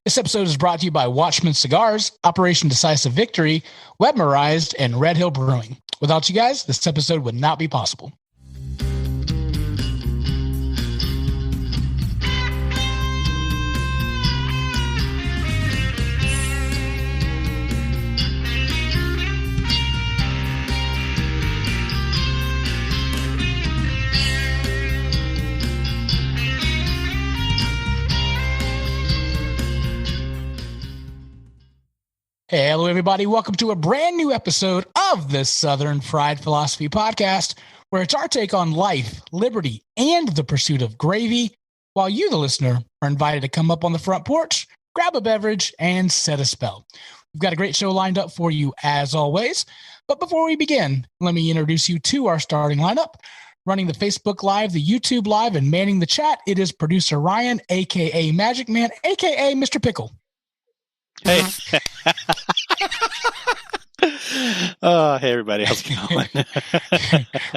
This episode is brought to you by Watchman Cigars, Operation Decisive Victory, Webmerized, and Red Hill Brewing. Without you guys, this episode would not be possible. Hey, hello, everybody. Welcome to a brand new episode of the Southern Fried Philosophy Podcast, where it's our take on life, liberty, and the pursuit of gravy, while you, the listener, are invited to come up on the front porch, grab a beverage, and set a spell. We've got a great show lined up for you, as always. But before we begin, let me introduce you to our starting lineup. Running the Facebook Live, the YouTube Live, and manning the chat, it is producer Ryan, a.k.a. Magic Man, a.k.a. Mr. Pickle. Hey. Hey, everybody. How's it going?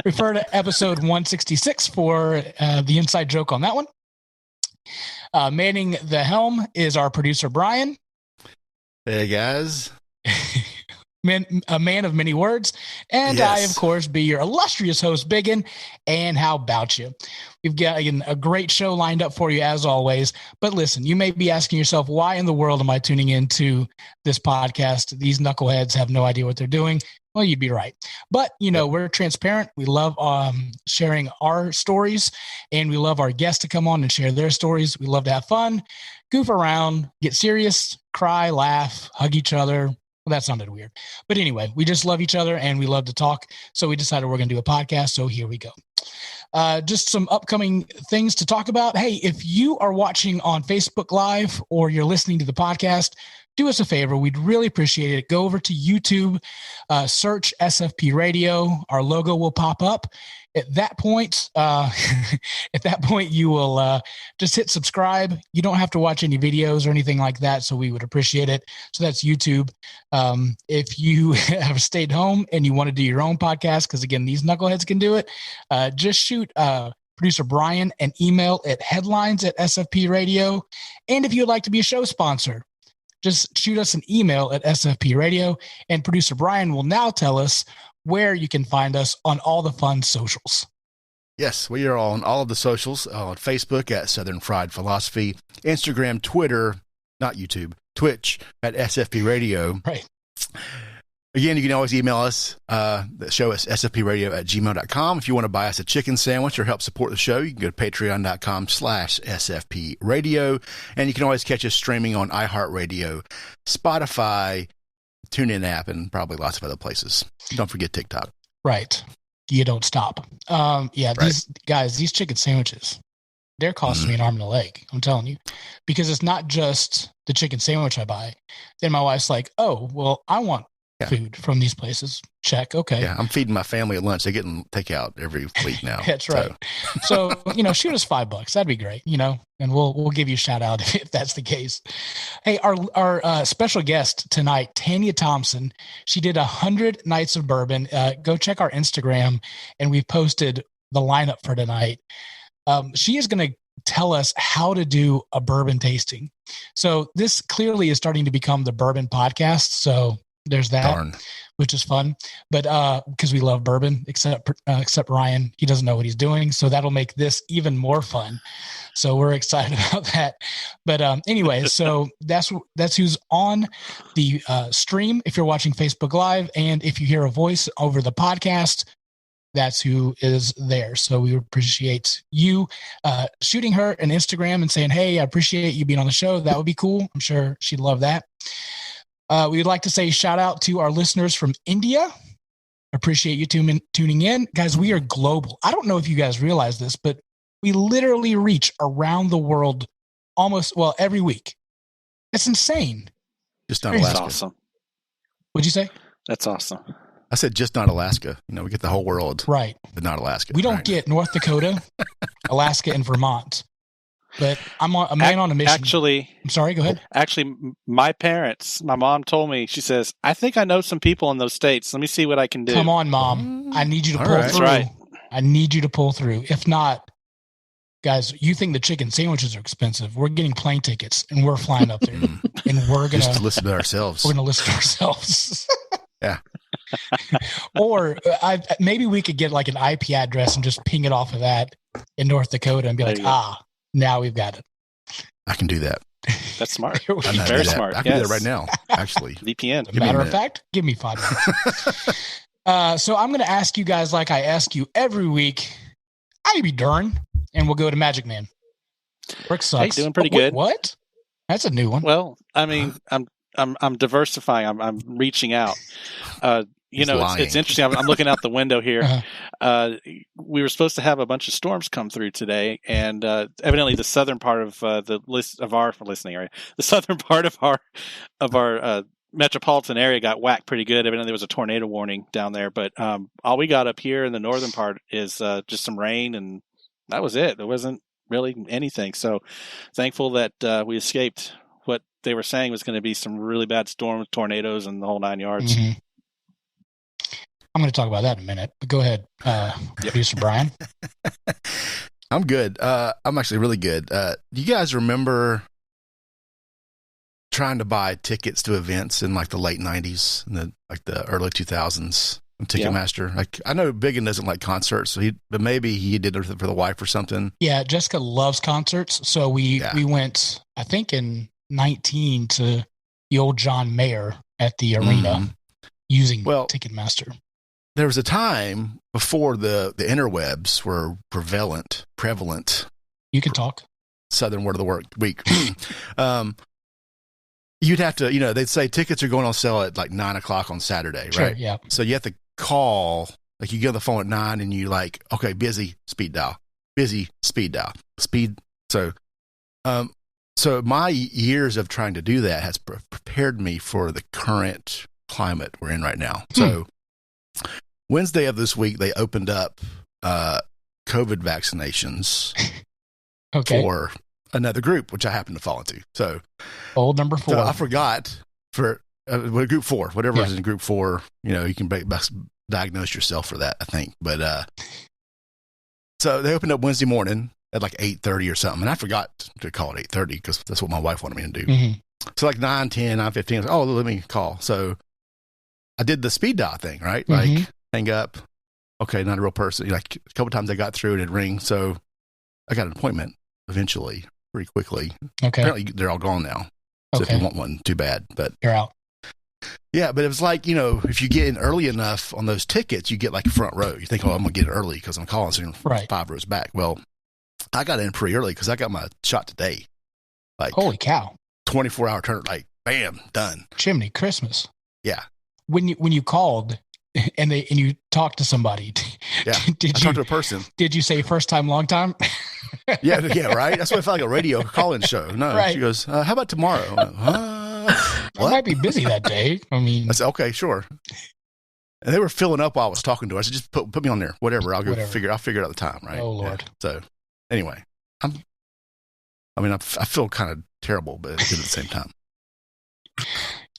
Refer to episode 166 for the inside joke on that one. Manning the helm is our producer, Brian. Hey, guys. A man of many words. And yes. I, of course, be your illustrious host, Biggun. And how about you? We've got a great show lined up for you, as always. But listen, you may be asking yourself, why in the world am I tuning into this podcast? These knuckleheads have no idea what they're doing. Well, you'd be right. But, we're transparent. We love sharing our stories, and we love our guests to come on and share their stories. We love to have fun, goof around, get serious, cry, laugh, hug each other. Well, that sounded weird. But anyway, we just love each other and we love to talk. So we decided we're going to do a podcast. So here we go. Just some upcoming things to talk about. Hey, if you are watching on Facebook Live or you're listening to the podcast, do us a favor. We'd really appreciate it. Go over to YouTube, search SFP Radio. Our logo will pop up. At that point, you will just hit subscribe. You don't have to watch any videos or anything like that, so we would appreciate it. So that's YouTube. If you have stayed home and you want to do your own podcast, because again, these knuckleheads can do it, just shoot producer Brian an email at headlines@SFP Radio. And if you'd like to be a show sponsor, just shoot us an email at SFP Radio, and producer Brian will now tell us where you can find us on all the fun socials. Yes, we are on all of the socials, on Facebook at Southern Fried Philosophy, Instagram, Twitter, not YouTube, Twitch at SFP Radio. Right. Again, you can always email us, the show is sfpradio@gmail.com. If you want to buy us a chicken sandwich or help support the show, you can go to patreon.com/SFP Radio. And you can always catch us streaming on iHeartRadio, Spotify, TuneIn app, and probably lots of other places. Don't forget TikTok. Right. You don't stop. These guys, these chicken sandwiches, they're costing me an arm and a leg. I'm telling you, because it's not just the chicken sandwich I buy. Then my wife's like, oh, well, I want food from these places. Check. Okay. Yeah. I'm feeding my family at lunch. They're getting takeout every week now. That's right. So, shoot us $5. That'd be great, and we'll give you a shout out if that's the case. Hey, our special guest tonight, Tanya Thompson, she did 100 nights of bourbon. Go check our Instagram, and we've posted the lineup for tonight. She is going to tell us how to do a bourbon tasting. So this clearly is starting to become the bourbon podcast. So there's that, which is fun. But because we love bourbon, except Ryan, he doesn't know what he's doing. So that'll make this even more fun. So we're excited about that. But anyway, so that's who's on the stream if you're watching Facebook Live. And if you hear a voice over the podcast, that's who is there. So we appreciate you shooting her an Instagram and saying, hey, I appreciate you being on the show. That would be cool. I'm sure she'd love that. We would like to say shout out to our listeners from India. Appreciate you tuning in. Guys, we are global. I don't know if you guys realize this, but we literally reach around the world every week. It's insane. Just not Alaska. That's awesome. What'd you say? That's awesome. I said just not Alaska. We get the whole world. Right. But not Alaska. We don't get North Dakota, Alaska, and Vermont. But I'm a man on a mission. Actually, I'm sorry, go ahead. Actually, my mom told me, she says, I think I know some people in those states. Let me see what I can do. Come on, Mom. I need you to pull through. That's right. I need you to pull through. If not, guys, you think the chicken sandwiches are expensive. We're getting plane tickets and we're flying up there and we're going to listen to ourselves. We're going to listen to ourselves. Yeah. Or maybe we could get like an IP address and just ping it off of that in North Dakota and be like, now we've got it. I can do that. That's smart. Very smart. I can do that right now, actually. VPN. As a matter of fact, give me 5 minutes. So I'm going to ask you guys like I ask you every week, how you be doing? And we'll go to Magic Man. Rick sucks. Hey, doing pretty good. What? That's a new one. Well, I mean, I'm diversifying. I'm reaching out. It's interesting. I'm looking out the window here. We were supposed to have a bunch of storms come through today, and evidently the southern part of the listening area, the southern part of our metropolitan area got whacked pretty good. Evidently there was a tornado warning down there, but all we got up here in the northern part is just some rain, and that was it. There wasn't really anything. So thankful that we escaped what they were saying was going to be some really bad storms, tornadoes, and the whole 9 yards. Mm-hmm. I'm going to talk about that in a minute, but go ahead, Producer Brian. I'm good. I'm actually really good. Do you guys remember trying to buy tickets to events in like the late 90s and the early 2000s on Ticketmaster? Yeah. Like I know Biggun doesn't like concerts, but maybe he did it for the wife or something. Yeah, Jessica loves concerts, so we went, I think in 19 to the old John Mayer at the arena using Ticketmaster. There was a time before the interwebs were prevalent. You can talk. Southern word of the week. You'd have to, they'd say tickets are going on sale at like 9:00 on Saturday, sure, right? Yeah. So you have to call, like you get on the phone at 9 and you like, okay, busy, speed dial, busy, speed dial, speed. So my years of trying to do that has prepared me for the current climate we're in right now. So Wednesday of this week, they opened up COVID vaccinations for another group, which I happen to fall into. So old number 4. So I forgot for group 4, whatever is in group 4, you can diagnose yourself for that, I think. But so they opened up Wednesday morning at like 8:30 or something. And I forgot to call it 8:30 because that's what my wife wanted me to do. Mm-hmm. So like 9:10, 9:15, I was like, let me call. So I did the speed dial thing, right? Mm-hmm. Like hang up. Okay, not a real person. Like a couple times I got through and it rang. So I got an appointment eventually, pretty quickly. Okay. Apparently they're all gone now. So if you want one, too bad. But you're out. Yeah, but it was like, if you get in early enough on those tickets, you get like a front row. You think, I'm going to get it early because I'm calling, so 5 rows back. Well, I got in pretty early because I got my shot today. Like, holy cow. 24-hour turn, like, bam, done. Chimney Christmas. Yeah. When you called and you talked to somebody, I talked to a person. Did you say first time, long time? yeah, right. That's what I felt like a radio call-in show. No, She goes, how about tomorrow? I might be busy that day. I mean, I said, okay, sure. And they were filling up while I was talking to her. I said, just put me on there, whatever. I'll figure out the time, right? Oh Lord. Yeah. So anyway, I feel kind of terrible, but good at the same time.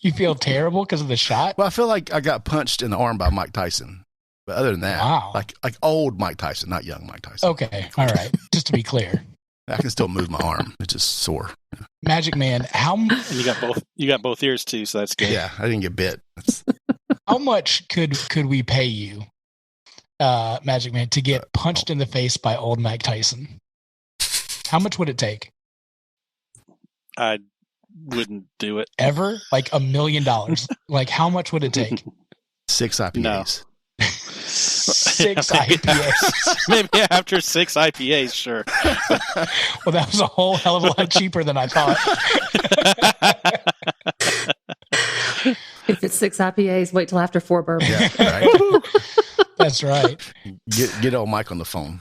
You feel terrible because of the shot? Well, I feel like I got punched in the arm by Mike Tyson. But other than that, like old Mike Tyson, not young Mike Tyson. Okay. All right. Just to be clear. I can still move my arm. It's just sore. Magic Man, and you got both ears too, so that's good. Yeah, I didn't get bit. How much could we pay you, Magic Man, to get punched in the face by old Mike Tyson? How much would it take? I wouldn't do it. Ever? Like $1 million. Like how much would it take? 6 IPAs. No. 6 IPAs. Maybe after 6 IPAs, sure. Well, that was a whole hell of a lot cheaper than I thought. If it's 6 IPAs, wait till after 4 bourbon. Yeah, right. That's right. Get old Mike on the phone.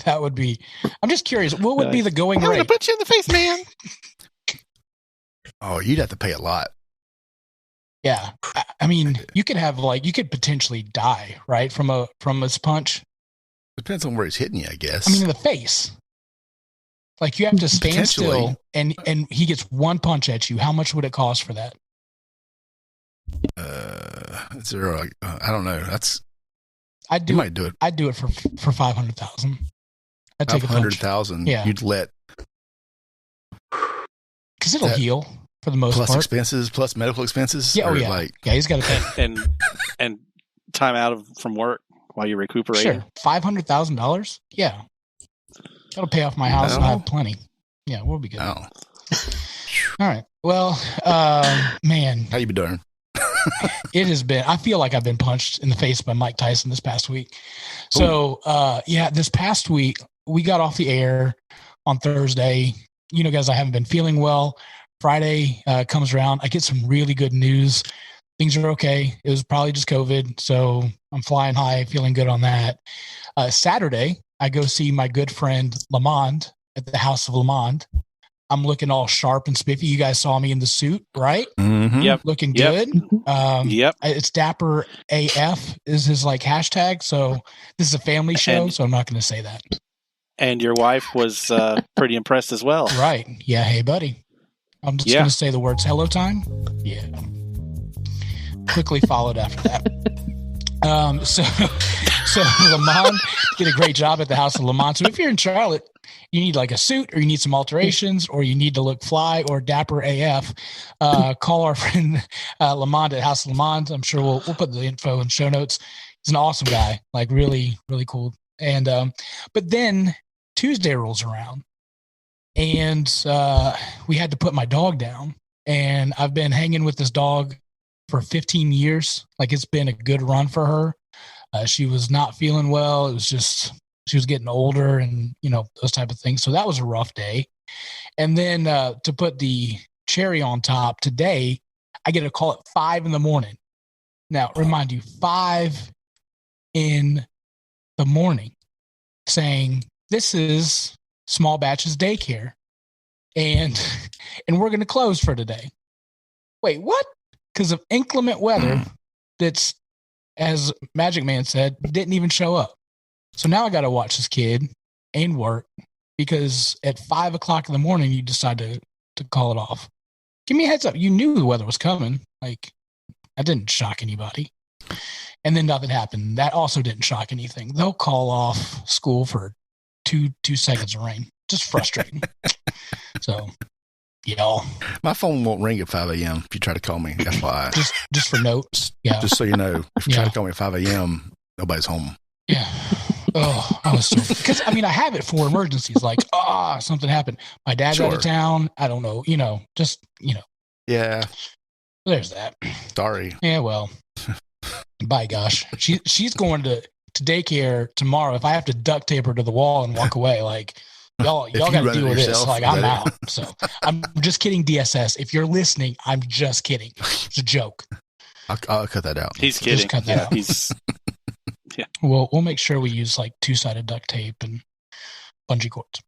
That would be. I'm just curious. What would be the going rate? I'm going to put you in the face, man. Oh, you'd have to pay a lot. Yeah, I mean, you could potentially die, right, from this punch. Depends on where he's hitting you, I guess. I mean, in the face. Like you have to stand still, and he gets one punch at you. How much would it cost for that? I don't know. Might do it. I'd do it for $500,000. I'd take 500,000. Yeah. You'd let. Because it'll heal for the most plus part. Expenses, plus medical expenses. Yeah, yeah, he's got to pay. and time out from work while you're recuperating. Sure, $500,000. Yeah, that'll pay off my house, and I have plenty. Yeah, we'll be good. Oh. All right. Well, man, how you been doing? It has been. I feel like I've been punched in the face by Mike Tyson this past week. So, this past week we got off the air on Thursday. You know, guys, I haven't been feeling well. Friday comes around. I get some really good news. Things are okay. It was probably just COVID. So I'm flying high, feeling good on that. Saturday, I go see my good friend Lamond at the House of Lamond. I'm looking all sharp and spiffy. You guys saw me in the suit, right? Mm-hmm. Yep. Looking good. Yep. It's Dapper AF is his like hashtag. So this is a family show, so I'm not going to say that. And your wife was pretty impressed as well. Right. Yeah. Hey, buddy. I'm just going to say the words hello time. Yeah. Quickly followed after that. So Lamont did a great job at the House of Lamont. So if you're in Charlotte, you need like a suit or you need some alterations or you need to look fly or dapper AF, call our friend Lamont at House of Lamont. I'm sure we'll put the info in show notes. He's an awesome guy, like really, really cool. And but then Tuesday rolls around and we had to put my dog down. And I've been hanging with this dog for 15 years. Like it's been a good run for her. She was not feeling well. It was just, she was getting older and, you know, those type of things. So that was a rough day. And then to put the cherry on top, today, I get a call at 5 a.m. Now, remind you, 5 a.m. saying, this is Small Batches Daycare. And we're going to close for today. Wait, what? Because of inclement weather that's, as Magic Man said, didn't even show up. So now I got to watch this kid and work because at 5 o'clock in the morning, you decide to call it off. Give me a heads up. You knew the weather was coming. Like, that didn't shock anybody. And then nothing happened. That also didn't shock anything. They'll call off school for two seconds of rain. Just frustrating. So, y'all. My phone won't ring at 5 a.m. if you try to call me. That's why. Just for notes. Yeah. Just so you know, if you try to call me at 5 a.m., nobody's home. Yeah. Oh, I was so, because I mean, I have it for emergencies. Like, something happened. My dad's out of town. I don't know. Yeah. There's that. Sorry. Yeah. Well, by gosh, she's going to daycare tomorrow. If I have to duct tape her to the wall and walk away, like y'all got to deal with this. Like I'm out. So I'm just kidding. DSS. If you're listening, I'm just kidding. It's a joke. I'll cut that out. He's kidding. Just cut that out. Yeah. We'll make sure we use like 2-sided duct tape and bungee cords.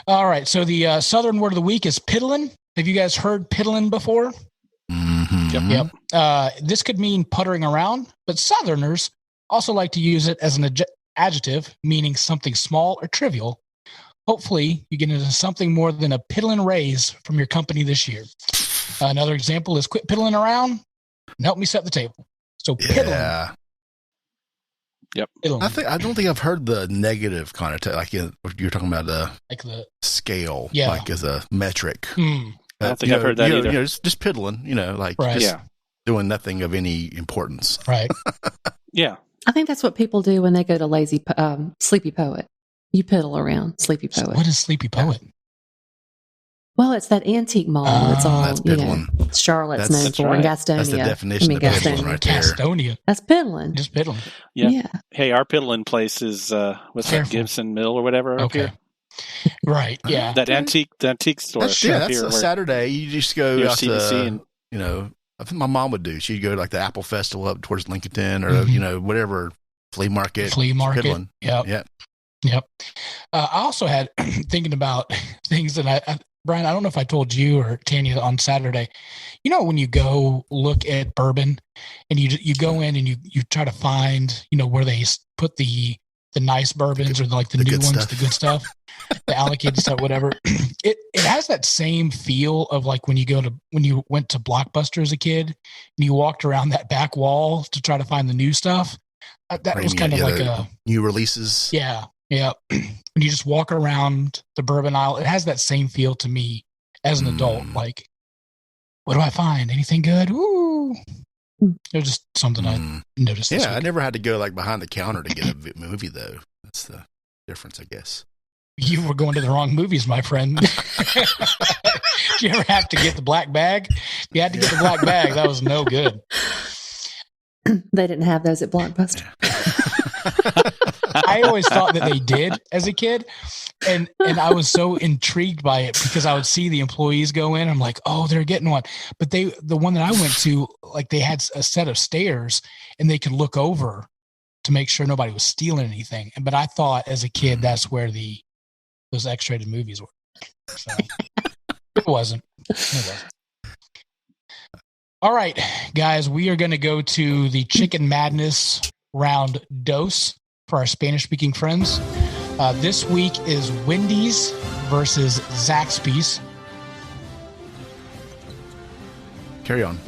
All right. So the Southern word of the week is piddlin. Have you guys heard piddlin before? Mm-hmm. Yep. This could mean puttering around, but Southerners also like to use it as an adjective, meaning something small or trivial. Hopefully, you get into something more than a piddlin' raise from your company this year. Another example is quit piddling around and help me set the table. So piddling. Yep. I don't think I've heard the negative connotation, like you're talking about the scale, like as a metric. I don't think I've heard that either. Just piddling, like just doing nothing of any importance. Right. Yeah. I think that's what people do when they go to Sleepy Poet. You piddle around Sleepy Poet. What is Sleepy Poet? Well, it's that antique mall. It's all, Charlotte's known for, and Gastonia. That's the definition of piddling right there. Gastonia. That's piddling. Just piddling. Yeah. Hey, our piddling place is, what's that, Gibson Mill or whatever up here? Right, yeah. That antique store. That's a Saturday. You just go out to, I think my mom would do. She'd go to like the Apple Festival up towards Lincolnton or, whatever, flea market. Piddling. Yep. I also had, thinking about things that Brian, I don't know if I told you or Tanya on Saturday, when you go look at bourbon and you go in and you try to find, where they put the nice bourbons or like the new ones, the good stuff, the allocated stuff, whatever. It has that same feel of like when you went to Blockbuster as a kid and you walked around that back wall to try to find the new stuff. That was kind of like a new releases. Yeah. Yeah. When you just walk around the bourbon aisle, it has that same feel to me as an adult. Like, what do I find? Anything good? Ooh. It's just something I noticed. Yeah, I never had to go like behind the counter to get a movie, though. That's the difference, I guess. You were going to the wrong movies, my friend. Did you ever have to get the black bag? If you had to get the black bag, that was no good. They didn't have those at Blockbuster. I always thought that they did as a kid. And I was so intrigued by it because I would see the employees go in. I'm like, oh, they're getting one. But the one that I went to, like they had a set of stairs and they could look over to make sure nobody was stealing anything. But I thought as a kid, that's where those X-rated movies were. So it wasn't. All right, guys, we are going to go to the Chicken Madness round dos for our Spanish-speaking friends. This week is Wendy's versus Zaxby's. Carry on.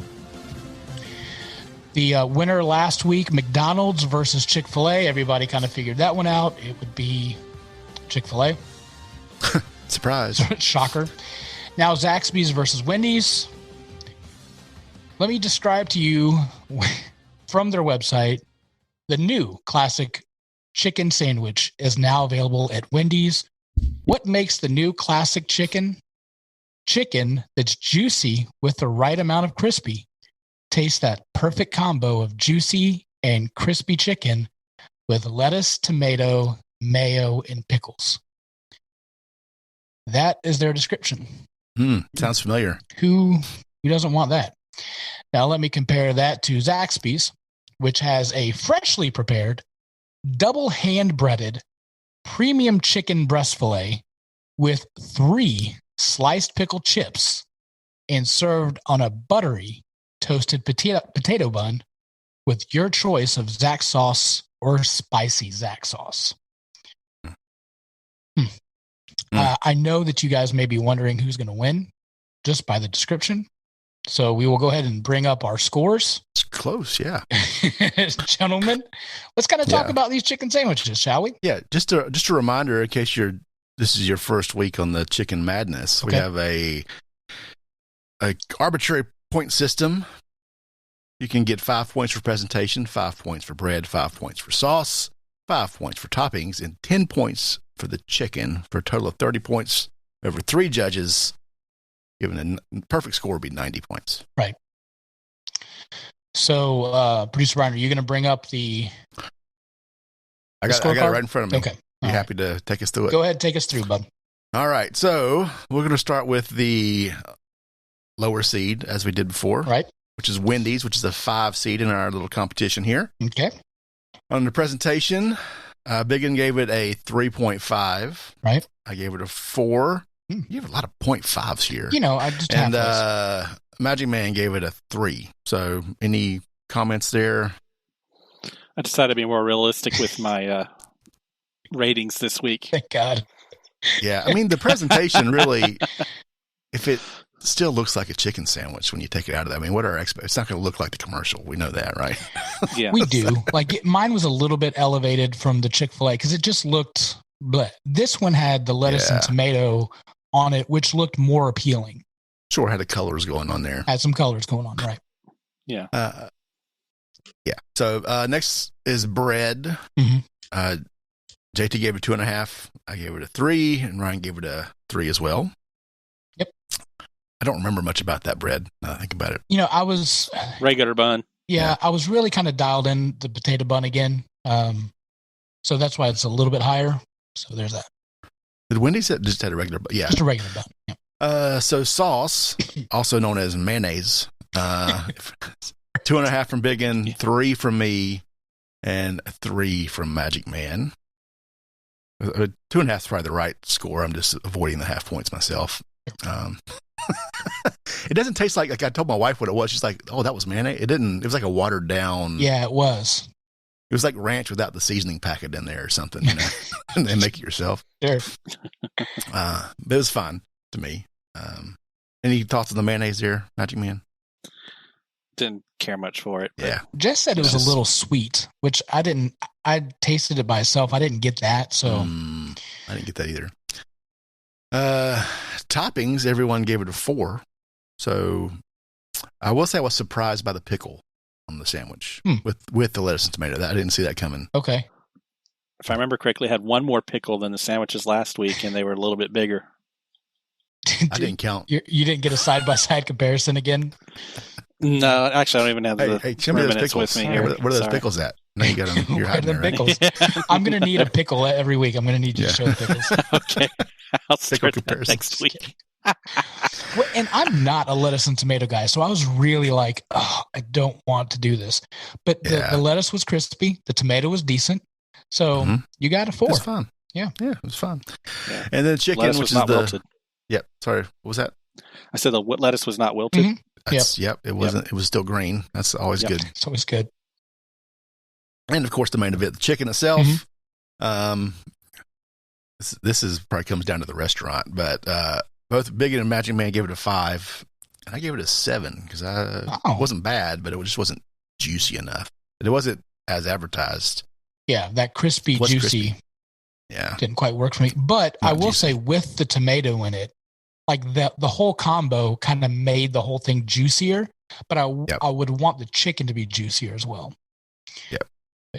The winner last week, McDonald's versus Chick-Fil-A. Everybody kind of figured that one out. It would be Chick-Fil-A. Surprise. Shocker. Now Zaxby's versus Wendy's. Let me describe to you from their website, the new classic chicken sandwich is now available at Wendy's. What makes the new classic chicken? Chicken that's juicy with the right amount of crispy. Taste that perfect combo of juicy and crispy chicken with lettuce, tomato, mayo, and pickles. That is their description. Sounds familiar. Who doesn't want that? Now let me compare that to Zaxby's, which has a freshly prepared, double hand-breaded, premium chicken breast fillet with 3 sliced pickle chips and served on a buttery, toasted potato bun with your choice of Zax sauce or spicy Zax sauce. I know that you guys may be wondering who's going to win just by the description. So we will go ahead and bring up our scores. It's close, yeah. Gentlemen, let's kind of talk about these chicken sandwiches, shall we? Yeah, just a reminder in case this is your first week on the Chicken Madness. Okay. We have a arbitrary point system. You can get 5 points for presentation, 5 points for bread, 5 points for sauce, 5 points for toppings, and 10 points for the chicken for a total of 30 points over 3 judges. Given a perfect score would be 90 points. Right. So, Producer Brian, are you going to bring up I got it right in front of me. Okay. You happy to take us through it? Go ahead, take us through, bud. All right. So we're going to start with the lower seed, as we did before. Right. Which is Wendy's, which is a 5 seed in our little competition here. Okay. On the presentation, Biggun gave it a 3.5. Right. I gave it a 4. You have a lot of 0.5s here. I just have those. Magic Man gave it a 3. So any comments there? I decided to be more realistic with my ratings this week. Thank God. Yeah, I mean, the presentation really, if it still looks like a chicken sandwich when you take it out of that, I mean, what are our expectations? It's not going to look like the commercial. We know that, right? Yeah. We do. Mine was a little bit elevated from the Chick-fil-A because it just looked, but this one had the lettuce and tomato on it, which looked more appealing. Sure, had the colors going on there. Had some colors going on, right? Yeah. Yeah. So next is bread. Mm-hmm. JT gave it 2.5. I gave it a 3, and Ryan gave it a 3 as well. Yep. I don't remember much about that bread. Now I think about it. I was regular bun. Yeah, I was really kind of dialed in the potato bun again. So that's why it's a little bit higher. So there's that. Did Wendy's just had a regular bun? Yeah. Just a regular bun. Yeah. So sauce, also known as mayonnaise, 2.5 from Biggun, 3 from me, and a 3 from Magic Man. 2.5 is probably the right score. I'm just avoiding the half points myself. It doesn't taste like I told my wife what it was. She's like, "Oh, that was mayonnaise." It didn't. It was like a watered down. Yeah, it was. It was like ranch without the seasoning packet in there or something, and then make it yourself. Sure. But it was fun to me. Any thoughts on the mayonnaise there, Magic Man? didn't care much for it. Yeah. Jess said it was a little sweet, which I didn't. I tasted it by itself. I didn't get that. So I didn't get that either. Toppings, everyone gave it a 4. So I will say I was surprised by the pickle on the sandwich with the lettuce and tomato. I didn't see that coming. Okay. If I remember correctly, I had one more pickle than the sandwiches last week, and they were a little bit bigger. I didn't count. You didn't get a side-by-side comparison again? No, actually, I don't even have the show me those pickles. with me here. Where are those pickles at? No, you got them. You're hiding them, right? Pickles. I'm going to need a pickle every week. I'm going to need you to show the pickles. Okay. I'll pickle start that next week. Well, and I'm not a lettuce and tomato guy, so I was really like, oh, I don't want to do this. But the lettuce was crispy. The tomato was decent. So you got a 4. It was fun. Yeah. Yeah, it was fun. Yeah. And then chicken, lettuce which was is not wilted. Yep. Sorry. What was that? I said the lettuce was not wilted. Yep. It wasn't. It was still green. That's always good. It's always good. And of course, the main event, the chicken itself. This is probably comes down to the restaurant, but both Biggun and Magic Man gave it a 5, and I gave it a 7 because it wasn't bad, but it just wasn't juicy enough. It wasn't as advertised. Yeah, that crispy, juicy. Crispy. Yeah, didn't quite work for me. But I will say, with the tomato in it, like the whole combo kind of made the whole thing juicier. But I would want the chicken to be juicier as well. Yep.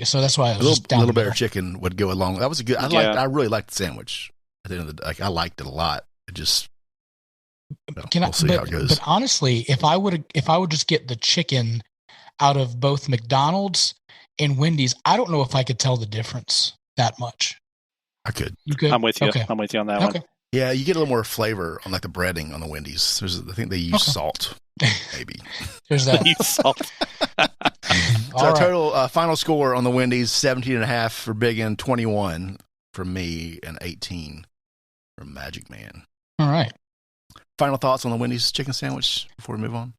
So that's why I was a little better chicken would go along. That was a good. I really liked the sandwich. At the end of I liked it a lot. It just. We'll see how it goes. But honestly, if I would just get the chicken out of both McDonald's and Wendy's, I don't know if I could tell the difference that much. I could. You could? I'm with you. Okay. I'm with you on that one. Yeah, you get a little more flavor on like the breading on the Wendy's. I think they use salt, maybe. There's that. They use salt. So our total final score on the Wendy's, 17.5 for Biggun, 21 from me, and 18 from Magic Man. All right. Final thoughts on the Wendy's chicken sandwich before we move on?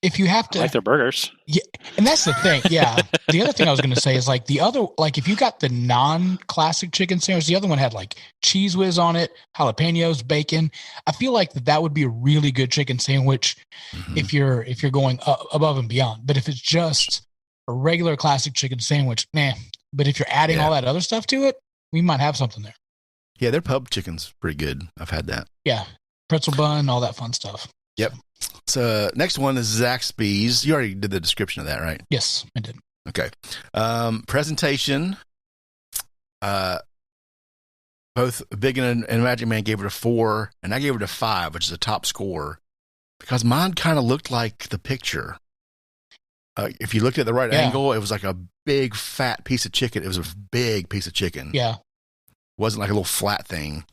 If you have to, I like their burgers. Yeah, and that's the thing. Yeah, the other thing I was going to say is like the other, like if you got the non-classic chicken sandwich, the other one had like cheese whiz on it, jalapenos, bacon. I feel like that would be a really good chicken sandwich if you're going above and beyond. But if it's just a regular classic chicken sandwich, nah. But if you're adding all that other stuff to it, we might have something there. Yeah, their pub chicken's pretty good. I've had that. Yeah, pretzel bun, all that fun stuff. Yep. So next one is Zaxby's. You already did the description of that, right? Yes, I did. Okay. Presentation. Both Biggun and Magic Man gave it a 4, and I gave it a 5, which is a top score, because mine kind of looked like the picture. If you looked at the right angle, it was like a big fat piece of chicken. It was a big piece of chicken. Yeah. It wasn't like a little flat thing.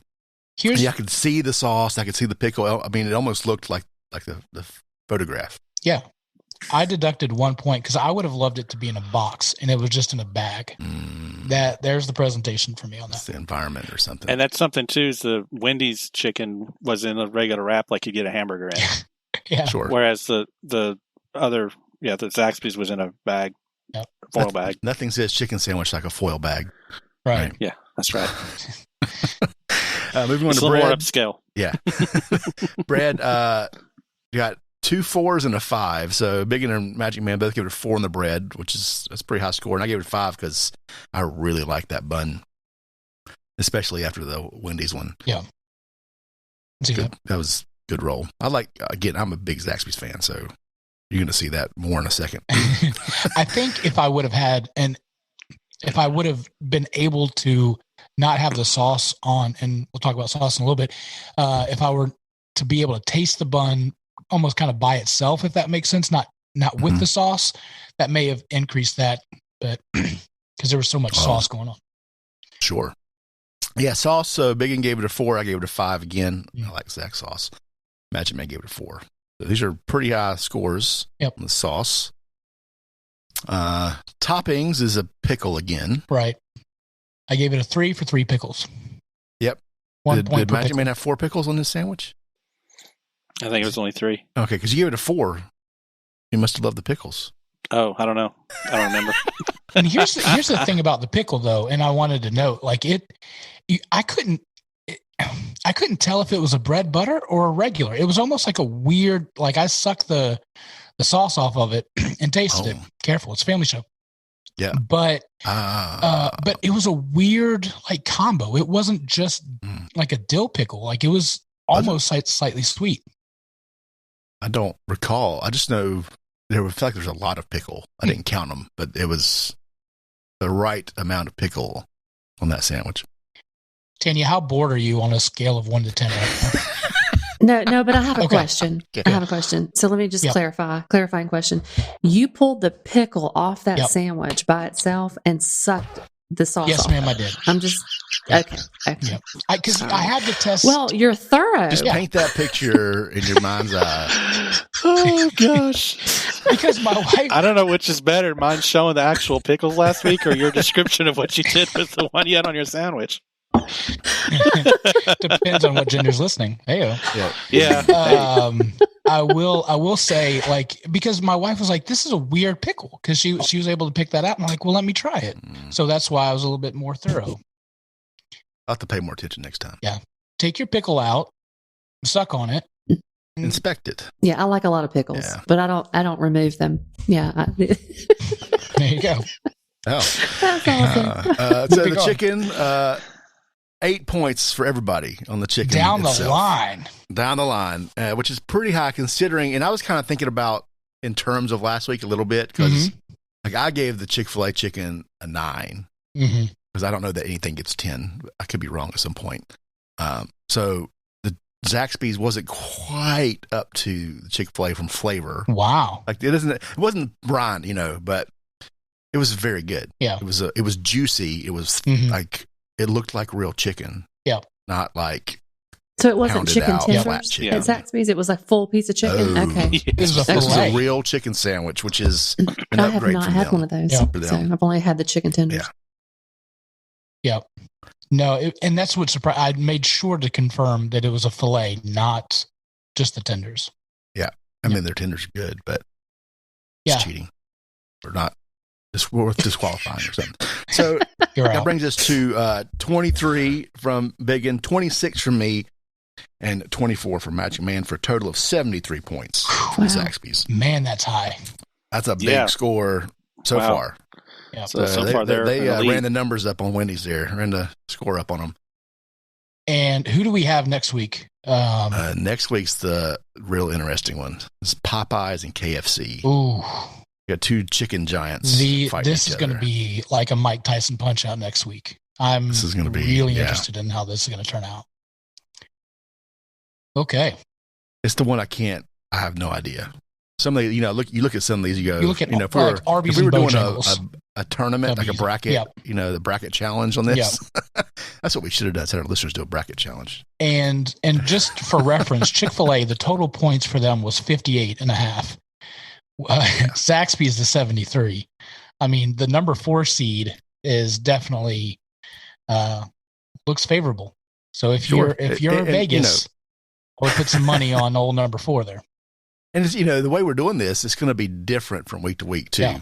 I could see the sauce. I could see the pickle. I mean, it almost looked like the photograph. Yeah. I deducted 1 point because I would have loved it to be in a box, and it was just in a bag. There's the presentation for me on that. It's the environment or something. And that's something too, is the Wendy's chicken was in a regular wrap like you get a hamburger in. Yeah. Sure. Whereas the other, the Zaxby's was in a bag, foil bag. Nothing says chicken sandwich like a foil bag. Right. Yeah, that's right. Moving on it's to a bread. little more upscale. Yeah. Bread, you got 2 4s and a 5. So Biggun and Magic Man both gave it a 4 on the bread, that's a pretty high score. And I gave it a 5 because I really like that bun, especially after the Wendy's one. Yeah. That was good roll. I'm a big Zaxby's fan, so you're going to see that more in a second. I think if I would have been able to not have the sauce on, and we'll talk about sauce in a little bit, if I were to be able to taste the bun almost kind of by itself, if that makes sense, not with the sauce, that may have increased that, but because there was so much sauce going on. Sure. Yeah, sauce. So Biggun gave it a 4. I gave it a 5 again. I like Zach sauce. Magic Man gave it a 4. So these are pretty high scores on the sauce. Toppings is a pickle again. Right. I gave it a 3 for 3 pickles. Yep. 1 point did per Magic pickle. Man have 4 pickles on this sandwich? I think it was only 3. Okay, because you gave it a 4. You must have loved the pickles. Oh, I don't know. I don't remember. And here's the thing about the pickle, though, and I wanted to note, like I couldn't tell if it was a bread butter or a regular. It was almost like a weird, like I sucked the sauce off of it and tasted it. Careful, it's a family show. Yeah. But it was a weird like combo. It wasn't just like a dill pickle. Like it was almost slightly sweet. I don't recall. I just know there was like there's a lot of pickle. I didn't count them, but it was the right amount of pickle on that sandwich. Tanya, how bored are you on a scale of 1 to 10 right now? No, but I have a question. I have a question. So let me just clarifying question. You pulled the pickle off that sandwich by itself and sucked the sauce off. Yes, ma'am, I did. I'm just, okay. Because I had to test. Well, you're thorough. Just paint that picture in your mind's eye. Oh, gosh. Because my wife. I don't know which is better, mine showing the actual pickles last week or your description of what you did with the one you had on your sandwich. Depends on what gender's listening. Hey-o. Yeah. I will say, like, because my wife was like, this is a weird pickle, because she was able to pick that out. And I'm like, well, let me try it. So that's why I was a little bit more thorough. I'll have to pay more attention next time. Yeah. Take your pickle out, suck on it. Inspect it. Yeah, I like a lot of pickles, but I don't remove them. Yeah. There you go. Oh. That's awesome. So the chicken, 8 points for everybody on the chicken. Down itself. the line, which is pretty high considering. And I was kind of thinking about in terms of last week a little bit because like I gave the Chick-fil-A chicken a 9 because I don't know that anything gets 10. I could be wrong at some point. So the Zaxby's wasn't quite up to the Chick-fil-A from flavor. Wow. Like it wasn't brine, but it was very good. Yeah. It was juicy. It was like, it looked like real chicken. Yeah. Not like. So it wasn't chicken tenders chicken. at Zaxby's? It was a full piece of chicken? Okay. This was a real chicken sandwich, which is an I have upgrade not from had them. one of those. Yeah. So I've only had the chicken tenders. Yeah. No, and that's what surprised. I made sure to confirm that it was a filet, not just the tenders. Yeah. I mean, their tenders are good, but it's cheating. Or not. It's worth disqualifying or something. So that brings us to 23 from Biggun, 26 from me, and 24 from Magic Man for a total of 73 points from Zaxby's. Man, that's high. That's a big score so far. Yeah. So far they ran the numbers up on Wendy's there, ran the score up on them. And who do we have next week? Next week's the real interesting one. It's Popeyes and KFC. Ooh. You got two chicken giants. This is going to be like a Mike Tyson punch out next week. I'm really interested in how this is going to turn out. Okay. It's the one I have no idea. Some of the, you look at some of these, you go, look at, if Arby's we were doing a tournament, like a bracket, the bracket challenge on this, that's what we should have done. Had our listeners do a bracket challenge. And just for reference, Chick-fil-A, the total points for them was 58.5. Zaxby's the 73. I mean, the number 4 seed is definitely looks favorable. So if you're Vegas, I would put some money on old number 4 there. And it's, the way we're doing this, it's going to be different from week to week too.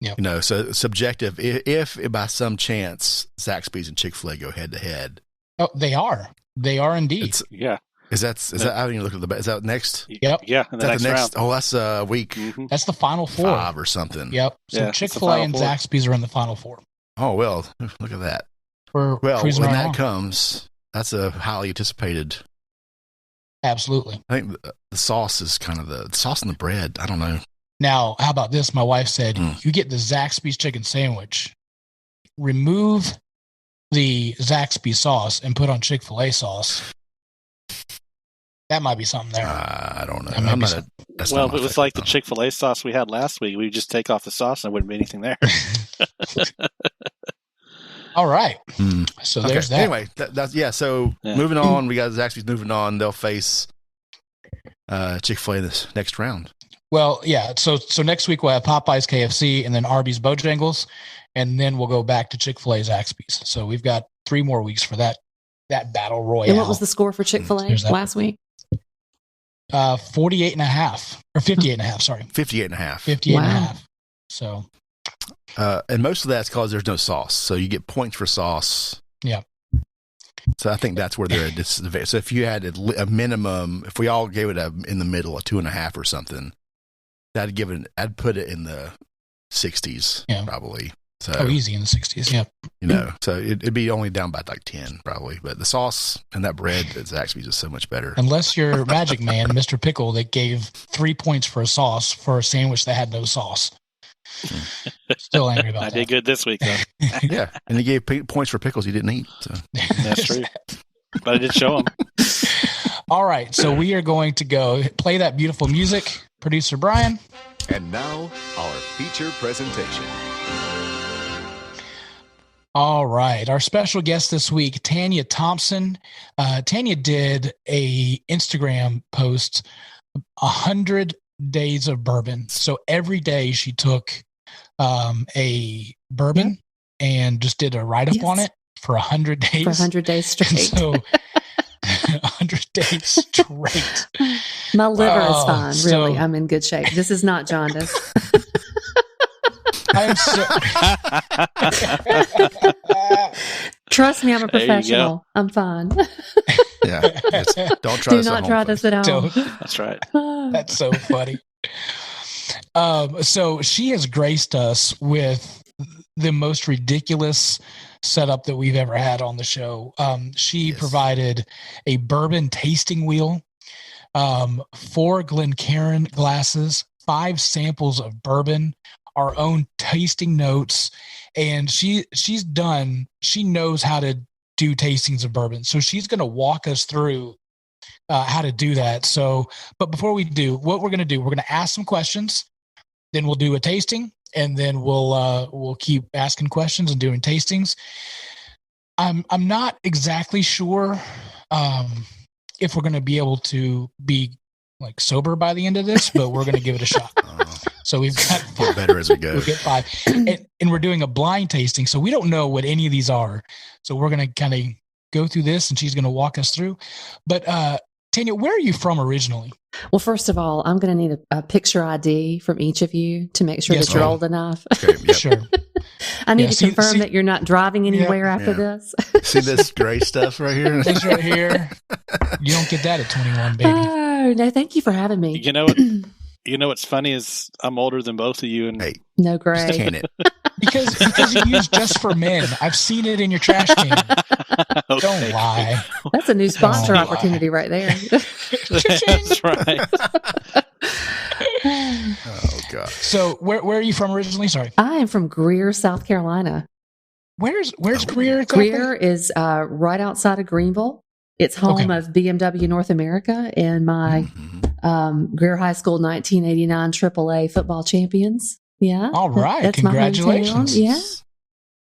Yeah. So subjective. If by some chance Zaxby's and Chick-fil-A go head to head, oh, they are indeed. Is that? I haven't even looked at is that next? Yep. Yeah. The next round. Oh, that's a week. Mm-hmm. That's the final 4. 5 or something. Yep. So Chick-fil-A and Zaxby's are in the final 4. Oh, well, look at that. When that comes, that's a highly anticipated. Absolutely. I think the sauce is kind of the sauce in the bread. I don't know. Now, how about this? My wife said, you get the Zaxby's chicken sandwich, remove the Zaxby sauce and put on Chick-fil-A sauce. That might be something there. I don't know. It was like the Chick-fil-A sauce we had last week. We just take off the sauce and there wouldn't be anything there. All right. So there's that. Anyway, moving on. We got Zaxby's moving on. They'll face Chick-fil-A this next round. Well, yeah. So next week we'll have Popeyes, KFC, and then Arby's, Bojangles, and then we'll go back to Chick-fil-A, Zaxby's. So we've got 3 more weeks for that battle royale. And what was the score for Chick-fil-A last week? 48.5 or 58.5. Sorry, 58.5. 58.5. So, and most of that's because there's no sauce, so you get points for sauce. Yeah. So I think that's where they're at disadvantage. So if you had a minimum, if we all gave it in the middle, a 2.5 or something, I'd put it in the 60s probably. So easy in the 60s, yeah. You know, so it'd be only down by like 10 probably. But the sauce and that bread is actually just so much better. Unless you're Magic Man, Mr. Pickle, that gave 3 points for a sauce for a sandwich that had no sauce. Still angry about that. I did good this week, though. Yeah, and he gave points for pickles he didn't eat. So. That's true. But I did show him. All right, so we are going to go play that beautiful music. Producer Brian. And now, our feature presentation. All right. Our special guest this week, Tanya Thompson. Tanya did a Instagram post, 100 days of bourbon. So every day she took a bourbon and just did a write-up on it for 100 days. For 100 days straight. So 100 days straight. My liver is fine, really. I'm in good shape. This is not jaundice. I'm so Trust me, I'm a professional. I'm fine. Yeah. Don't try this. Do not try this at home. That's right. That's so funny. So she has graced us with the most ridiculous setup that we've ever had on the show. She provided a bourbon tasting wheel, 4 Glencairn glasses, 5 samples of bourbon, our own tasting notes, and she knows how to do tastings of bourbon. So she's going to walk us through how to do that. So, but before we do, what we're going to do, we're going to ask some questions, then we'll do a tasting, and then we'll keep asking questions and doing tastings. I'm not exactly sure if we're going to be able to be like sober by the end of this, but we're going to give it a shot. So we've got get better as we go. We'll get 5, and we're doing a blind tasting, so we don't know what any of these are. So we're going to kind of go through this, and she's going to walk us through. But Tanya, where are you from originally? Well, first of all, I'm going to need a picture ID from each of you to make sure that you're old enough. Okay, yep. Sure. I need to confirm that you're not driving anywhere after this. See this gray stuff right here? This right here. You don't get that at 21, baby. Oh, no, thank you for having me. You know what? You know what's funny is I'm older than both of you, and no gray. Can it? Because you use Just for Men. I've seen it in your trash can. Okay. Don't lie. That's a new sponsor opportunity right there. That's right. Oh God. So where are you from originally? Sorry. I am from Greer, South Carolina. Where's Greer? Exactly? Greer is right outside of Greenville. It's home of BMW North America and my Greer High School 1989 AAA football champions. Yeah. All right. That's Congratulations. My hometown. Yeah.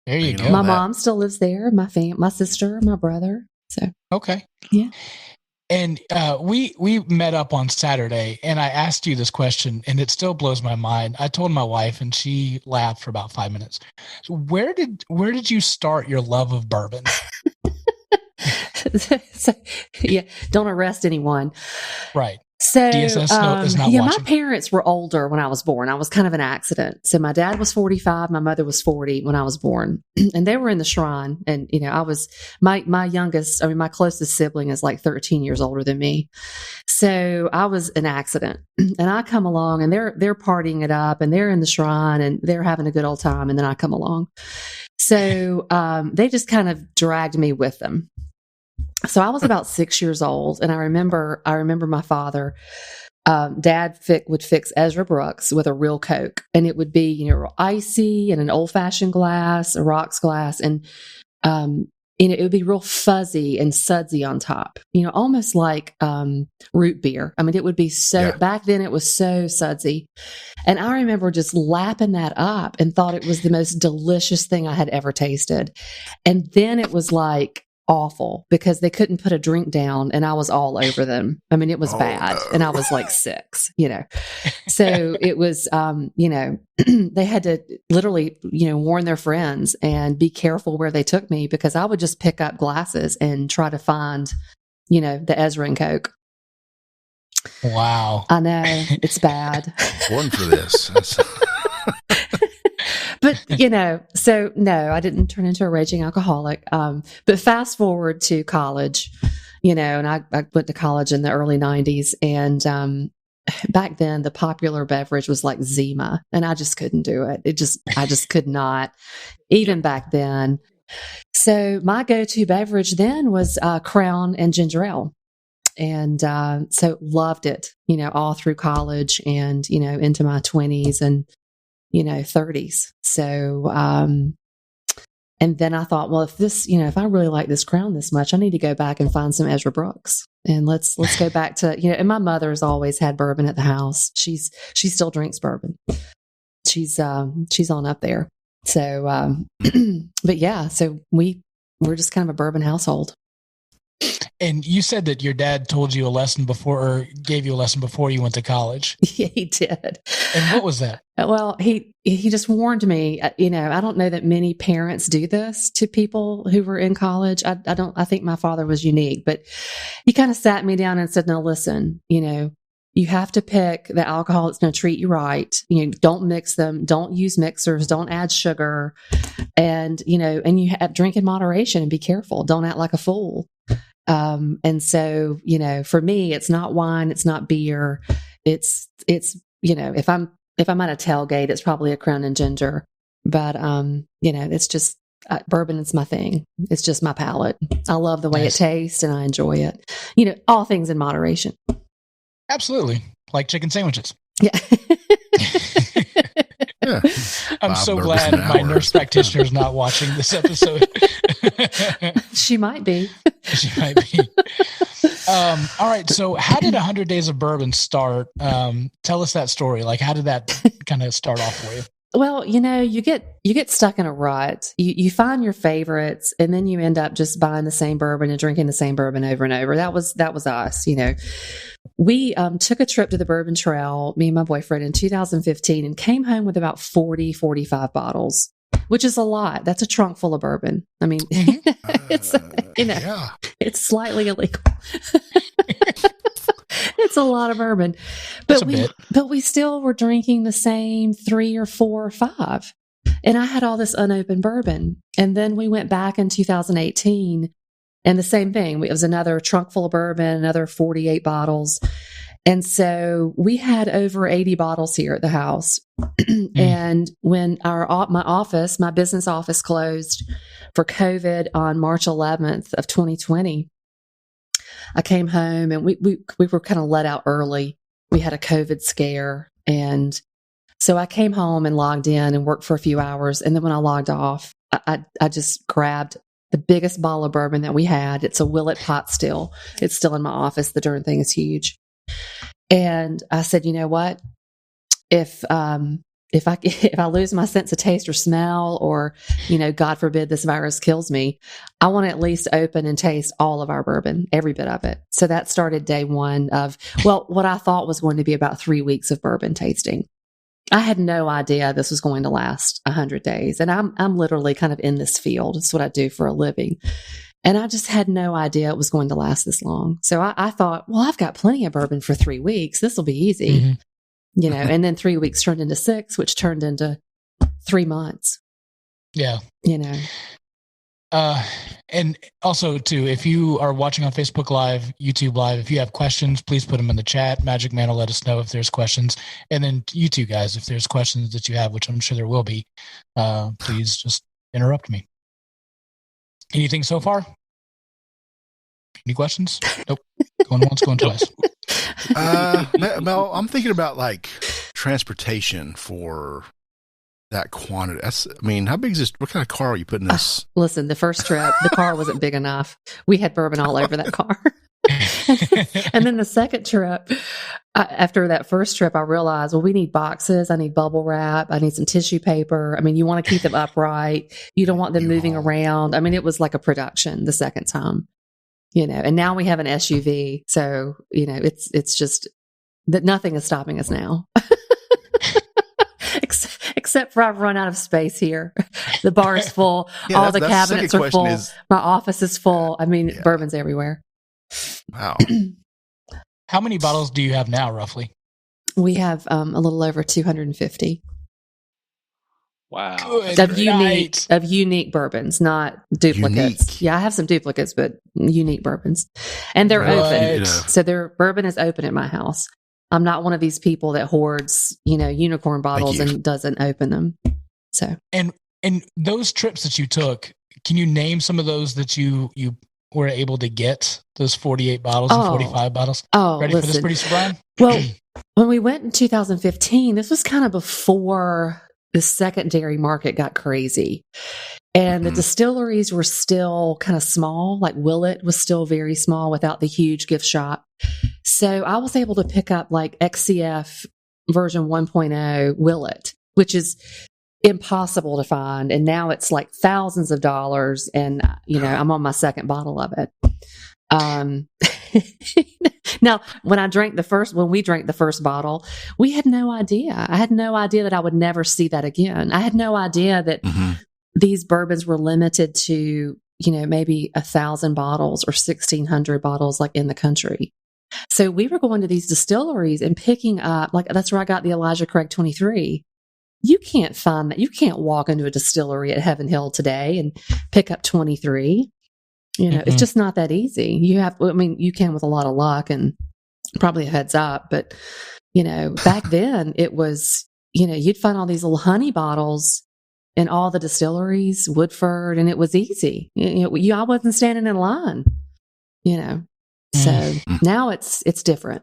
There you go. My mom still lives there. My sister, my brother. So. Okay. Yeah. And we met up on Saturday, and I asked you this question, and it still blows my mind. I told my wife, and she laughed for about 5 minutes. So where did you start your love of bourbon? So, yeah, don't arrest anyone. Right. So, DSS is not watching. my parents were older when I was born. I was kind of an accident. So my dad was 45, my mother was 40 when I was born, and they were in the shrine. And I was my closest sibling is like 13 years older than me. So I was an accident, and I come along, and they're partying it up, and they're in the shrine, and they're having a good old time, and then I come along. So they just kind of dragged me with them. So I was about 6 years old, and I remember my father, Dad would fix Ezra Brooks with a real Coke, and it would be icy in an old fashioned glass, a rocks glass, and it would be real fuzzy and sudsy on top, almost like root beer. I mean, it would be back then it was so sudsy, and I remember just lapping that up and thought it was the most delicious thing I had ever tasted, and then it was like awful because they couldn't put a drink down and I was all over them. I mean, it was bad. And I was like 6, so it was, they had to literally, warn their friends and be careful where they took me because I would just pick up glasses and try to find, the Ezra and Coke. Wow. I know it's bad. Born for this. But, so no, I didn't turn into a raging alcoholic. But fast forward to college, and I went to college in the early 90s. And back then, the popular beverage was like Zima, and I just couldn't do it. I just could not, even back then. So my go-to beverage then was Crown and ginger ale. And so loved it, all through college and, into my 20s and, 30s. So, and then I thought, well, if I really like this Crown this much, I need to go back and find some Ezra Brooks. And let's go back to, and my mother's always had bourbon at the house. She still drinks bourbon. She's on up there. So, but yeah, so we're just kind of a bourbon household. And you said that your dad told you a lesson before, or gave you a lesson before you went to college. Yeah, he did. And what was that? Well, he just warned me, I don't know that many parents do this to people who were in college. I think my father was unique, but he kind of sat me down and said, no, listen, you have to pick the alcohol that's going to treat you right. Don't mix them. Don't use mixers. Don't add sugar. And, and you have drink in moderation and be careful. Don't act like a fool. And so, for me, it's not wine. It's not beer. It's, if I'm at a tailgate, it's probably a Crown and ginger, but, it's just, bourbon is my thing. It's just my palate. I love the way it tastes and I enjoy it. All things in moderation. Absolutely. Like chicken sandwiches. Yeah. Yeah. I'm so glad my nurse practitioner is not watching this episode. She might be. She might be. All right. So how did 100 Days of Bourbon start? Tell us that story. Like, how did that kind of start off for you? Well, you get stuck in a rut. You find your favorites, and then you end up just buying the same bourbon and drinking the same bourbon over and over. That was us. We took a trip to the Bourbon Trail, me and my boyfriend, in 2015, and came home with about 45 bottles, which is a lot. That's a trunk full of bourbon. I mean, it's it's slightly illegal. It's a lot of bourbon, but we still were drinking the same 3 or 4 or 5. And I had all this unopened bourbon. And then we went back in 2018 and the same thing. It was another trunk full of bourbon, another 48 bottles. And so we had over 80 bottles here at the house. And when my business office closed for COVID on March 11th of 2020, I came home and we were kind of let out early. We had a COVID scare. And so I came home and logged in and worked for a few hours. And then when I logged off, I just grabbed the biggest bottle of bourbon that we had. It's a Willet pot still. It's still in my office. The darn thing is huge. And I said, you know what? If I lose my sense of taste or smell, or, God forbid this virus kills me, I want to at least open and taste all of our bourbon, every bit of it. So that started day one of, what I thought was going to be about 3 weeks of bourbon tasting. I had no idea this was going to last 100 days. And I'm literally kind of in this field. It's what I do for a living. And I just had no idea it was going to last this long. So I thought, well, I've got plenty of bourbon for 3 weeks. This will be easy. Mm-hmm. And then 3 weeks turned into 6, which turned into 3 months. Yeah. And also too, if you are watching on Facebook Live, YouTube Live, if you have questions, please put them in the chat. Magic Man will let us know if there's questions. And then you two guys, if there's questions that you have, which I'm sure there will be, please just interrupt me. Anything so far? Any questions? Nope. Going once, going twice. Mel, I'm thinking about like transportation for that quantity. How big is this? What kind of car are you putting this? Listen, the first trip, the car wasn't big enough. We had bourbon all over that car. And then the second trip, after that first trip, I realized, we need boxes. I need bubble wrap. I need some tissue paper. You want to keep them upright. You don't want them moving around. It was like a production the second time, and now we have an SUV. So, it's just that nothing is stopping us now. Except for I've run out of space here. The bar is full. All the cabinets are full. My office is full. Bourbon's everywhere. Wow. How many bottles do you have now, roughly? We have a little over 250. Wow. Of unique bourbons, not duplicates. Yeah, I have some duplicates, but unique bourbons. And they're open. So their bourbon is open at my house. I'm not one of these people that hoards, unicorn bottles and doesn't open them. So and those trips that you took, can you name some of those that you were able to get, those 48 bottles and 45 bottles? Ready for this, producer Brian? Well, when we went in 2015, this was kind of before the secondary market got crazy. And the distilleries were still kind of small, like Willett was still very small without the huge gift shop. So I was able to pick up like XCF version 1.0 Willett, which is impossible to find. And now it's like thousands of dollars. And, I'm on my second bottle of it. Now, when we drank the first bottle, we had no idea. I had no idea that I would never see that again. I had no idea that these bourbons were limited to, maybe 1,000 bottles or 1,600 bottles like in the country. So we were going to these distilleries and picking up, like that's where I got the Elijah Craig 23. You can't find that. You can't walk into a distillery at Heaven Hill today and pick up 23. It's just not that easy. You can with a lot of luck and probably a heads up, but, back then it was, you'd find all these little honey bottles in all the distilleries, Woodford, and it was easy. I wasn't standing in line, so now it's different.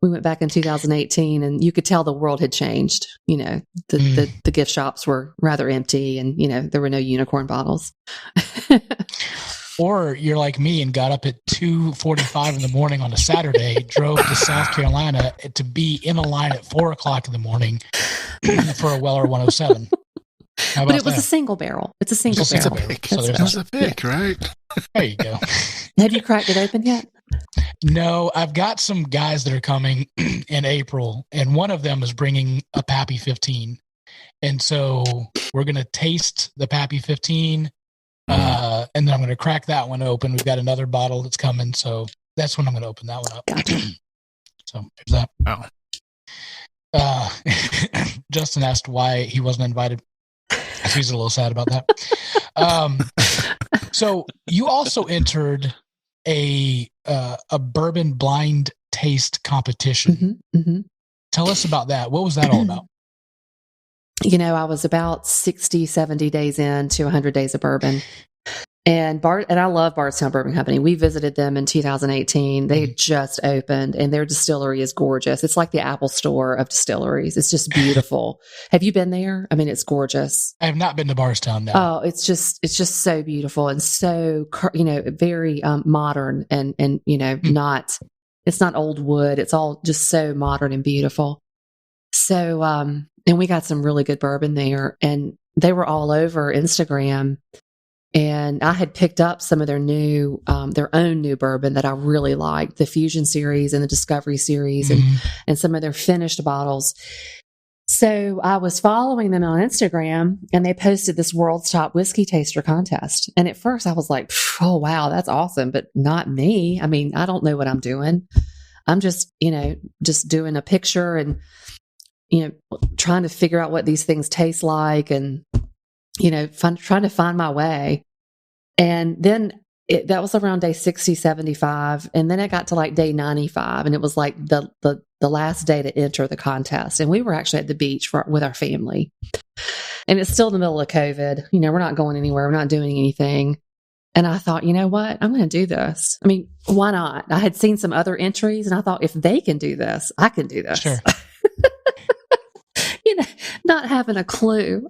We went back in 2018 and you could tell the world had changed. The gift shops were rather empty and, there were no unicorn bottles. Or you're like me and got up at 2:45 in the morning on a Saturday, drove to South Carolina to be in a line at 4:00 in the morning for a Weller 107. But it was a single barrel. It's a single barrel. It's a pick, right? There you go. Have you cracked it open yet? No, I've got some guys that are coming in April, and one of them is bringing a Pappy 15. And so we're going to taste the Pappy 15. And then I'm going to crack that one open. We've got another bottle that's coming, so that's when I'm going to open that one up. Gotcha. So there's that. Justin asked why he wasn't invited. So he's a little sad about that. So you also entered a bourbon blind taste competition. Tell us about that. What was that all about? I was about 60, 70 days into 100 days of bourbon. And I love Bardstown Bourbon Company. We visited them in 2018. They just opened and their distillery is gorgeous. It's like the Apple Store of distilleries. It's just beautiful. Have you been there? I mean, it's gorgeous. I have not been to Bardstown. No. Oh, it's just so beautiful and so, very modern and it's not old wood. It's all just so modern and beautiful. So, and we got some really good bourbon there and they were all over Instagram. And I had picked up some of their own new bourbon that I really liked, the Fusion series and the Discovery series and some of their finished bottles. So I was following them on Instagram and they posted this World's Top Whiskey Taster contest. And at first I was like, oh, wow, that's awesome. But not me. I mean, I don't know what I'm doing. I'm just doing a picture and, trying to figure out what these things taste like and, trying to find my way. And then that was around day 60, 75. And then it got to like day 95. And it was like the last day to enter the contest. And we were actually at the beach with our family. And it's still in the middle of COVID. We're not going anywhere. We're not doing anything. And I thought, you know what? I'm going to do this. I mean, why not? I had seen some other entries and I thought if they can do this, I can do this. Sure. Not having a clue.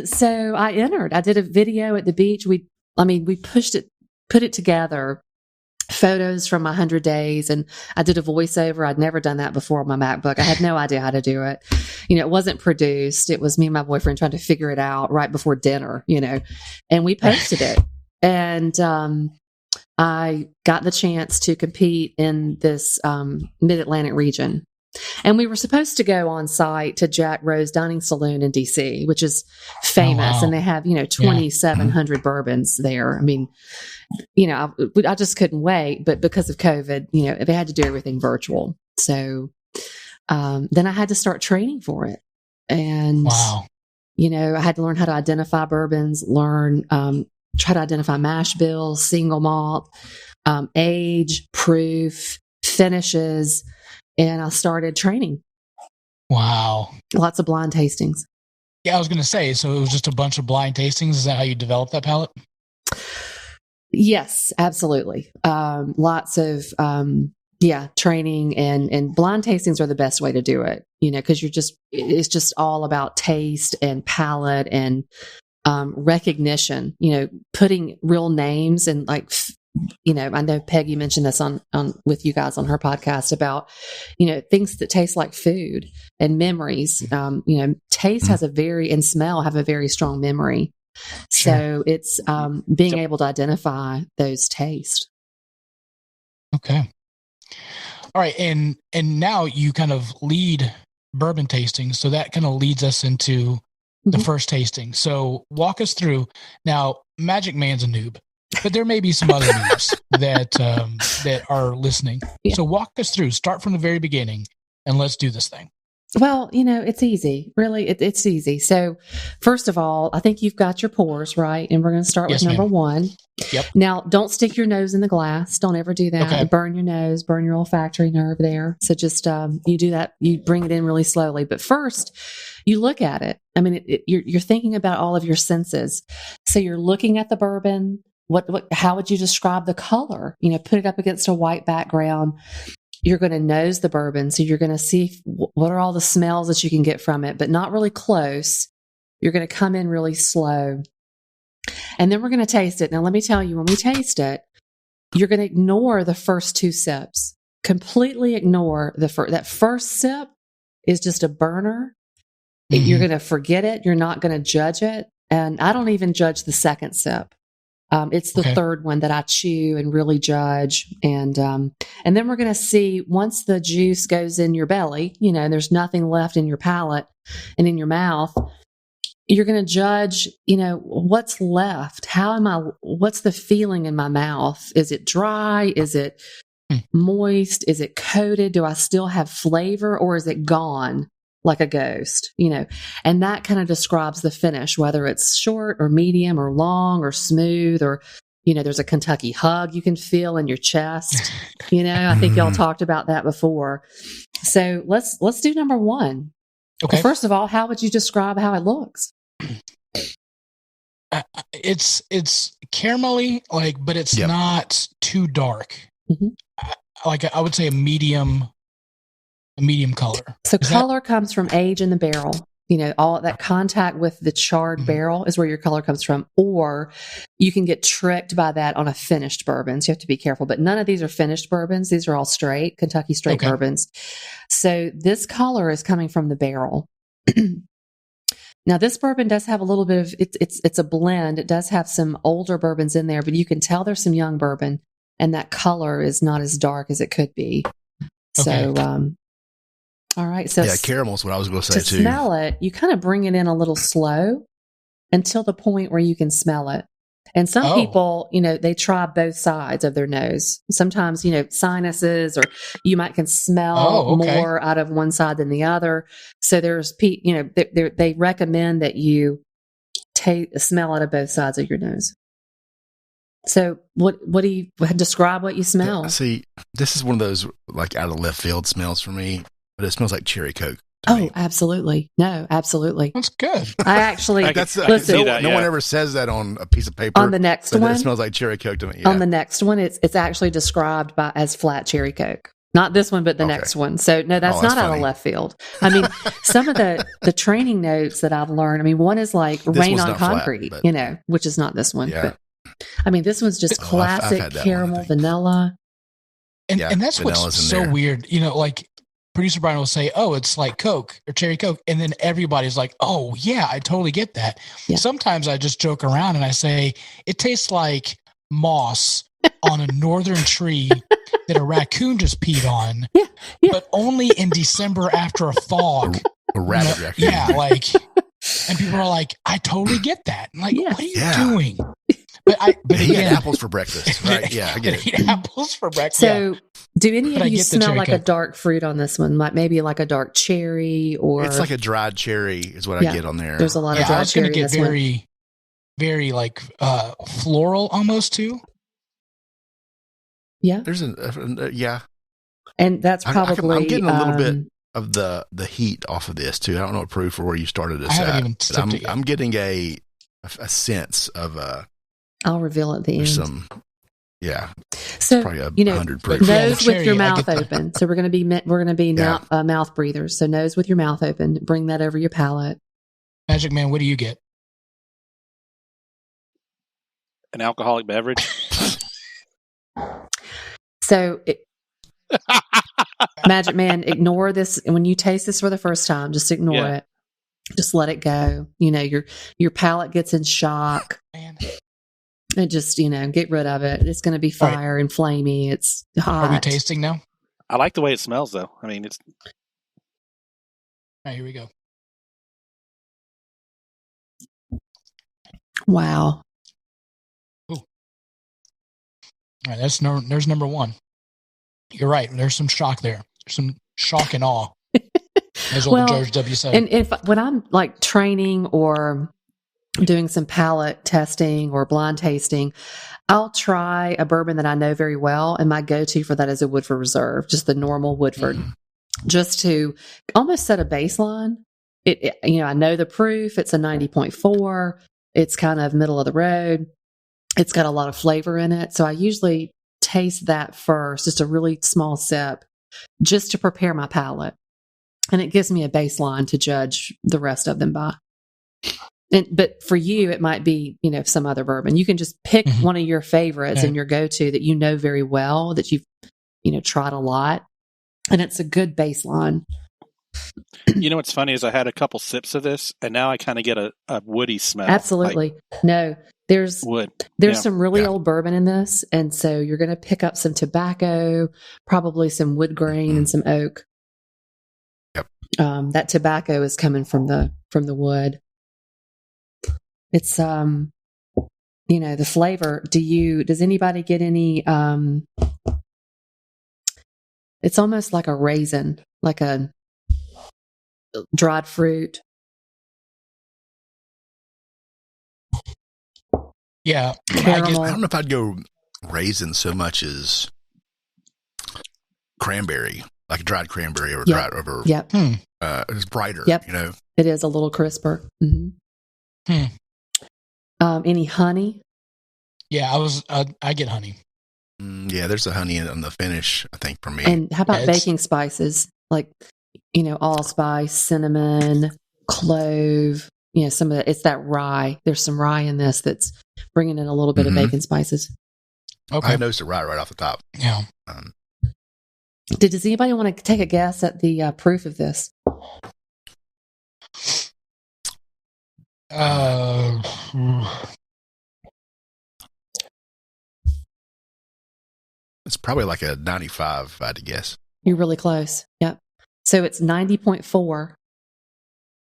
So I entered. I did a video at the beach. We put it together, photos from my 100 days, and I did a voiceover. I'd never done that before on my MacBook. I had no idea how to do it. It wasn't produced. It was me and my boyfriend trying to figure it out right before dinner, and we posted it. And I got the chance to compete in this Mid-Atlantic region. And we were supposed to go on site to Jack Rose Dining Saloon in DC, which is famous. Oh, wow. And they have, 2,700 bourbons there. I mean, I just couldn't wait. But because of COVID, they had to do everything virtual. So then I had to start training for it. And, wow. I had to learn how to identify bourbons, try to identify mash bills, single malt, age, proof, finishes. And I started training. Wow. Lots of blind tastings. Yeah, I was going to say, so it was just a bunch of blind tastings. Is that how you developed that palate? Yes, absolutely. Lots of, training and blind tastings are the best way to do it, because it's just all about taste and palate and recognition, putting real names and like, I know Peggy mentioned this on with you guys on her podcast about, things that taste like food and memories. Taste has and smell have a very strong memory. Sure. So it's being able to identify those tastes. Okay. All right. And now you kind of lead bourbon tasting. So that kind of leads us into the first tasting. So walk us through. Now, Magic Man's a noob, but there may be some other noobs that are listening. Yeah. So walk us through, start from the very beginning, and let's do this thing. Well, it's easy. Really, it's easy. So first of all, I think you've got your pours, right? And we're going to start with number one. Yep. Now, don't stick your nose in the glass. Don't ever do that. Okay. Burn your nose, burn your olfactory nerve there. So just you do that. You bring it in really slowly. But first, you look at it. I mean, you're thinking about all of your senses. So you're looking at the bourbon. How would you describe the color? Put it up against a white background. You're going to nose the bourbon. So you're going to see what are all the smells that you can get from it, but not really close. You're going to come in really slow. And then we're going to taste it. Now, let me tell you, when we taste it, you're going to ignore the first two sips. Completely ignore that first sip is just a burner. Mm-hmm. You're going to forget it. You're not going to judge it. And I don't even judge the second sip. It's the third one that I chew and really judge. And then we're going to see once the juice goes in your belly, there's nothing left in your palate and in your mouth, you're going to judge, what's left. What's the feeling in my mouth? Is it dry? Is it moist? Is it coated? Do I still have flavor, or is it gone? Like a ghost, and that kind of describes the finish, whether it's short or medium or long or smooth, or, there's a Kentucky hug you can feel in your chest. I think y'all talked about that before. So let's do number one. Okay. Well, first of all, how would you describe how it looks? It's caramelly, but it's not too dark. Mm-hmm. I would say a medium color. So color comes from age in the barrel. All that contact with the charred barrel is where your color comes from. Or you can get tricked by that on a finished bourbon. So you have to be careful. But none of these are finished bourbons. These are all straight, Kentucky straight bourbons. So this color is coming from the barrel. Now, this bourbon does have a little bit of, it's a blend. It does have some older bourbons in there, but you can tell there's some young bourbon, and that color is not as dark as it could be. Okay. So, all right. So caramel's what I was going to say too. To smell it, you kind of bring it in a little slow until the point where you can smell it. And some people, they try both sides of their nose. Sometimes, sinuses, or you can smell more out of one side than the other. So there's, they recommend that you smell out of both sides of your nose. So what do you describe what you smell? Yeah, see, this is one of those out of left field smells for me, but it smells like cherry Coke. Oh, absolutely. No, absolutely. That's good. I actually, listen, no one ever says that on a piece of paper. On the next one. It smells like cherry Coke to me. Yeah. On the next one, it's actually described as flat cherry Coke. Not this one, but the next one. So no, that's not out of left field. I mean, some of the training notes that I've learned, one is like rain on concrete, flat, which is not this one. Yeah. But this one's just classic caramel, vanilla. And that's what's so weird. Producer Brian will say, "Oh, it's like Coke or cherry Coke," and then everybody's like, "Oh, yeah, I totally get that." Yeah. Sometimes I just joke around and I say, "It tastes like moss on a northern tree that a raccoon just peed on, but only in December after a fog." A rabbit raccoon. Yeah, and people are like, "I totally get that." I'm like, what are you doing? But he again, had apples for breakfast, right? Yeah, I get it. Eat apples for breakfast. So, do any But of I you get the smell cherry like Coke. a dark fruit on this one? Like maybe like a dark cherry, or It's like a dried cherry is what I get on there. there's a lot of I dried was going cherry to in get this one. very, very like floral almost too. Yeah, There's yeah. and that's probably I'm getting a little bit of the heat off of this too. I don't know what proof or where you started this I haven't at. even but sipped it yet. I'm getting a sense of I'll reveal at the end. there's some So probably a 100 nose proof. Yeah, the with cherry, your I mouth get the- open. So we're going to be Yeah. mouth breathers. So nose with your mouth open. Bring that over your palate. Magic Man, what do you get? An alcoholic beverage. So, Magic Man, ignore this. When you taste this for the first time, just ignore it. Just let it go. Your palate gets in shock. Man. And just, get rid of it. It's going to be All right. fire and flamey. It's hot. Are we tasting now? I like the way it smells, though. I mean, it's All right, here we go. Wow. All right, there's number one. You're right. There's some shock there. There's some shock and awe. As old George W. said. And when I'm like training or doing some palate testing or blind tasting, I'll try a bourbon that I know very well. And my go-to for that is a Woodford Reserve, just the normal Woodford, just to almost set a baseline. I know the proof. It's a 90.4. It's kind of middle of the road. It's got a lot of flavor in it. So I usually taste that first, just a really small sip, just to prepare my palate. And it gives me a baseline to judge the rest of them by. But for you, it might be, some other bourbon. You can just pick one of your favorites and your go-to that you know very well, that you've, tried a lot. And it's a good baseline. What's funny is I had a couple sips of this, and now I kind of get a woody smell. Absolutely. No, there's wood. Some really old bourbon in this. And so you're going to pick up some tobacco, probably some wood grain and some oak. Yep. That tobacco is coming from the wood. It's, the flavor. Does anybody get any, it's almost like a raisin, like a dried fruit. Yeah. I don't know if I'd go raisin so much as cranberry, like dried cranberry or dried over. Yep. It's brighter. Yep. It is a little crisper. Mm-hmm. Any honey? Yeah, I get honey. Yeah, there's a honey on the finish, I think, for me. And how about baking spices? Like, allspice, cinnamon, clove, some of it's that rye. There's some rye in this that's bringing in a little bit of baking spices. Okay. I noticed it right off the top. Yeah. Does anybody want to take a guess at the proof of this? It's probably like a 95, if I had to guess. You're really close. Yep. So it's 90.4.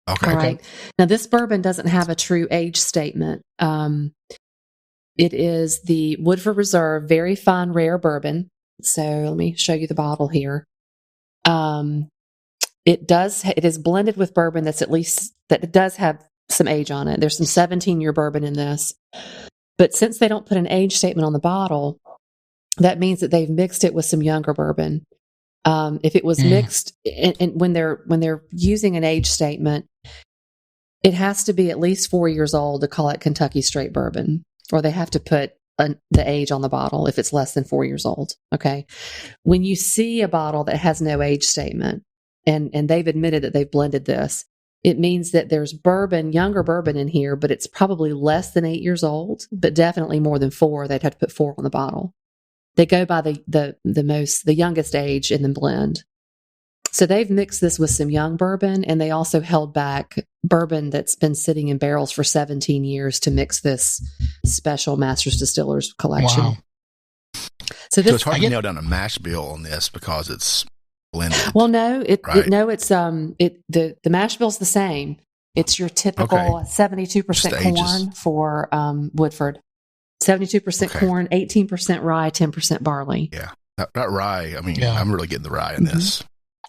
Okay. All right. Now, this bourbon doesn't have a true age statement. It is the Woodford Reserve Very Fine Rare Bourbon. So let me show you the bottle here. It is blended with bourbon that it does have some age on it. There's some 17-year bourbon in this. But since they don't put an age statement on the bottle, that means that they've mixed it with some younger bourbon. If it was mixed, and when they're using an age statement, it has to be at least 4 years old to call it Kentucky Straight Bourbon, or they have to put the age on the bottle if it's less than 4 years old. Okay. When you see a bottle that has no age statement, and they've admitted that they've blended this, it means that there's younger bourbon in here, but it's probably less than 8 years old, but definitely more than 4. They'd have to put 4 on the bottle. They go by the youngest age in the blend. So they've mixed this with some young bourbon, and they also held back bourbon that's been sitting in barrels for 17 years to mix this special Masters Distillers collection. Wow. So it's hard to nail down a mash bill on this because it's blended. Well, no, the mash bill's the same. It's your typical 72% corn for Woodford. 72% corn, 18% rye, 10% barley. Yeah. That rye. I mean, I'm really getting the rye in this.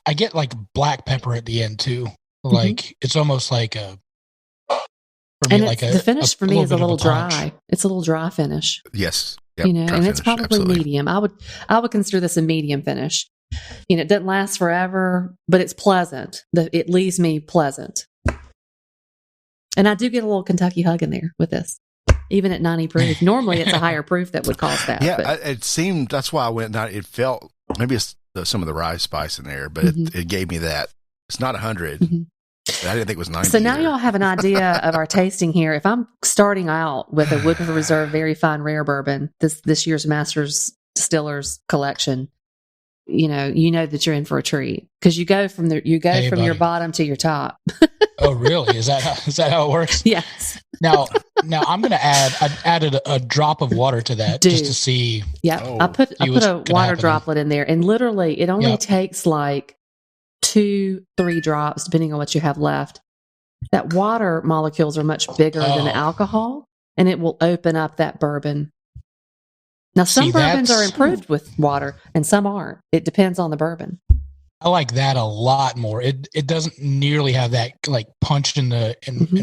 I get like black pepper at the end too. Like it's almost like a, for me, and like the finish for me is a little dry. punch. It's a little dry finish. Yes. Yep, and finish, it's probably absolutely medium. I would consider this a medium finish. It doesn't last forever, but it's pleasant. It leaves me pleasant. And I do get a little Kentucky hug in there with this, even at 90 proof. Normally it's a higher proof that would cause that. Yeah, it seemed, that's why I went down. It felt, maybe it's some of the rye spice in there, but it gave me that. It's not 100. I didn't think it was 90. So now y'all have an idea of our tasting here. If I'm starting out with a Woodford Reserve Very Fine Rare Bourbon, this year's Masters Distillers collection, you know that you're in for a treat because you go from your bottom to your top. Oh, really? Is that how it works? Yes. Now I'm going to I added a drop of water to that just to see. Yeah, I put a water droplet in there, and literally it only takes like 2-3 drops, depending on what you have left. That water molecules are much bigger than the alcohol, and it will open up that bourbon. Now, some bourbons are improved with water, and some aren't. It depends on the bourbon. I like that a lot more. It doesn't nearly have that like punch in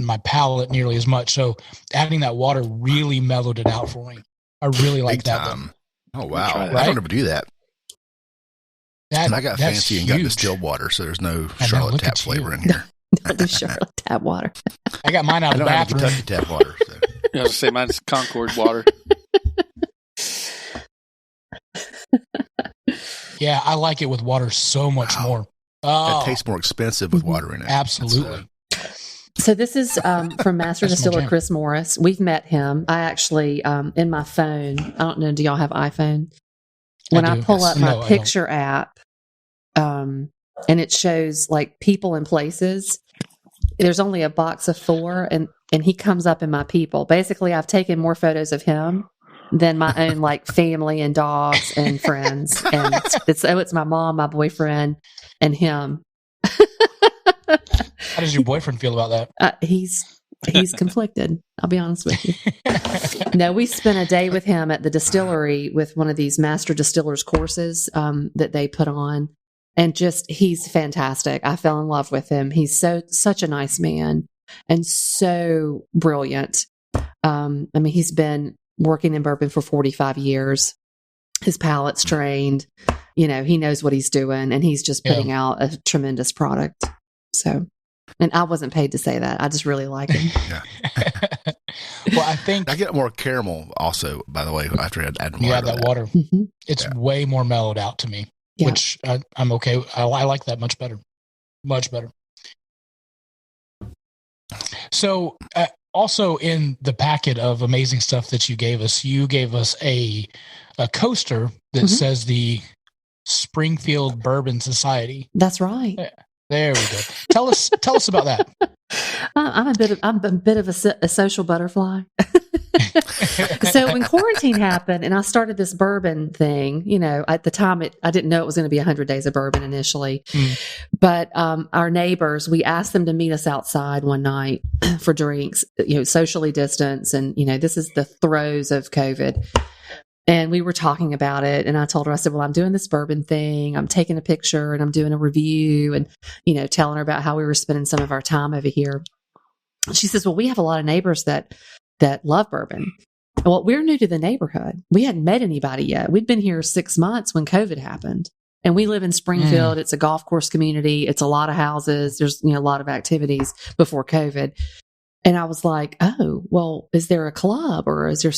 my palate nearly as much. So adding that water really mellowed it out for me. I really like that one. Oh wow! I don't ever do that. And I got fancy and got distilled water, so there's no Charlotte Tap flavor in here. Don't do Charlotte Tap water. I got mine out of the bathroom. I don't have Kentucky Tap water. So. I was say mine's Concord water. Yeah, I like it with water so much more. Oh, it tastes more expensive with water in it. Absolutely. So this is from Master Distiller Chris Morris. We've met him. I actually, in my phone, I don't know, do y'all have iPhone? When I pull up my picture app, and it shows like people and places, there's only a box of 4, and he comes up in my people. Basically, I've taken more photos of him than my own like family and dogs and friends. And it's my mom, my boyfriend, and him. How does your boyfriend feel about that? He's conflicted. I'll be honest with you. No, we spent a day with him at the distillery with one of these master distillers courses that they put on. And he's fantastic. I fell in love with him. He's such a nice man and so brilliant. He's been working in bourbon for 45 years. His palate's trained. He knows what he's doing, and he's just putting out a tremendous product. So, and I wasn't paid to say that. I just really like him. Yeah. Well, I think I get more caramel also, by the way, after I add more. Yeah, that water. Mm-hmm. It's way more mellowed out to me, which I'm okay. I like that much better. Much better. So, also in the packet of amazing stuff that you gave us a coaster that says the Springfield Bourbon Society. That's right. There we go. Tell us about that. I'm a bit of a social butterfly. So when quarantine happened and I started this bourbon thing, at the time I didn't know it was going to be 100 days of bourbon initially, but our neighbors, we asked them to meet us outside one night for drinks, socially distanced, and this is the throes of COVID. And we were talking about it, and I told her, I said, well, I'm doing this bourbon thing. I'm taking a picture and I'm doing a review and, telling her about how we were spending some of our time over here. She says, well, we have a lot of neighbors that love bourbon. Well, we're new to the neighborhood. We hadn't met anybody yet. We'd been here 6 months when COVID happened. And we live in Springfield. It's a golf course community. It's a lot of houses. There's, a lot of activities before COVID. And I was like, oh, well, is there a club or is there,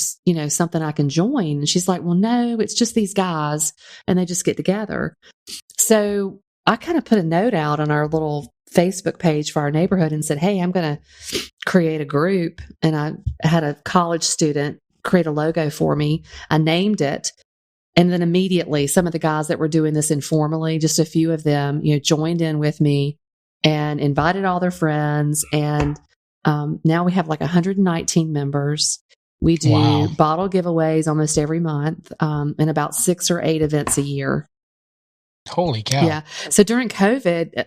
something I can join? And she's like, well, no, it's just these guys and they just get together. So I kind of put a note out on our little Facebook page for our neighborhood and said, hey, I'm going to create a group. And I had a college student create a logo for me. I named it. And then immediately some of the guys that were doing this informally, just a few of them, joined in with me and invited all their friends. And now we have like 119 members. We do bottle giveaways almost every month, and about 6 or 8 events a year. Holy cow. Yeah. So during COVID,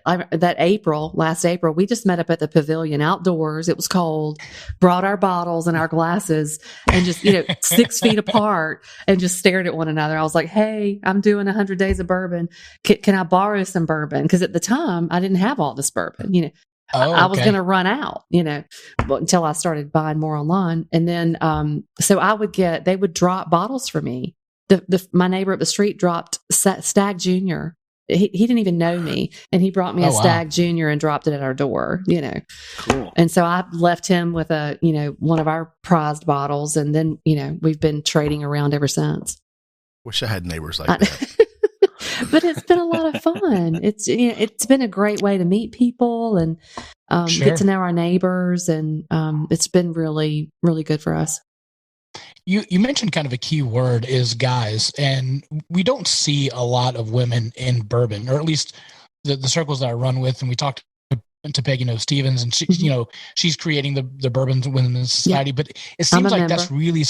last April, we just met up at the pavilion outdoors. It was cold, brought our bottles and our glasses and just, 6 feet apart and just stared at one another. I was like, hey, I'm doing 100 days of bourbon. Can I borrow some bourbon? Because at the time I didn't have all this bourbon, I was going to run out, until I started buying more online. And then, so they would drop bottles for me. My neighbor up the street dropped Stag Junior. He didn't even know me, and he brought me a Stag Junior and dropped it at our door. Cool. And so I left him with one of our prized bottles, and then we've been trading around ever since. Wish I had neighbors like that. But it's been a lot of fun. It's been a great way to meet people and get to know our neighbors, and it's been really, really good for us. You mentioned kind of a key word is guys, and we don't see a lot of women in bourbon, or at least the circles that I run with. And we talked to Peggy Stevens, and she, she's creating the Bourbon Women's Society. Yeah. But it seems like that's really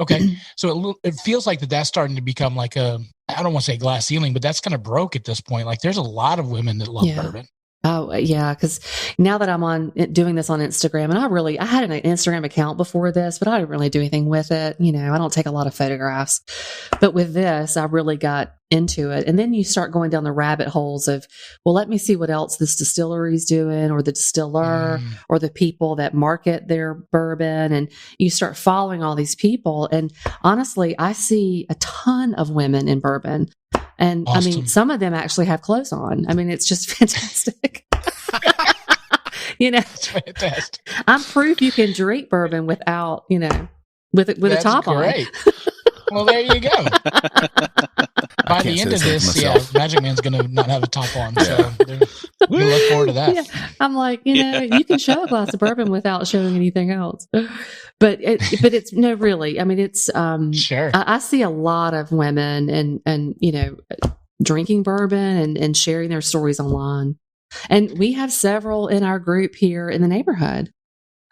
okay. So it feels like that's starting to become like I don't want to say glass ceiling, but that's kind of broke at this point. Like there's a lot of women that love bourbon. Oh, yeah. Because now that I'm doing this on Instagram, and I had an Instagram account before this, but I didn't really do anything with it. I don't take a lot of photographs. But with this, I really got into it. And then you start going down the rabbit holes of, well, let me see what else this distillery is doing, or the distiller, or the people that market their bourbon. And you start following all these people. And honestly, I see a ton of women in bourbon. And awesome. I mean, some of them actually have clothes on. I mean, it's just fantastic. It's fantastic. I'm proof you can drink bourbon without, with a top great. On. Well, there you go. By the end of this, Magic Man's going to not have a top on. So we look forward to that. Yeah. I'm like, you can show a glass of bourbon without showing anything else. But it's no, really. I mean, it's sure. I see a lot of women and drinking bourbon and sharing their stories online. And we have several in our group here in the neighborhood.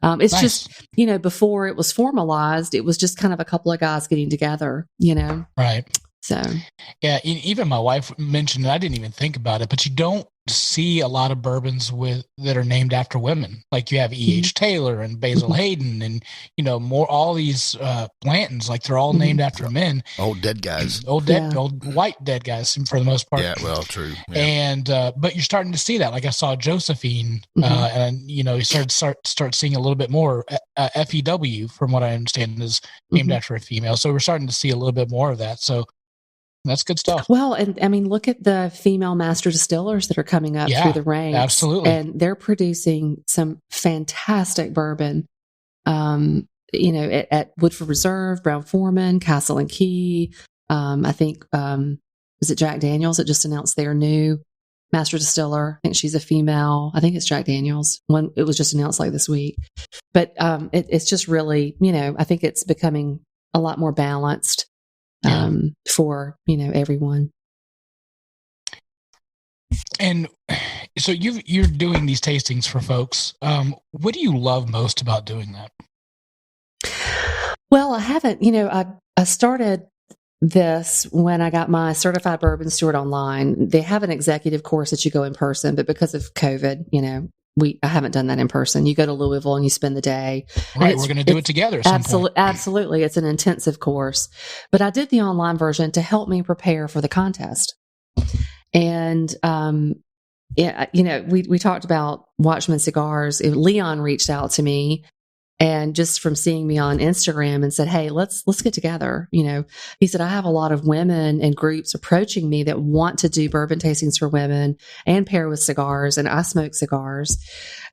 It's nice. Just, before it was formalized, it was just kind of a couple of guys getting together, Right. So, yeah, even my wife mentioned it. I didn't even think about it, but you don't see a lot of bourbons that are named after women. Like you have E.H. Taylor and Basil Hayden and, more, all these Blantons, like they're all named after men. Old dead guys. Old white dead guys for the most part. Yeah, well, true. Yeah. And, but you're starting to see that. Like I saw Josephine and, you start seeing a little bit more. FEW, from what I understand, is named after a female. So we're starting to see a little bit more of that. So that's good stuff. Well, and I mean, look at the female master distillers that are coming up through the ranks. Absolutely. And they're producing some fantastic bourbon, at Woodford Reserve, Brown-Forman, Castle and Key. I think, was it Jack Daniels that just announced their new master distiller? I think she's a female. I think it's Jack Daniels. It was just announced like this week. But it's just really, I think it's becoming a lot more balanced. For everyone. And so you're doing these tastings for folks. What do you love most about doing that? Well, I haven't. I started this when I got my certified bourbon steward online. They have an executive course that you go in person, but because of COVID, I haven't done that in person. You go to Louisville and you spend the day. Right, we're going to do it together at some point. Absolutely. It's an intensive course. But I did the online version to help me prepare for the contest. And, we talked about Watchman Cigars. Leon reached out to me, and just from seeing me on Instagram, and said, hey, let's get together. He said, I have a lot of women and groups approaching me that want to do bourbon tastings for women and pair with cigars. And I smoke cigars.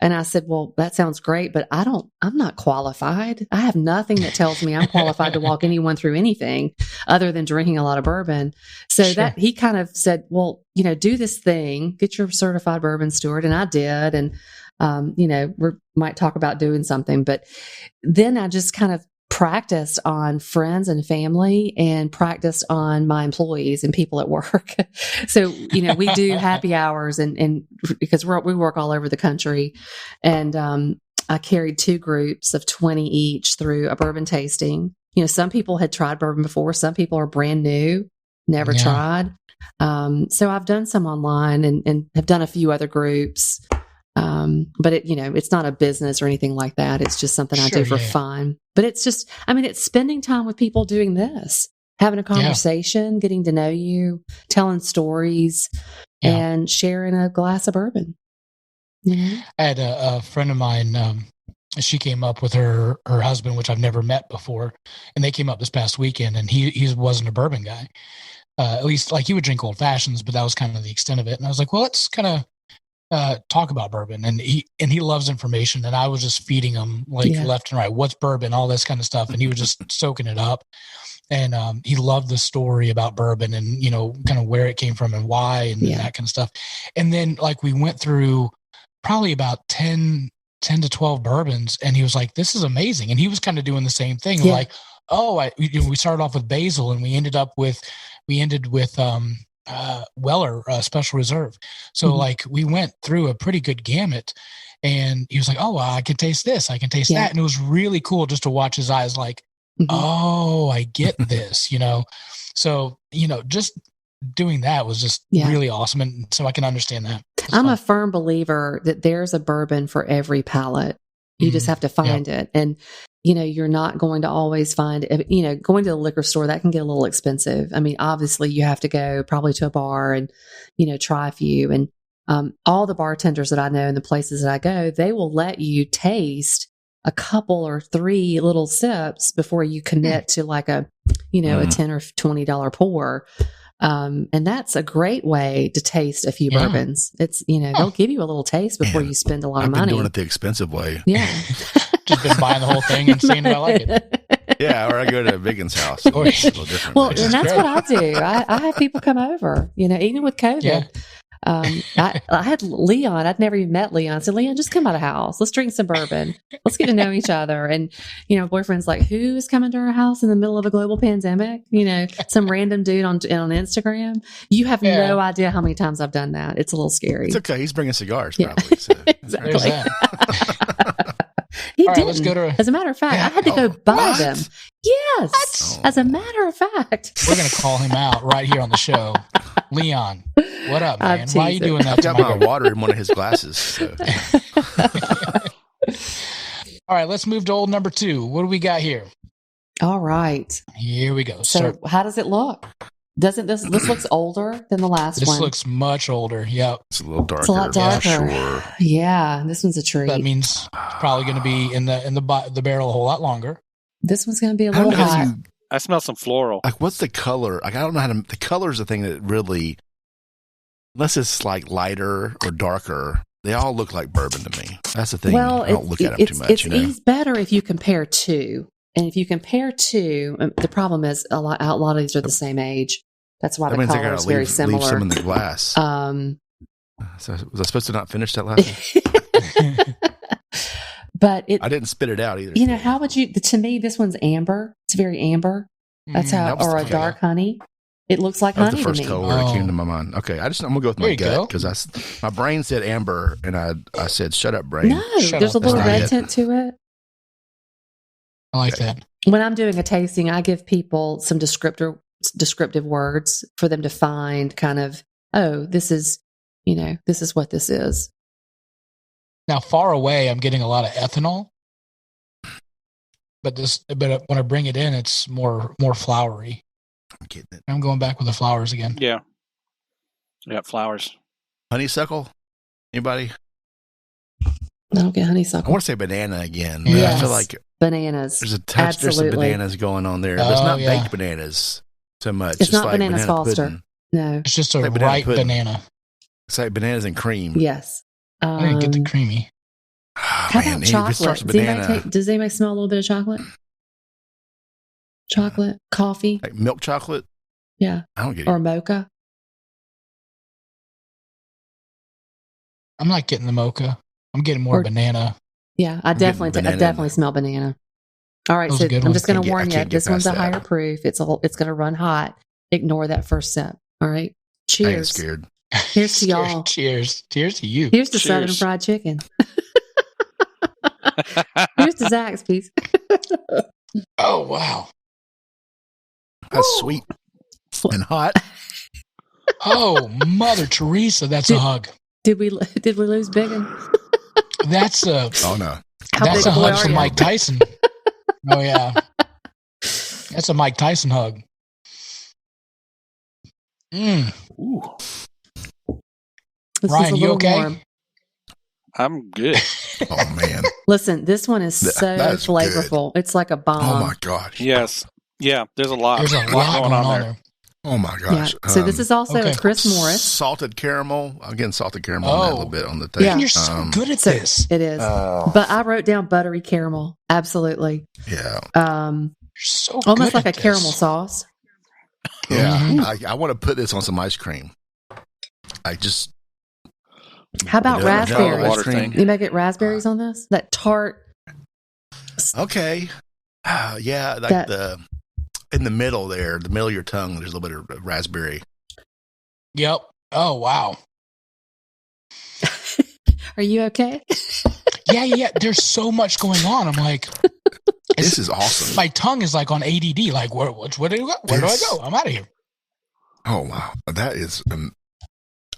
And I said, well, that sounds great, but I'm not qualified. I have nothing that tells me I'm qualified to walk anyone through anything other than drinking a lot of bourbon. So that he kind of said, well, do this thing, get your certified bourbon steward. And I did. And, we might talk about doing something, but then I just kind of practiced on friends and family and practiced on my employees and people at work. So, we do happy hours and because we work all over the country, and, I carried 2 groups of 20 each through a bourbon tasting. Some people had tried bourbon before. Some people are brand new, never tried. So I've done some online and have done a few other groups. But it's not a business or anything like that. It's just something I do for fun. But it's just, it's spending time with people doing this, having a conversation, getting to know you, telling stories, and sharing a glass of bourbon. Mm-hmm. I had a friend of mine. She came up with her husband, which I've never met before, and they came up this past weekend. And he wasn't a bourbon guy, at least like he would drink old fashions, but that was kind of the extent of it. And I was like, well, let's kind of talk about bourbon. And he loves information, and I was just feeding him left and right. What's bourbon? All this kind of stuff, and he was just soaking it up. And he loved the story about bourbon and kind of where it came from and why and that kind of stuff. And then we went through probably about 10 to 12 bourbons, and he was like, this is amazing. And he was kind of doing the same thing. Yeah. We started off with basil, and we ended with Weller Special Reserve. So we went through a pretty good gamut, and he was like, oh, well, I can taste this, I can taste that. And it was really cool just to watch his eyes oh, I get this, So, just doing that was just really awesome. And so I can understand that. I'm a firm believer that there's a bourbon for every palate. You just have to find it. And, you're not going to always find it. Going to the liquor store, that can get a little expensive. Obviously you have to go probably to a bar and, try a few. And all the bartenders that I know and the places that I go, they will let you taste a couple or 3 little sips before you commit to a $10 or $20 pour. And that's a great way to taste a few bourbons. It's, they'll give you a little taste before you spend a lot of money. I've been doing it the expensive way. Yeah. Just been buying the whole thing and seeing if I like it. Yeah. Or I go to Biggun's house. It's a little different. Well, and that's what I do. I have people come over, even with COVID. Yeah. I had Leon. I'd never even met Leon. I said, Leon, just come by the house. Let's drink some bourbon. Let's get to know each other. And, boyfriend's like, who is coming to our house in the middle of a global pandemic? Some random dude on Instagram. You have no idea how many times I've done that. It's a little scary. It's okay. He's bringing cigars, probably. So. Exactly. He did. As a matter of fact, I had to go buy them. Yes. As a matter of fact. We're going to call him out right here on the show. Leon, what up, man? Why are you doing that? I got my water in one of his glasses. So. All right, let's move to old number 2. What do we got here? All right. Here we go. So how does it look? Doesn't this looks older than the last one? This looks much older. Yep. It's a little darker. It's a lot darker. Sure. Yeah, this one's a treat. That means it's probably going to be in the barrel a whole lot longer. This one's going to be a little hot. I smell some floral. What's the color? I don't know how to. The color is the thing that really, unless it's lighter or darker, they all look like bourbon to me. That's the thing. Well, I don't look at them too much. It's better if you compare 2. And if you compare 2, the problem is a lot of these are the same age. That's why the color is very similar. Leave some in the glass. So was I supposed to not finish that last one? But I didn't spit it out either. How would you? To me, this one's amber. It's very amber. That's how, or a dark honey. It looks like honey to me. That was the first color that came to my mind. Okay, I'm gonna go with my gut because my brain said amber, and I said, "Shut up, brain." No, there's a little red tint to it. I like that. When I'm doing a tasting, I give people some descriptive words for them to find kind of, this is what this is. Now, far away, I'm getting a lot of ethanol, but when I bring it in, it's more flowery. I'm getting it. I'm going back with the flowers again. Yeah, flowers. Honeysuckle. Anybody? I don't get honeysuckle. I want to say banana again. Yes. I feel like bananas. There's a touch. There's some bananas going on there. But it's not baked bananas so much. It's not bananas Foster. Pudding. No, it's just a ripe banana. It's like bananas and cream. Yes. I didn't get the creamy. How about chocolate? Does anybody smell a little bit of chocolate? Chocolate, coffee, like milk chocolate. Yeah, I don't get it. Or mocha. I'm not getting the mocha. I'm getting more banana. Yeah, I definitely smell banana. All right, so I'm just going to warn you. This one's a higher proof. It's going to run hot. Ignore that first sip. All right. Cheers. I ain't scared. Here's to y'all. Cheers to you. Here's to Southern Fried Chicken. Here's to Zaxby's. Oh wow, that's sweet and hot. Oh, Mother Teresa, that's a hug. Did we lose Biggun? That's a Oh no. That's a hug from Mike Tyson. Oh yeah. That's a Mike Tyson hug. Ooh. Ryan, you okay? Warm. I'm good. Oh man. Listen, this one is so flavorful. Good. It's like a bomb. Oh my gosh. Yes. Yeah, there's a lot going on there. Oh my gosh. Yeah. So this is also a Chris Morris. Salted caramel. Again, salted caramel on that a little bit on the taste. Yeah. You're so good at this. It is. But I wrote down buttery caramel. Absolutely. Yeah. You're so almost good like a caramel sauce. Yeah. I want to put this on some ice cream. How about raspberries? You may get raspberries on this? That tart. Okay. Yeah, like in the middle there, the middle of your tongue, there's a little bit of raspberry. Yep. Oh, wow. Are you okay? Yeah. There's so much going on. I'm like, this is awesome. My tongue is like on ADD. Like, where do you go? Where do I go? I'm out of here. Oh, wow. That is,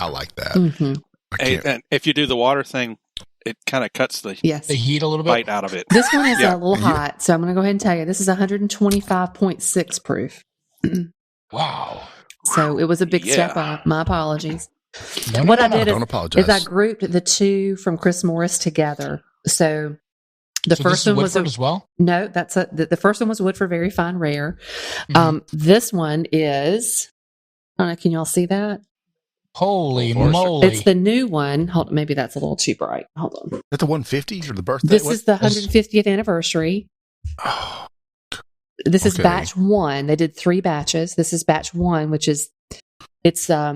I like that. Mm-hmm. And if you do the water thing, it kind of cuts the heat a little bit bite out of it. This one is a little hot, so I'm going to go ahead and tell you. This is 125.6 proof. Wow. So it was a big step up. My apologies. Don't apologize. I grouped the two from Chris Morris together. So the first one was as well. No, the first one was Woodford Very Fine Rare. Mm-hmm. This one is. I don't know. Can y'all see that? Holy moly. It's the new one. Hold on, maybe that's a little too bright. Hold on. Is that the 150 or the birthday? This is the 150th anniversary. Oh, this is batch 1. They did 3 batches. This is batch 1, which is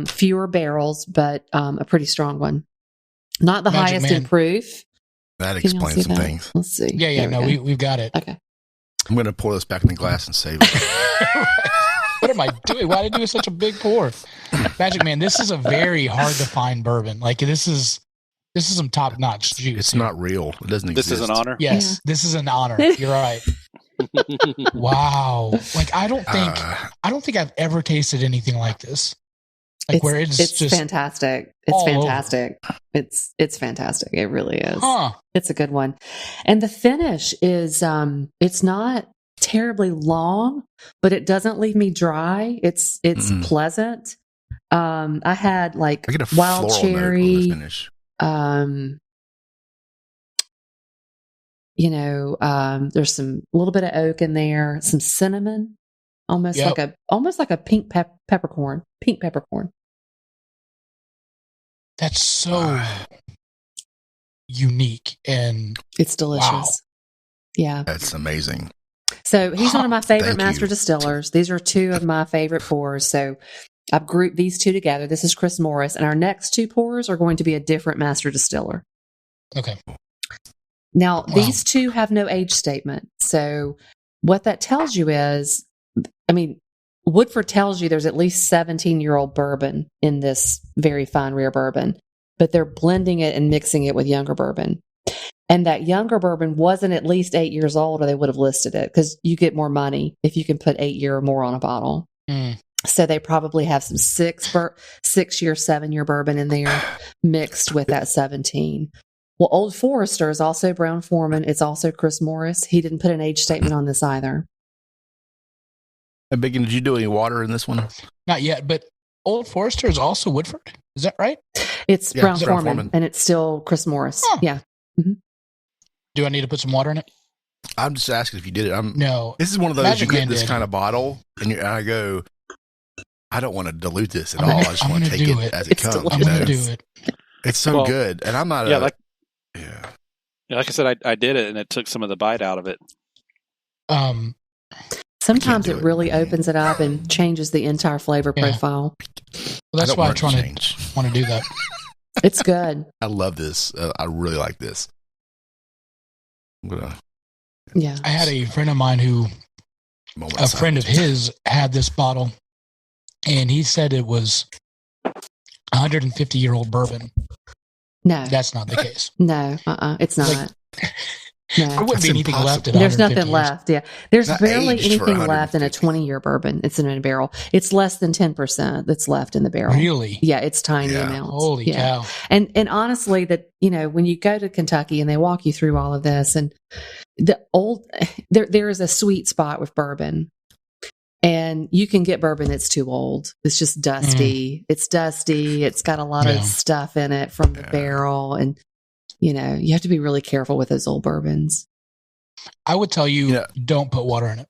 fewer barrels, but a pretty strong one. Not the highest in proof. That explains some things. Let's see. Yeah. No, we've got it. Okay. I'm going to pour this back in the glass and save it. What am I doing? Why did I do such a big pour? Magic Man, this is a very hard to find bourbon. Like this is some top notch juice. It's not real. It doesn't exist. This is an honor. Yes, This is an honor. You're right. Wow. Like I don't think I've ever tasted anything like this. Like where it's just fantastic. It's fantastic. It's fantastic. It really is. It's a good one. And the finish is it's not terribly long, but it doesn't leave me dry. It's pleasant. I had like wild cherry. There's some little bit of oak in there, some cinnamon, almost like a pink peppercorn. Pink peppercorn. That's so unique and it's delicious. Wow. Yeah, that's amazing. So he's one of my favorite master distillers. These are 2 of my favorite pours. So I've grouped these 2 together. This is Chris Morris, and our next 2 pours are going to be a different master distiller. Okay. Now, these 2 have no age statement. So what that tells you is, Woodford tells you there's at least 17-year-old bourbon in this very fine rare bourbon, but they're blending it and mixing it with younger bourbon. And that younger bourbon wasn't at least 8 years old, or they would have listed it, because you get more money if you can put 8 year or more on a bottle. So they probably have some 6 year, 7 year bourbon in there mixed with that 17. Well, Old Forester is also Brown Forman. It's also Chris Morris. He didn't put an age statement on this either. Hey, Biggun, did you do any water in this one? Not yet, but Old Forester is also Woodford. Is that right? It's Brown Forman, and it's still Chris Morris. Yeah. Mm-hmm. Do I need to put some water in it? I'm just asking if you did it. No. This is one of those, you get this kind of bottle, and I go, I don't want to dilute this at all. I just want to take it as it comes. I'm going to do it. It's so good. And I'm not like I said, I did it, and it took some of the bite out of it. Sometimes it really opens it up and changes the entire flavor profile. Well, that's why I want to do that. It's good. I love this. I really like this. I had a friend of mine who, a friend of his had this bottle, and he said it was 150-year-old bourbon. No, that's not the case. No, it's not. There wouldn't be anything left. There's nothing left. Yeah. There's Not barely aged for anything left in a 150. 20-year bourbon. It's in a barrel. It's less than 10% that's left in the barrel. Really? Yeah. It's tiny Yeah. amounts. Holy cow. And honestly, that, when you go to Kentucky and they walk you through all of this, and there is a sweet spot with bourbon, and you can get bourbon that's too old. It's just dusty. It's dusty. It's got a lot of stuff in it from the barrel. And, you have to be really careful with those old bourbons. I would tell you, don't put water in it.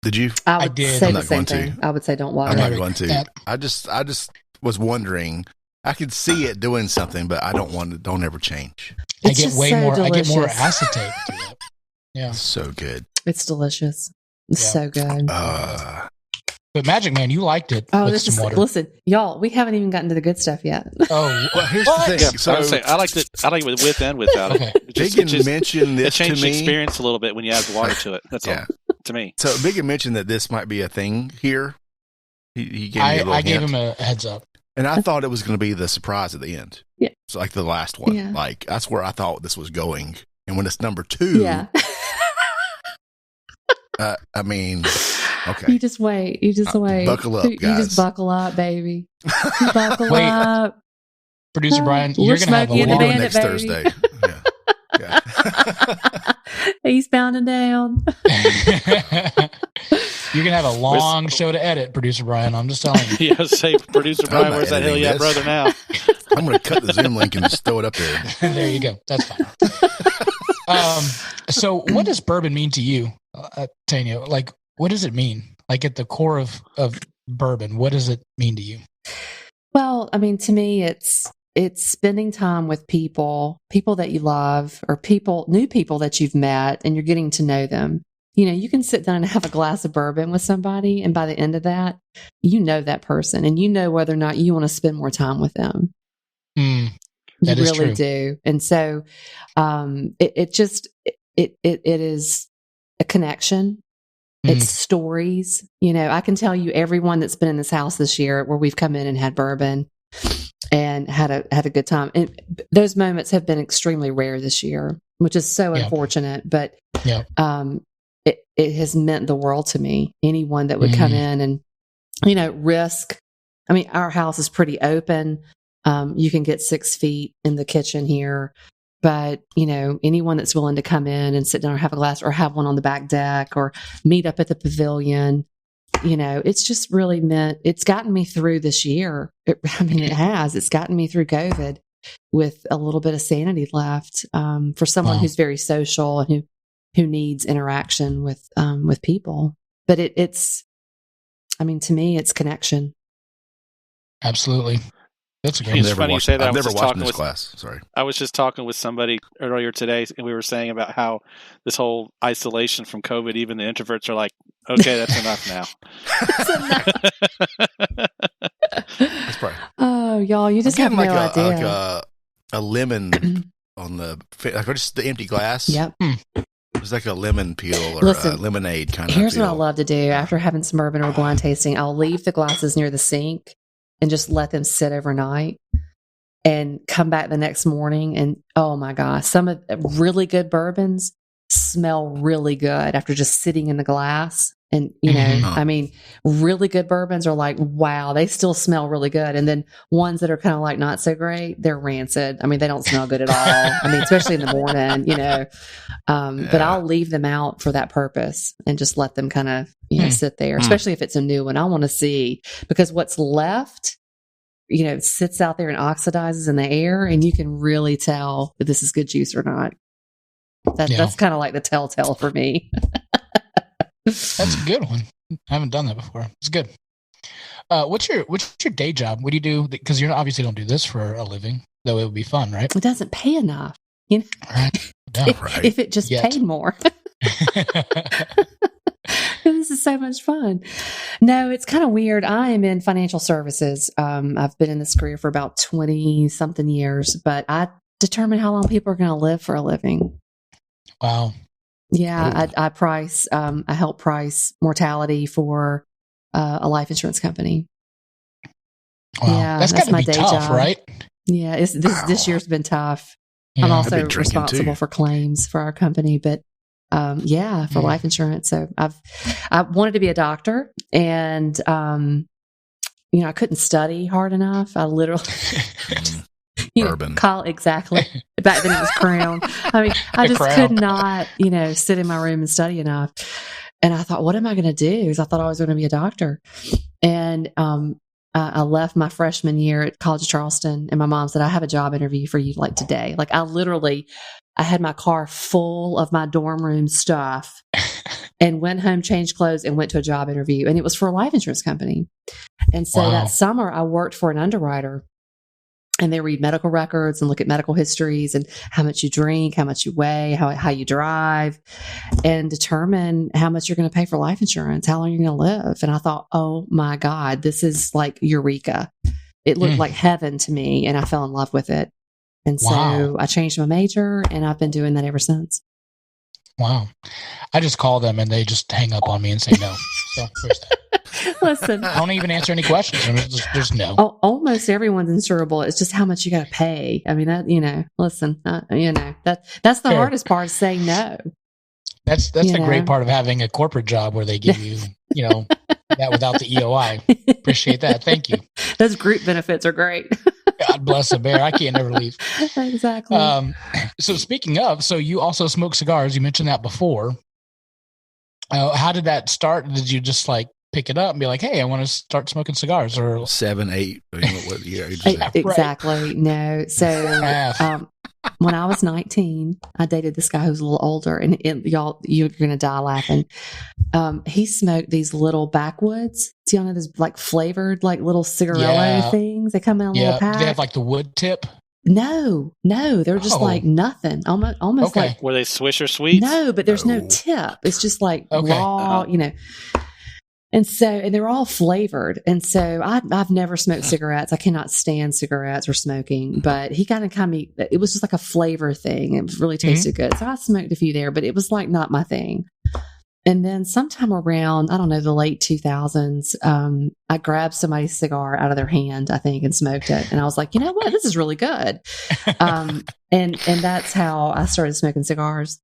Did you? I did. say I'm the not same going thing. to. I would say don't water I'm not it. going to. I just was wondering. I could see it doing something, but I don't ever change. I get way more. Delicious. I get more acetate through it. Yeah, So good. It's delicious. It's so good. but Magic Man, you liked it. Oh, with some water. Listen, y'all, we haven't even gotten to the good stuff yet. Oh, well, here's the thing. Yeah, So I would say I like it with and without it. Okay. Biggun mentioned this it changed to the me. experience a little bit when you add water to it. That's all. To me. So Biggun mentioned that this might be a thing here. He gave me a little I gave hint. him a heads up. And I thought it was going to be the surprise at the end. Yeah. It's like the last one. Yeah. Like, that's where I thought this was going. And when it's number 2, Yeah. I mean, okay. You just wait. You just wait. Buckle up, You guys. just buckle up, baby. Buckle Wait. up. Producer Brian, We're you're going to have a Smokey and the We'll do long... it Bandit, next baby. Thursday. Yeah. He's pounding down. You're going to have a long show to edit, Producer Brian. I'm just telling you. Yeah, say producer Brian, not where's that hell editing yeah, this. brother now? I'm going to cut the Zoom link and just throw it up there. There you go. That's fine. So what does bourbon mean to you, Tanya? Like, what does it mean? Like at the core of bourbon, what does it mean to you? Well, I mean, to me, it's spending time with people that you love, or new people that you've met, and you're getting to know them. You can sit down and have a glass of bourbon with somebody, and by the end of that, you know that person, and you know whether or not you want to spend more time with them. That you is really true. do. And so, it is a connection. It's stories. I can tell you everyone that's been in this house this year where we've come in and had bourbon and had a good time. And those moments have been extremely rare this year, which is so unfortunate, but it has meant the world to me. Anyone that would come in and, risk. I mean, our house is pretty open. You can get 6 feet in the kitchen here. But, anyone that's willing to come in and sit down or have a glass, or have one on the back deck, or meet up at the pavilion, it's just really it's gotten me through this year. It has. It's gotten me through COVID with a little bit of sanity left, for someone who's very social and who needs interaction with people. But to me, it's connection. Absolutely. That's a great. It's funny you say that. I've never watched in this class. Sorry. I was just talking with somebody earlier today, and we were saying about how this whole isolation from COVID, even the introverts are like, okay, that's enough now. That's probably. Oh, y'all, you just have no idea. Like a lemon on just the empty glass. Yep. It's like a lemon peel or a lemonade kind of. Here's what I love to do after having some bourbon or wine tasting. I'll leave the glasses near the sink and just let them sit overnight, and come back the next morning. And oh my gosh, some of really good bourbons smell really good after just sitting in the glass. And, I mean, really good bourbons are like, wow, they still smell really good. And then ones that are kind of like not so great, they're rancid. I mean, they don't smell good at all. I mean, especially in the morning, but I'll leave them out for that purpose and just let them kind of, sit there, especially if it's a new one. I want to see, because what's left, sits out there and oxidizes in the air, and you can really tell if this is good juice or not. That's kind of like the telltale for me. That's a good one. I haven't done that before. It's good. What's your day job? What do you do? Because you obviously don't do this for a living, though it would be fun, right? It doesn't pay enough. Right. Yeah, if it just paid more. This is so much fun. No, it's kind of weird. I am in financial services. I've been in this career for about 20 something years, but I determine how long people are going to live for a living. Wow. Yeah, I price. I help price mortality for a life insurance company. Wow. Yeah, that's got to my be day tough, job. right? Yeah, this year's been tough. I'm also responsible for claims for our company, but for life insurance. So I wanted to be a doctor, and I couldn't study hard enough. I literally, Bourbon. Exactly. Back then it was Crown. I mean, I just could not, sit in my room and study enough. And I thought, what am I going to do? Because I thought I was going to be a doctor. And I left my freshman year at College of Charleston, and my mom said, I have a job interview for you like today. Like I had my car full of my dorm room stuff and went home, changed clothes, and went to a job interview. And it was for a life insurance company. And so that summer I worked for an underwriter, and they read medical records and look at medical histories and how much you drink, how much you weigh, how you drive, and determine how much you're going to pay for life insurance, how long you're going to live. And I thought, oh my God, this is like eureka. It looked like heaven to me, and I fell in love with it. And so I changed my major, and I've been doing that ever since. Wow. I just call them and they just hang up on me and say no. So there's that. Listen, I don't even answer any questions. There's no. Almost everyone's insurable. It's just how much you got to pay. I mean, that's the hardest part, is saying no. That's the great part of having a corporate job where they give you, that without the EOI. Appreciate that. Thank you. Those group benefits are great. God bless a bear. I can't never leave. Exactly. So speaking of, you also smoke cigars. You mentioned that before. How did that start? Did you just pick it up and be like, hey, I want to start smoking cigars? Or 7, 8. What year? Exactly. No. So when I was 19, I dated this guy who's a little older, and y'all, you're going to die laughing. He smoked these little backwoods. Do y'all know those flavored little cigarillo things? They come in a little pack. Do they have the wood tip? No, they're just nothing. Almost like. Were they Swisher Sweets? No, but there's no tip. It's just raw, And they're all flavored. And so I've never smoked cigarettes. I cannot stand cigarettes or smoking, but he kind of it was just a flavor thing. It really tasted good. So I smoked a few there, but it was not my thing. And then sometime around, I don't know, the late 2000s, I grabbed somebody's cigar out of their hand, I think, and smoked it. And I was like, you know what? This is really good. And that's how I started smoking cigars.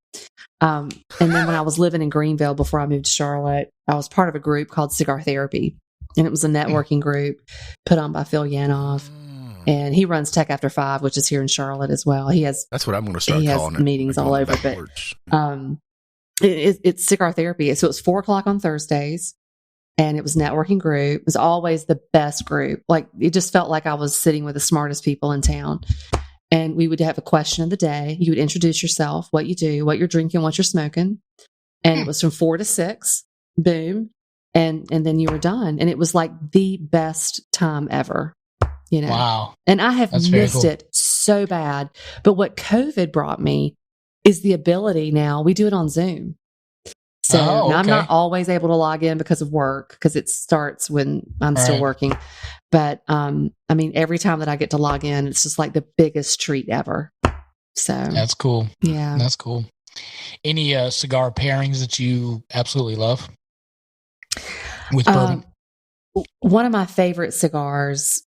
And then when I was living in Greenville before I moved to Charlotte, I was part of a group called Cigar Therapy. And it was a networking group put on by Phil Yanov. And he runs Tech After 5, which is here in Charlotte as well. That's what I'm going to start calling it. He has meetings all over. But it's Cigar Therapy. So it was 4:00 on Thursdays, and it was networking group. It was always the best group. It just felt like I was sitting with the smartest people in town. And we would have a question of the day. You would introduce yourself, what you do, what you're drinking, what you're smoking. And it was from 4 to 6. Boom. And then you were done. And it was the best time ever. Wow. And I have missed it so bad. But what COVID brought me is the ability now. We do it on Zoom. So I'm not always able to log in because of work, because it starts when I'm still working. But every time that I get to log in, it's just the biggest treat ever. So that's cool. Yeah. That's cool. Any cigar pairings that you absolutely love with bourbon? One of my favorite cigars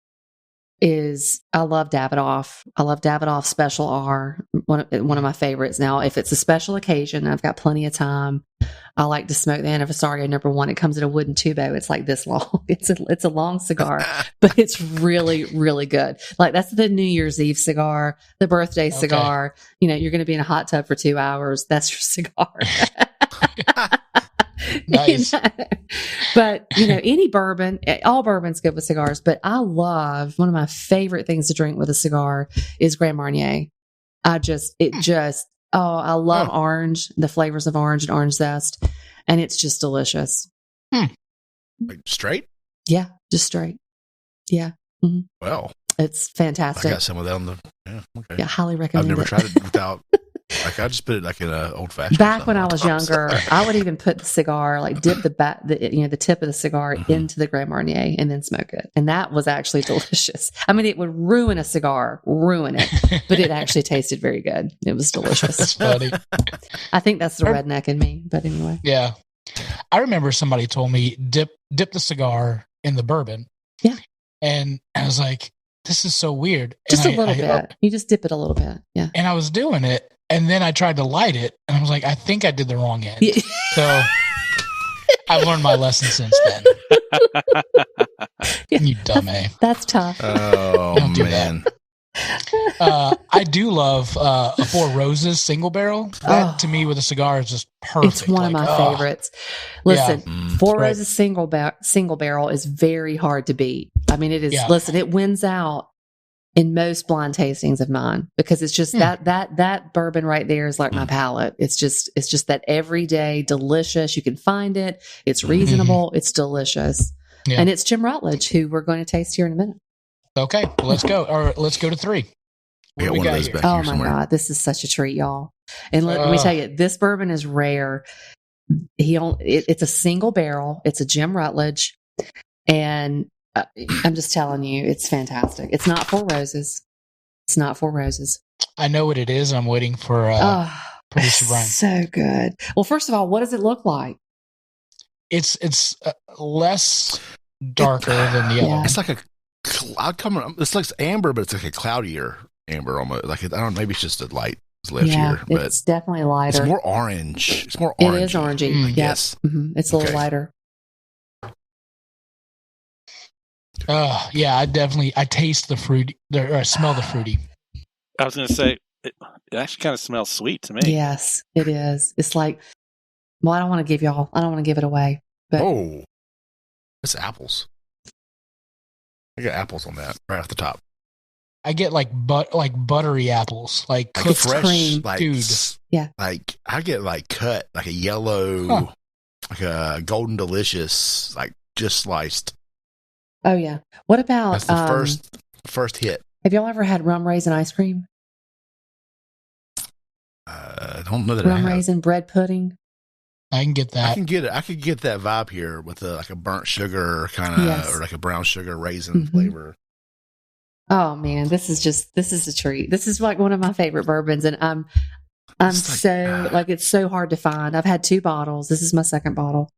is, I love Davidoff. I love Davidoff Special R, one of my favorites. Now, if it's a special occasion, I've got plenty of time, I like to smoke the Anniversario No. 1. It comes in a wooden tubo. It's this long. It's a long cigar, but it's really, really good. That's the New Year's Eve cigar, the birthday cigar. You're going to be in a hot tub for 2 hours. That's your cigar. Nice. But any bourbon, all bourbon's good with cigars, but I love, one of my favorite things to drink with a cigar is Grand Marnier. I love orange, the flavors of orange and orange zest, and it's just delicious. Straight? Yeah, just straight. Yeah. Mm-hmm. Well, it's fantastic. I got some of that on the, Yeah, highly recommend it. I've never tried it without, I just put it in an old fashioned. Back when I was younger, I would even put the cigar, dip the tip of the cigar into the Grand Marnier and then smoke it. And that was actually delicious. It would ruin a cigar, but it actually tasted very good. It was delicious. That's funny. I think that's the redneck in me, but anyway. Yeah. I remember somebody told me, dip the cigar in the bourbon. Yeah. And I was like, this is so weird. Just a little bit. You just dip it a little bit. Yeah. And I was doing it, and then I tried to light it, and I was like, I think I did the wrong end. Yeah. So I've learned my lesson since then. You dumb A. That's tough. Oh, Don't do man. I do love a Four Roses single barrel. That to me with a cigar is just perfect. It's one of my favorites. Listen, Yeah. Four Roses single barrel is very hard to beat. I mean, it is. Yeah. Listen, it wins out in most blind tastings of mine because it's just that bourbon right there is like my palate. It's just that everyday delicious. You can find it. It's reasonable. It's delicious. Yeah. And it's Jim Rutledge, who we're going to taste here in a minute. Okay, well, let's go. Or let's go to 3. We got one of those back Oh here my somewhere. God, this is such a treat, y'all. And let me tell you, this bourbon is rare. It's a single barrel. It's a Jim Rutledge. And I'm just telling you, it's fantastic. It's not Four Roses. It's not Four Roses. I know what it is. I'm waiting for producer Brian. So good. Well, first of all, what does it look like? It's less darker than the other. Yeah. It's like it's like amber, but it's like a cloudier amber almost. Like I don't know, maybe it's just a light lift here, but it's definitely lighter. it's more orange. It's more It orange. is orangey. I Yep. guess. It's a little Okay. lighter. Yeah, I taste the fruit, or I smell the fruity. I was going to say, it actually kind of smells sweet to me. Yes, it is. It's like, well, I don't want to give it away. But Oh, it's apples. I got apples on that right off the top. I get like buttery apples, like Like cooked fresh, cream. like Dude. Yeah. Like I get like cut, like a yellow, like a golden delicious, like just sliced. oh yeah. What about That's the first hit. have y'all ever had rum raisin ice cream? I don't know that I Rum have. raisin bread pudding? I can get that. I can get it. I could get that vibe here with like a burnt sugar kind of, Yes. or like a brown sugar raisin Mhm. flavor. Oh man, this is a treat. This is like one of my favorite bourbons, and I'm It's like, it's so hard to find. I've had 2 bottles. This is my second bottle.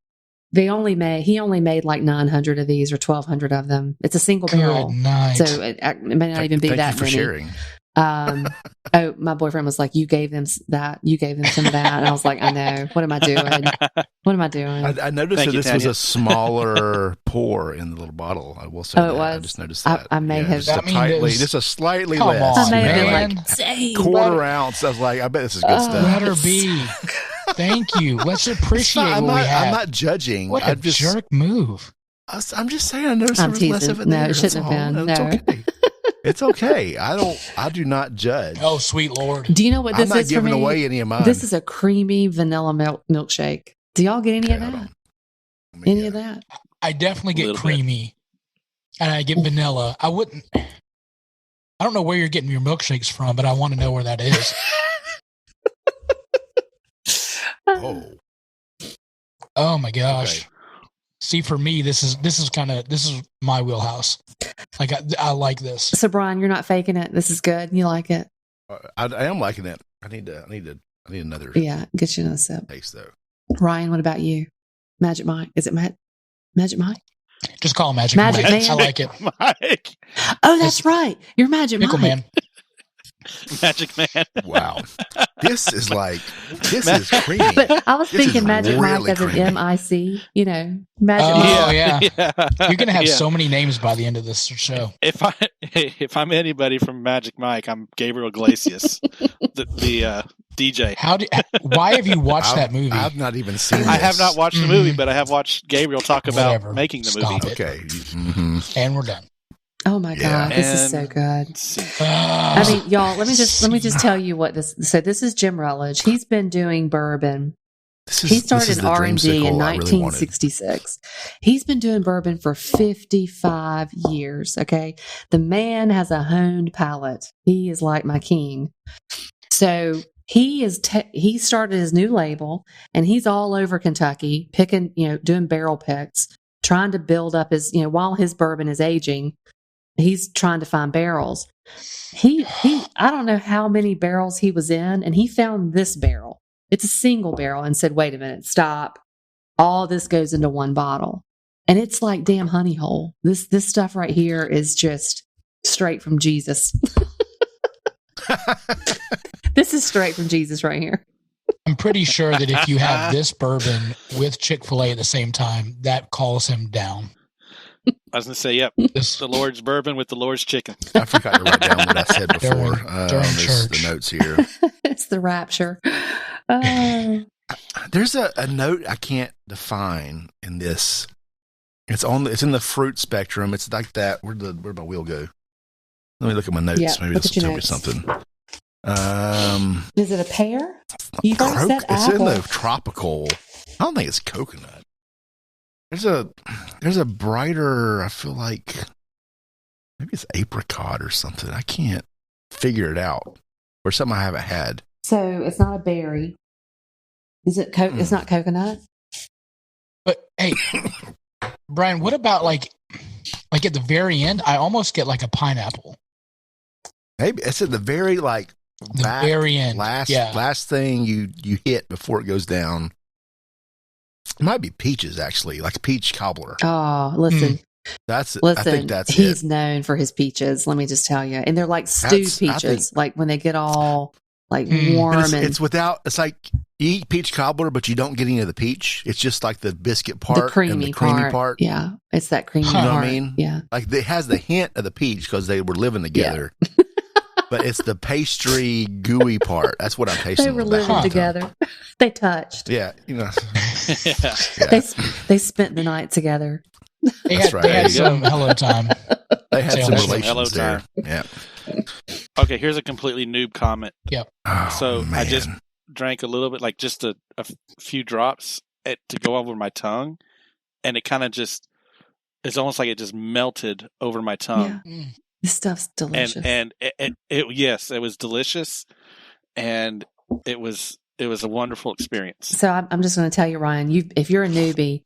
He only made like 900 of these or 1,200 of them. It's a single barrel, Good night. so it may not even be Thank that you for many. sharing. Oh, my boyfriend was like, you gave them that. You gave them some of that. And I was like, I know. What am I doing? What am I doing? I noticed Thank that you, this was Tanya. a smaller pour in the little bottle. I will say Oh, it that. I was? just noticed that. I may have- just a That mean it was- just a slightly Come less. on, I may have been man. like, dang, quarter what- ounce. I was like, I bet this is good Oh. stuff. Let her be. Thank you. Let's appreciate I'm what we not, have. I'm not judging. What a I'm just jerk move. I'm just saying. I noticed I'm there was less teasing. of it No, there. it shouldn't That's have all. been. It's No. okay. It's okay. I do not judge. Oh, sweet Lord. Do you know what I'm this not is for giving me? away any of mine. This is a creamy vanilla milkshake. Do y'all get any of Okay, hold that? on. Let me Any get of it. that? I definitely get Little bit. creamy, and I get vanilla. I don't know where you're getting your milkshakes from, but I want to know where that is. Oh, Oh my gosh. okay. See, for me, this is my wheelhouse. Like I like this. So, Brian, you're not faking it. This is good. You like it? I am liking it. I need another Yeah. Get you another sip. taste though. Ryan, what about you? Magic Mike. Is it Magic Mike? Just call him Magic Magic Mike. Man. I like it. Mike. Oh, that's right. You're Magic Pickle Mike. Man. Magic Man. Wow, this is creamy. But I was This is thinking Magic Mike really as an creamy. M-I-C, Magic Oh, Mike. yeah. You're gonna have Yeah. so many names by the end of this show. If I'm anybody from Magic Mike, I'm Gabriel Iglesias, the DJ. Why have you watched that movie? I've not even seen this. I have not watched the movie, but I have watched Gabriel talk about Whatever. making the Stop movie. it. Okay. Mhm. And we're done. Oh my Yeah. God, this is so And- good. I mean, y'all, let me just tell you what this. So this is Jim Rutledge. He's been doing bourbon. He started in R&D in 1966. He's been doing bourbon for 55 years. Okay, the man has a honed palate. He is like my king. So he started his new label, and he's all over Kentucky picking, doing barrel picks, trying to build up his, while his bourbon is aging. He's trying to find barrels. I don't know how many barrels he was in, and he found this barrel. It's a single barrel, and said, wait a minute, stop. All this goes into one bottle. And it's like damn honey hole. This stuff right here is just straight from Jesus. This is straight from Jesus right here. I'm pretty sure that if you have this bourbon with Chick-fil-A at the same time, that calls him down. I was going to say, yep, the Lord's bourbon with the Lord's chicken. I forgot to write down what I said before. During church. The notes here. It's the rapture. There's a note I can't define in this. It's in the fruit spectrum. It's like that. Where'd my wheel go? Let me look at my notes. Yeah, maybe this will tell me something. Is it a pear? You've already said it's apple. in the tropical. I don't think it's coconut. There's a brighter, I feel like maybe it's apricot or something. I can't figure it out. Or something I haven't had. So it's not a berry. Is it it's not coconut? But hey, Brian, what about like at the very end? I almost get like a pineapple. Maybe it's at the very very end. Last thing you hit before it goes down. It might be peaches, actually, like peach cobbler. Oh, listen. I think that's he's known for his peaches, let me just tell you. And they're like stewed peaches, like when they get all like warm. It's like you eat peach cobbler, but you don't get any of the peach. It's just like the biscuit part, the creamy part. Yeah, it's that creamy part. You know what I mean? Yeah. Like it has the hint of the peach because they were living together. Yeah. But it's the pastry gooey part. That's what I'm tasting. They were living together. They touched. Yeah, you know. Yeah. They spent the night together. They had some hello time. They had some relations there. Yeah. Okay, here's a completely noob comment. Yep. Oh, so man. I just drank a little bit, like just a few drops to go over my tongue, and it kind of it's almost like it just melted over my tongue. Yeah. This stuff's delicious. And yes, it was delicious, and it was a wonderful experience. So I'm just going to tell you, Ryan, if you're a newbie,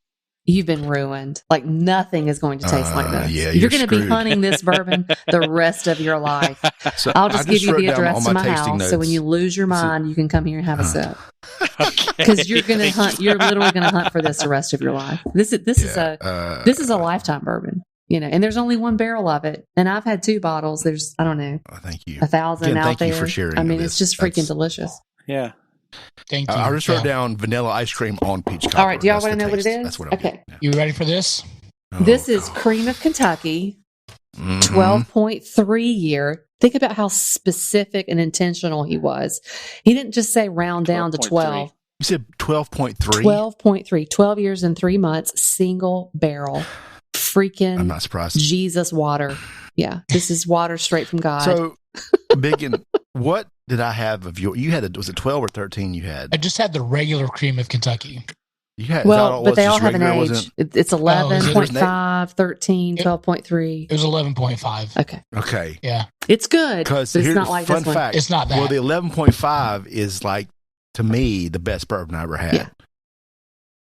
you've been ruined. Like nothing is going to taste like this. Yeah, you're going to be hunting this bourbon the rest of your life. So I'll just give you the address to my house. Notes. So when you lose your mind, you can come here and have a sip. Because you're going to hunt. You're literally going to hunt for this the rest of your life. This is a lifetime bourbon. You know, and there's only one barrel of it, and I've had 2 bottles. There's I don't know, thank you, 1,000 out thank there. You for sharing. I mean, it's just freaking delicious. Yeah. Thank you. I just wrote down vanilla ice cream on peach cobbler. All right, do y'all want to know what it is? That's what I'm okay. Yeah. You ready for this? This is Cream of Kentucky, 12.3 year. Think about how specific and intentional he was. He didn't just say round down to 12. You said 12.3? 12.3. 12 years and 3 months, single barrel. Freaking I'm not surprised. Jesus water. Yeah, this is water straight from God. So, Biggun, what did I have of you had was it 12 or 13 you had? I just had the regular Cream of Kentucky. You had, but they all have an age. It's 11.5, 13, 12.3. It was 11.5. Okay. Yeah. It's good, but it's not like fun this fact, one. It's not that. Well, the 11.5 is like, to me, the best bourbon I ever had. Yeah.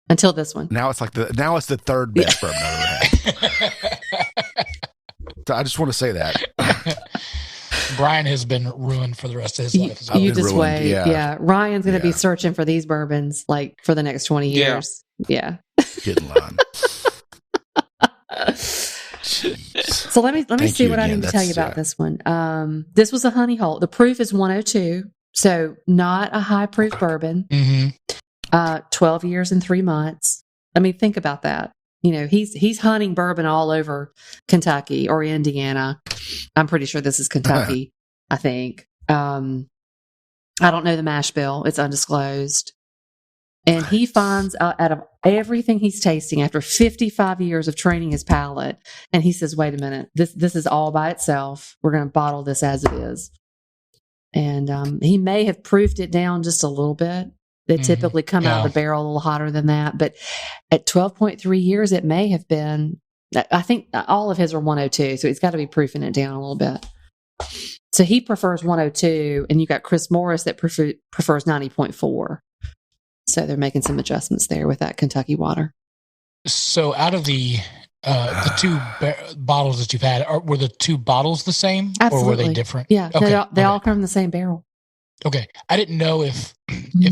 Until this one. Now it's the third best bourbon I ever had. So I just want to say that. Brian has been ruined for the rest of his life. You just wait. Yeah. Ryan's going to be searching for these bourbons like for the next 20 years. Yeah. Get in line. So let me see what I need to tell you about this one. This was a honey hole. The proof is 102. So not a high proof bourbon. Mm-hmm. 12 years and 3 months. I mean, think about that. You know, he's hunting bourbon all over Kentucky or Indiana. I'm pretty sure this is Kentucky, I think. I don't know the mash bill. It's undisclosed. And he finds out of everything he's tasting after 55 years of training his palate. And he says, wait a minute, this is all by itself. We're going to bottle this as it is. And he may have proofed it down just a little bit. They typically come out of the barrel a little hotter than that. But at 12.3 years, it may have been, I think all of his are 102. So he's got to be proofing it down a little bit. So he prefers 102. And you got Chris Morris that prefers 90.4. So they're making some adjustments there with that Kentucky water. So out of the 2 bottles that you've had, were the 2 bottles the same? Absolutely. Or were they different? Yeah. Okay. They all come from the same barrel. Okay. I didn't know if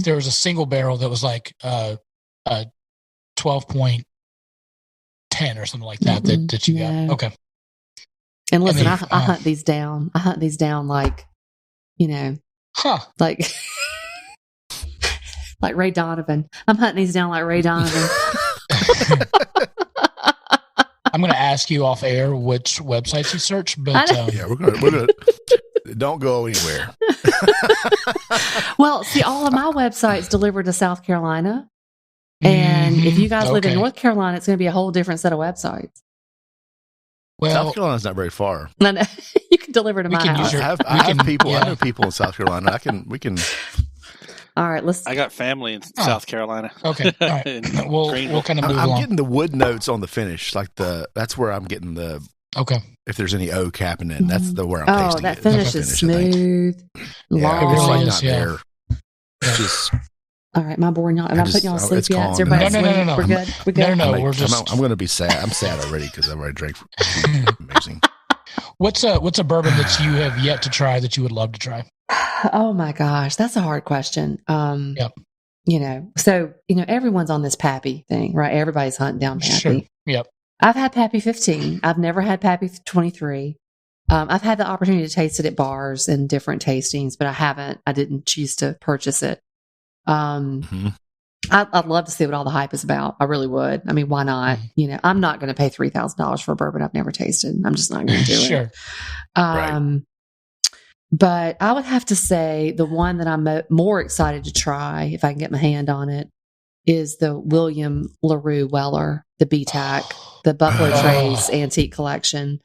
there was a single barrel that was like 12.10 or something like that that you got. Okay. And listen, I hunt these down. I hunt these down like, like like Ray Donovan. I'm hunting these down like Ray Donovan. I'm going to ask you off air which websites you search, but yeah, we're gonna don't go anywhere. Well, see, all of my websites deliver to South Carolina, and if you guys live in North Carolina, it's going to be a whole different set of websites. Well, South Carolina's not very far. You can deliver to my house. I have people. Yeah. I know people in South Carolina. We can. All right, I got family in South Carolina. Okay, all right. We'll kind of move along. I'm getting the wood notes on the finish, that's where I'm getting the. Okay. If there's any oak happening, that's where I'm tasting that it. finish is smooth. Yeah, it's like not there. It's just. All right, am I boring y'all? Am I putting y'all asleep yet? Is everybody asleep? No. We're good? We're good? No. I'm going to be sad. I'm sad already because I've already drank. Amazing. What's a bourbon that you have yet to try that you would love to try? Oh my gosh, that's a hard question. Yep. So everyone's on this Pappy thing, right? Everybody's hunting down Pappy. Sure. Yep. I've had Pappy 15. I've never had Pappy 23. I've had the opportunity to taste it at bars and different tastings, but I didn't choose to purchase it. I'd love to see what all the hype is about. I really would. I mean, why not? I'm not going to pay $3,000 for a bourbon I've never tasted. I'm just not going to do sure. it. Right. But I would have to say the one that I'm more excited to try, if I can get my hand on it, is the William LaRue Weller, the BTAC, the Buffalo Trace Antique Collection.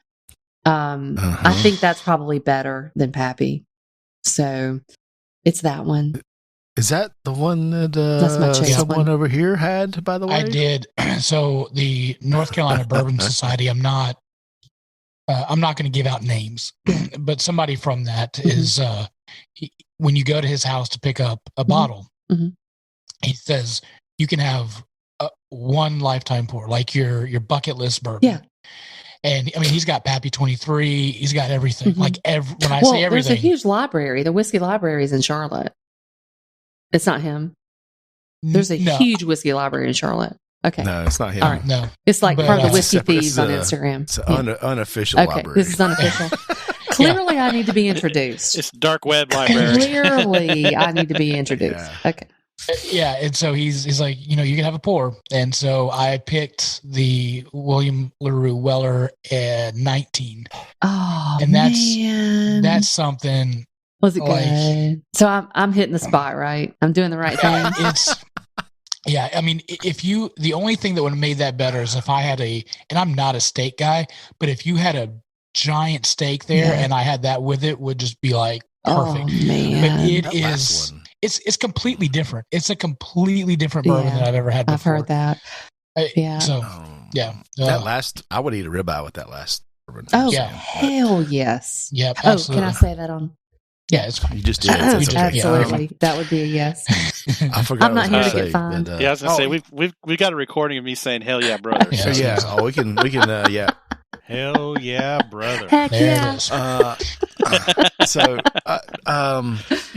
I think that's probably better than Pappy. So it's that one. Is that the one that someone over here had, by the way? I did. So the North Carolina Bourbon Society, I'm not going to give out names, but somebody from that is, when you go to his house to pick up a bottle, he says you can have one lifetime pour, like your bucket list bourbon. Yeah. And I mean, he's got Pappy 23. He's got everything. Like when I say everything, there's a huge library. The whiskey library is in Charlotte. It's not him. There's a huge whiskey library in Charlotte. Okay. No, it's not him. All right. No. It's like part of the Whiskey Thieves on Instagram. It's an unofficial library. This is unofficial. Clearly, I need to be introduced. It's dark web library. Clearly, I need to be introduced. Yeah. Okay. Yeah, and so he's like, you can have a pour. And so I picked the William LaRue Weller at 19. Oh, and that's something. Was it good? So I'm hitting the spot, right? I'm doing the right thing. Yeah, I mean, the only thing that would have made that better is if I had and I'm not a steak guy, but if you had a giant steak there and I had that with it, would just be like perfect. Oh, man. But it's completely different. It's a completely different bourbon than I've ever had before. I've heard that. So, I would eat a ribeye with that last bourbon. Oh, yeah. Hell yes. Yep, absolutely. Can I say that on? Yeah, it's fine. You just did it. Absolutely. That would be a yes. I forgot. I'm not here to get fined. I was going to say, we've got a recording of me saying, hell yeah, brother. We can, yeah. Hell yeah, brother. Heck there yeah. It is.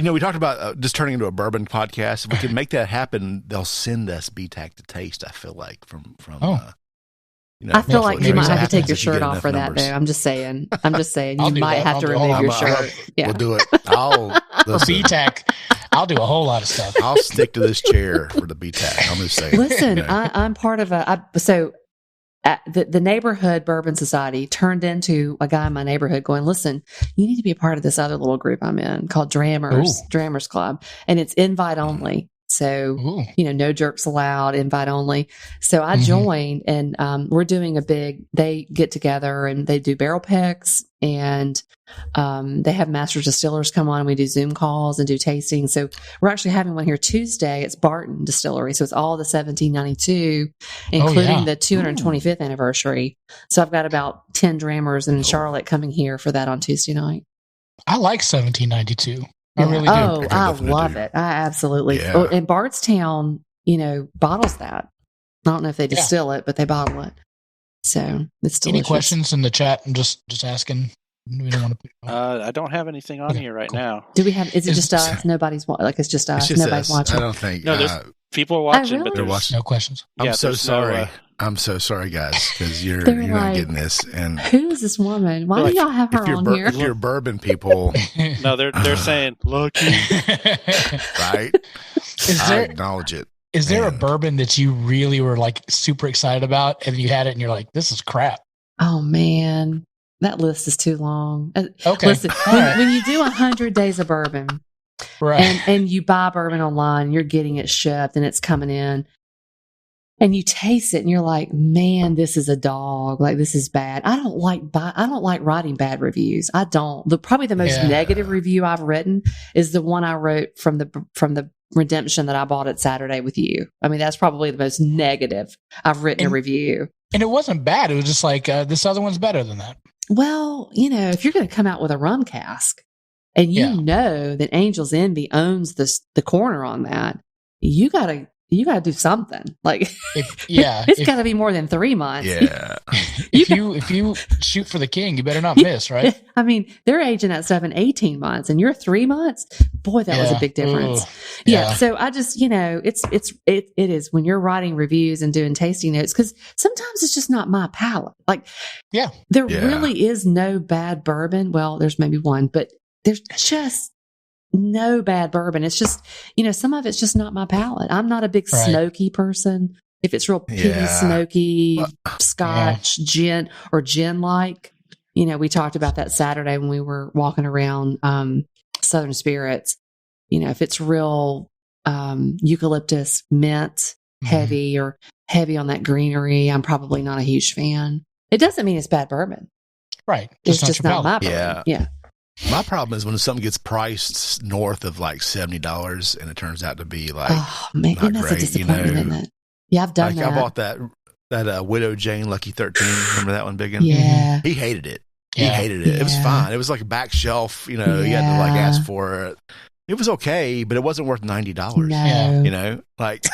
We talked about just turning into a bourbon podcast. If we can make that happen, they'll send us BTAC to taste, I feel like, from I feel like you might have to take your shirt off for that, though. I'm just saying. You might have to remove your shirt. We'll do it. BTAC, I'll do a whole lot of stuff. I'll stick to this chair for the BTAC. I'm just saying. Listen, I'm part of the neighborhood Bourbon Society turned into a guy in my neighborhood going, listen, you need to be a part of this other little group I'm in called Drammers Club. And it's invite only. So, no jerks allowed, invite only. So I joined and we're doing they get together and they do barrel picks and they have master distillers come on and we do Zoom calls and do tasting. So we're actually having one here Tuesday. It's Barton Distillery. So it's all the 1792, including the 225th anniversary. So I've got about 10 drammers in Charlotte coming here for that on Tuesday night. I like 1792. I really do. Oh, I love it. I absolutely. Yeah. Oh, and Bardstown, bottles that. I don't know if they distill it, but they bottle it. So it's delicious. Any questions in the chat? I'm just asking. We don't want to. I don't have anything on here right now. Do we have? Is it just us? Nobody's it's just us. Nobody's watching. I don't think. No, there's people are watching, really? but they're watching. No questions. I'm so sorry. I'm so sorry, guys, because you're They're not like, getting this. And who is this woman? Why do y'all have her on here? If you're bourbon people, no, they're saying lucky, right? I acknowledge it. Is there a bourbon that you really were like super excited about, and you had it, and you're like, "This is crap"? Oh man, that list is too long. Okay, listen, when you do 100 days of bourbon, right, and you buy bourbon online, you're getting it shipped, and it's coming in, and you taste it, and you're like, "Man, this is a dog. Like this is bad." I don't like writing bad reviews. I don't. Probably the most negative review I've written is the one I wrote from the redemption that I bought at Saturday with you. I mean, that's probably the most negative I've written a review. And it wasn't bad. It was just like, this other one's better than that. Well, if you're going to come out with a rum cask and you know that Angel's Envy owns the corner on that, you got to do something. Like, it's got to be more than 3 months. Yeah. If you shoot for the king, you better not miss, right? I mean, they're aging that stuff in 18 months and you're 3 months. Boy, that was a big difference. Yeah. So I just, it is when you're writing reviews and doing tasting notes, because sometimes it's just not my palate. Like, there really is no bad bourbon. Well, there's maybe one, but there's just no bad bourbon. It's just, some of it's just not my palate. I'm not a big smoky person. If it's real peaty, smoky, Scotch, gin, or gin-like, we talked about that Saturday when we were walking around Southern Spirits. If it's real eucalyptus, mint, heavy, or heavy on that greenery, I'm probably not a huge fan. It doesn't mean it's bad bourbon. Right. It's just not my bourbon. Yeah. My problem is when something gets priced north of like $70 and it turns out to be like, oh man, that's great, a disappointment, isn't it? Yeah, I've done that. I bought that Widow Jane Lucky 13. Remember that one, Biggun? Yeah. He hated it. He hated it. It was fine. It was like a back shelf. You had to like ask for it. It was okay, but it wasn't worth $90. No. Like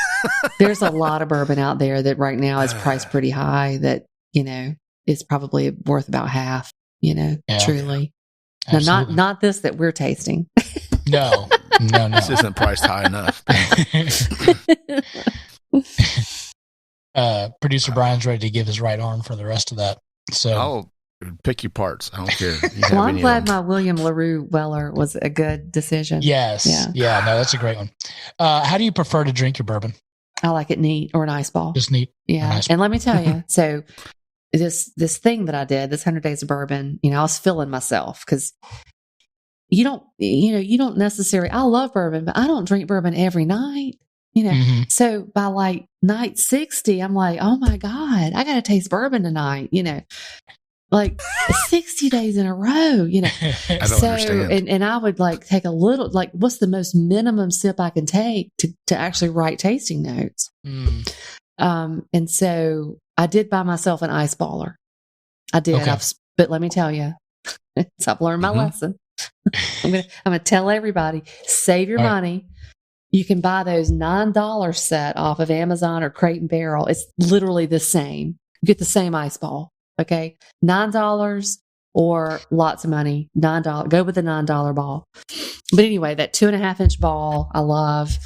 there's a lot of bourbon out there that right now is priced pretty high. That is probably worth about half. Truly. Now, not this that we're tasting. No. This isn't priced high enough. Producer Brian's ready to give his right arm for the rest of that. So I'll pick your parts. I don't care. Well, I'm glad my William LaRue Weller was a good decision. Yes. Yeah. No, that's a great one. How do you prefer to drink your bourbon? I like it neat or an ice ball. Just neat. Yeah. And let me tell you, so this thing that I did, this 100 Days of Bourbon, I was feeling myself because you don't necessarily, I love bourbon, but I don't drink bourbon every night, So by like night 60, I'm like, oh my God, I got to taste bourbon tonight, like 60 days in a row, I don't understand. And I would like take a little, like, what's the most minimum sip I can take to actually write tasting notes? And so I did buy myself an ice baller. I did. Okay. But let me tell you, I've learned my lesson. I'm gonna tell everybody, save your money. You can buy those $9 set off of Amazon or Crate and Barrel. It's literally the same. You get the same ice ball. Okay. $9 or lots of money. $9. Go with the $9 ball. But anyway, that 2.5-inch ball I love.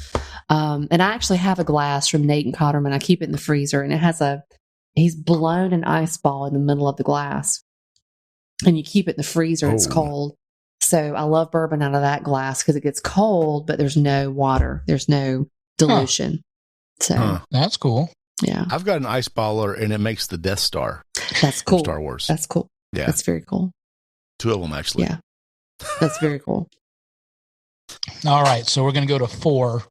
And I actually have a glass from Nate and Cotterman. I keep it in the freezer, and it has he's blown an ice ball in the middle of the glass, and you keep it in the freezer. It's cold. So I love bourbon out of that glass because it gets cold, but there's no water. There's no dilution. So that's cool. Yeah. I've got an ice baller, and it makes the Death Star. That's cool. Star Wars. That's cool. Yeah. That's very cool. 2 of them, actually. Yeah. That's very cool. All right. So we're going to go to 4.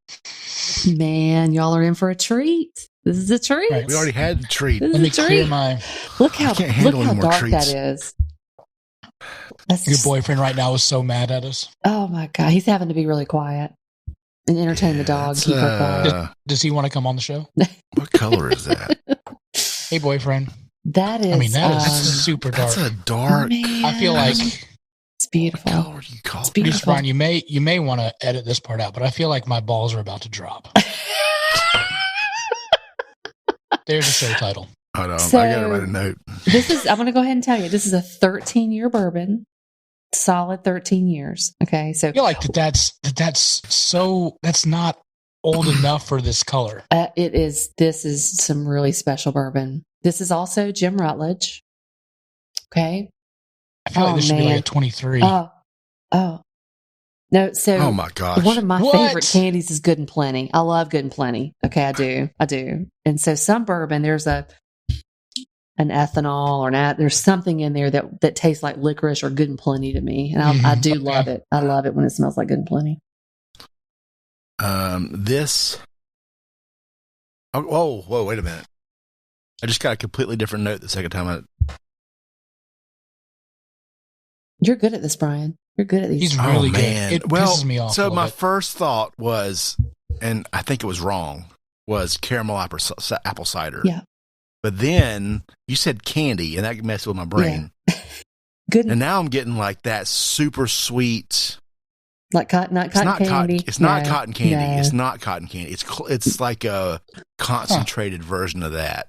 Man, y'all are in for a treat. This is a treat. Right. We already had the treat. Let me clear my... Look how dark treats. That is. Your boyfriend right now is so mad at us. Oh my God. He's having to be really quiet and entertain the dog. Keep her quiet. Does he want to come on the show? What color is that? Hey, boyfriend. That is. That is super dark. That's a dark. Man. I feel like it's beautiful. What color do you call it? Producer Brian, you may want to edit this part out, but I feel like my balls are about to drop. There's a show title. Hold on, I gotta write a note. I'm going to go ahead and tell you, this is a 13-year bourbon. Solid 13 years. Okay. So I feel like that's not old enough for this color. This is some really special bourbon. This is also Jim Rutledge. Okay. I feel like this should be like a 23. No, so oh my gosh. One of my favorite candies is Good and Plenty. I love Good and Plenty. Okay, I do. And so some bourbon, there's an ethanol or there's something in there that tastes like licorice or Good and Plenty to me. And I do love it. I love it when it smells like Good and Plenty. Whoa, wait a minute. I just got a completely different note the second time You're good at this, Brian. You're good at these. He's really good. It pisses me off. So my first thought was, and I think it was wrong, was caramel apple cider. Yeah. But then you said candy, and that messed with my brain. Yeah. Good. And now I'm getting like that super sweet, like cotton candy. It's not cotton candy. No. It's not cotton candy. It's like a concentrated version of that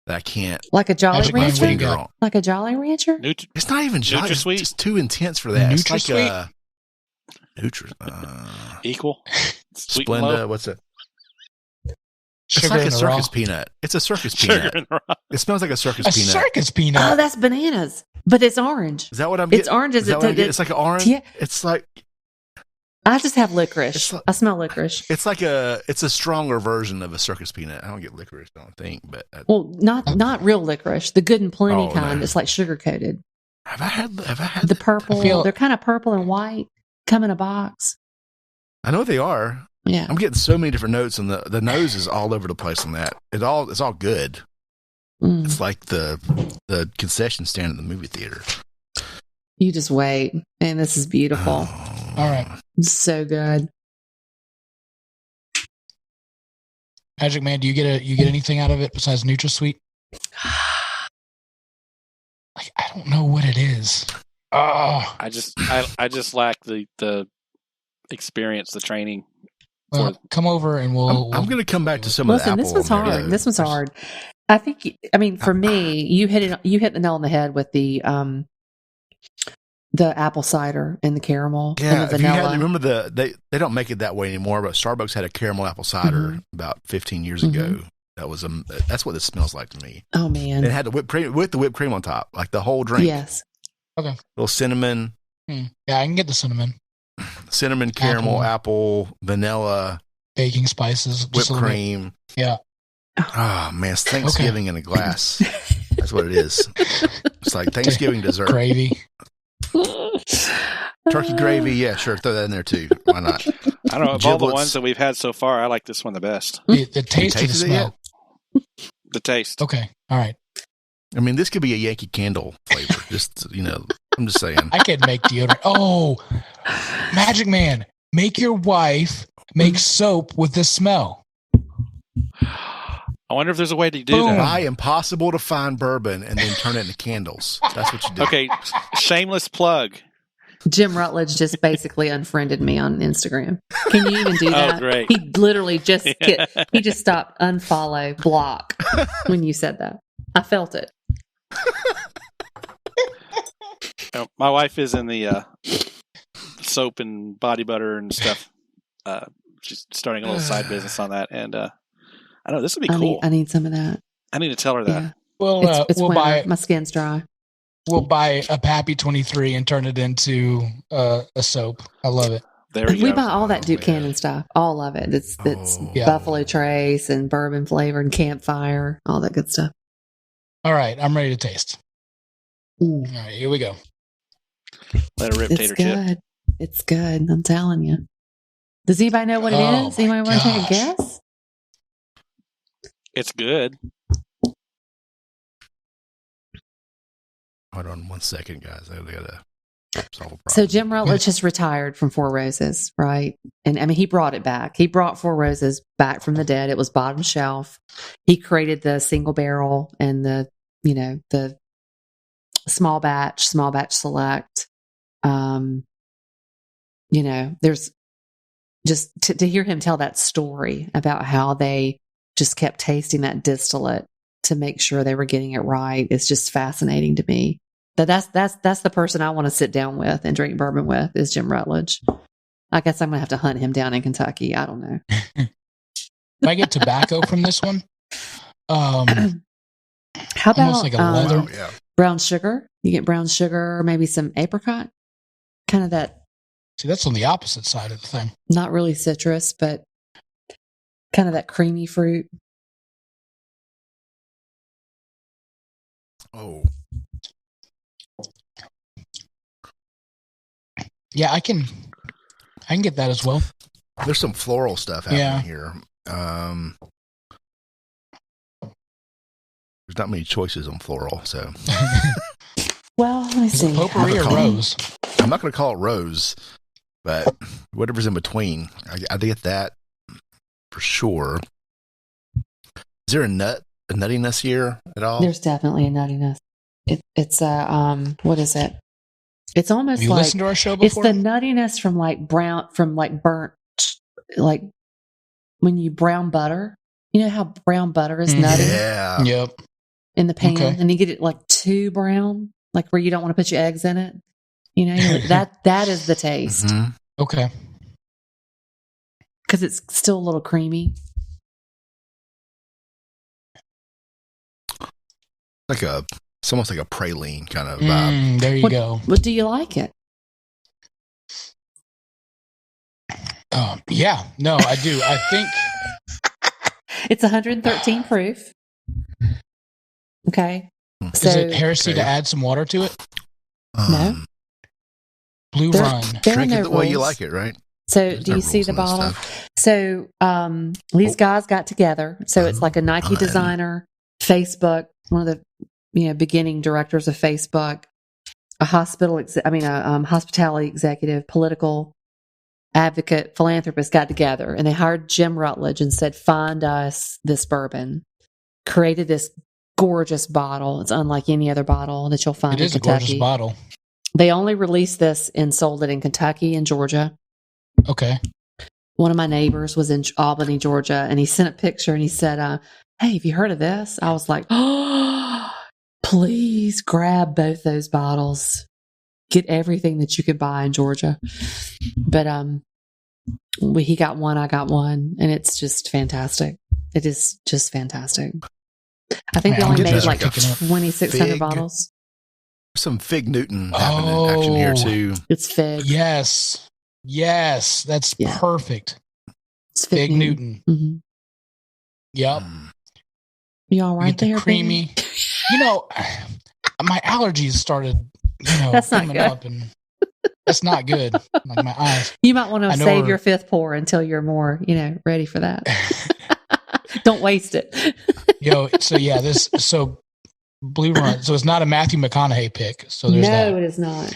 I can't. Like a Jolly Rancher. Like a Jolly Rancher. It's not even Jolly. It's just too intense for that. It's like a Equal. Splenda. What's it? Sugar it's like a circus peanut. It's a circus peanut. It smells like a circus peanut. Circus peanut. Oh, that's bananas. But it's orange. Is that what I'm getting? It's orange. It's like an orange. Yeah. It's like. I just have licorice. I smell licorice. It's like it's a stronger version of a circus peanut. I don't get licorice, I don't think, but not real licorice. The Good and Plenty kind. No. It's like sugar coated. Have I had the purple? They're kind of purple and white. Come in a box. I know what they are. Yeah, I'm getting so many different notes, and the nose is all over the place on that. It's all good. It's like the concession stand at the movie theater. You just wait, man. This is beautiful. All right. So good. Magic Man, do you get anything out of it besides NutraSweet? Like, I don't know what it is. Oh. I just lack the experience, the training. Well, come over and I'm going to come back to some of the apple. This one's hard. This one's hard. I think. I mean, for me, you hit the nail on the head with the apple cider and the caramel and the vanilla. Remember they don't make it that way anymore, but Starbucks had a caramel apple cider about 15 years ago. That was that's what this smells like to me. Oh man! It had the whipped cream on top, like the whole drink. Yes. Okay. Little cinnamon. Yeah, I can get the cinnamon. Cinnamon, caramel, apple, vanilla, baking spices, whipped cream. Yeah. Oh man, it's Thanksgiving in a glass. That's what it is. It's like Thanksgiving dessert. Gravy. Turkey gravy, yeah, sure. Throw that in there too. Why not? I don't know. Of all the ones that we've had so far, I like this one the best. The taste or the smell? The taste. Okay. All right. I mean, this could be a Yankee Candle flavor. Just, I'm just saying. I could make deodorant. Oh, Magic Man, make your wife make soap with this smell. I wonder if there's a way to do that. Buy impossible to find bourbon and then turn it into candles. That's what you do. Okay, shameless plug. Jim Rutledge just basically unfriended me on Instagram. Can you even do that? Oh, great. He literally just stopped unfollow block when you said that. I felt it. My wife is in the soap and body butter and stuff. She's starting a little side business on that, and I know this would be cool. I need some of that. I need to tell her that. Yeah. Well, it's we'll buy it. My skin's dry. We'll buy a Pappy 23 and turn it into a soap. I love it. We buy all that Duke Cannon stuff. All of it. It's Buffalo Trace and bourbon flavored and campfire, all that good stuff. All right, I'm ready to taste. All right, here we go. Let it rip, tater chip. It's good. I'm telling you. Does anybody know what it is? Anybody want to take a guess? It's good. Hold on 1 second, guys. I gotta solve a problem. So Jim Rutledge has retired from Four Roses, right? And I mean, he brought it back. He brought Four Roses back from the dead. It was bottom shelf. He created the single barrel and the small batch select. There's just to hear him tell that story about how they just kept tasting that distillate to make sure they were getting it right. It's just fascinating to me. But that's the person I want to sit down with and drink bourbon with is Jim Rutledge. I guess I'm gonna have to hunt him down in Kentucky. I don't know. If I get tobacco from this one, How about almost like a leather. brown sugar? You get brown sugar, or maybe some apricot. Kind of that. See, that's on the opposite side of the thing. Not really citrus, but kind of that creamy fruit. Oh. Yeah, I can get that as well. There's some floral stuff happening here. There's not many choices on floral, so. Well, let me see. Potpourri or rose? I'm not going to call it rose, but whatever's in between. I get that for sure. Is there a nuttiness here at all? There's definitely a nuttiness. It's what is it? It's almost Have you like listened to our show before? It's the nuttiness from burnt, like when you brown butter. You know how brown butter is nutty? Yeah. Yep. In the pan, and you get it like too brown, like where you don't want to put your eggs in it. You know, that is the taste. Mm-hmm. Okay. Because it's still a little creamy. It's almost like a praline kind of vibe. There you go. But do you like it? Yeah. No, I do. I think it's 113 proof. Okay. Is it heresy to add some water to it? No. Blue Run. Drink it the way you like it, right? So do you see the bottle? So these guys got together. So it's like a Nike designer, Facebook, one of the beginning directors of Facebook, a hospitality executive, political advocate, philanthropist got together, and they hired Jim Rutledge and said, "Find us this bourbon." Created this gorgeous bottle. It's unlike any other bottle that you'll find in Kentucky. It is a gorgeous bottle. They only released this and sold it in Kentucky and Georgia. Okay. One of my neighbors was in Albany, Georgia, and he sent a picture and he said, "Hey, have you heard of this?" I was like, "Oh, please grab both those bottles. Get everything that you could buy in Georgia." But he got one, I got one, and it's just fantastic. It is just fantastic. I think they only made like 2,600 bottles. Some Fig Newton happening action here too. It's Fig. Yes, that's perfect. It's Fig Newton. Mm-hmm. Yep. You all right there? Creamy. My allergies started. That's not good. Up and that's not good. Like my eyes. You might want to save your fifth pour until you're more, ready for that. Don't waste it. So Blue Run. So it's not a Matthew McConaughey pick. So there's that. No, it is not.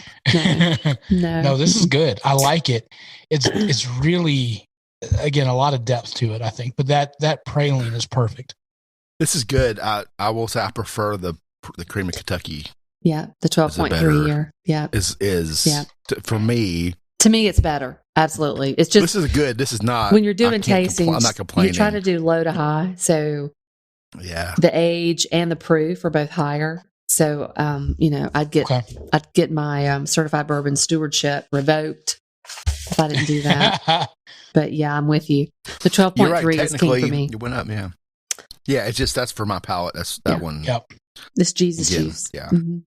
No. No, this is good. I like it. It's really, again, a lot of depth to it, I think. But that praline is perfect. This is good. I will say I prefer the cream of Kentucky. Yeah, the 12.3 year. Yeah, for me. To me, it's better. Absolutely, it's just this is good. This is not when you're doing tastings. I'm not complaining. You try to do low to high, so the age and the proof are both higher. So, I'd get my certified bourbon stewardship revoked if I didn't do that. But yeah, I'm with you. The 12.3 is king for me. It went up, yeah. Yeah, it's just that's for my palate. That's that one. Yep. This Jesus juice. Yeah. Mm-hmm.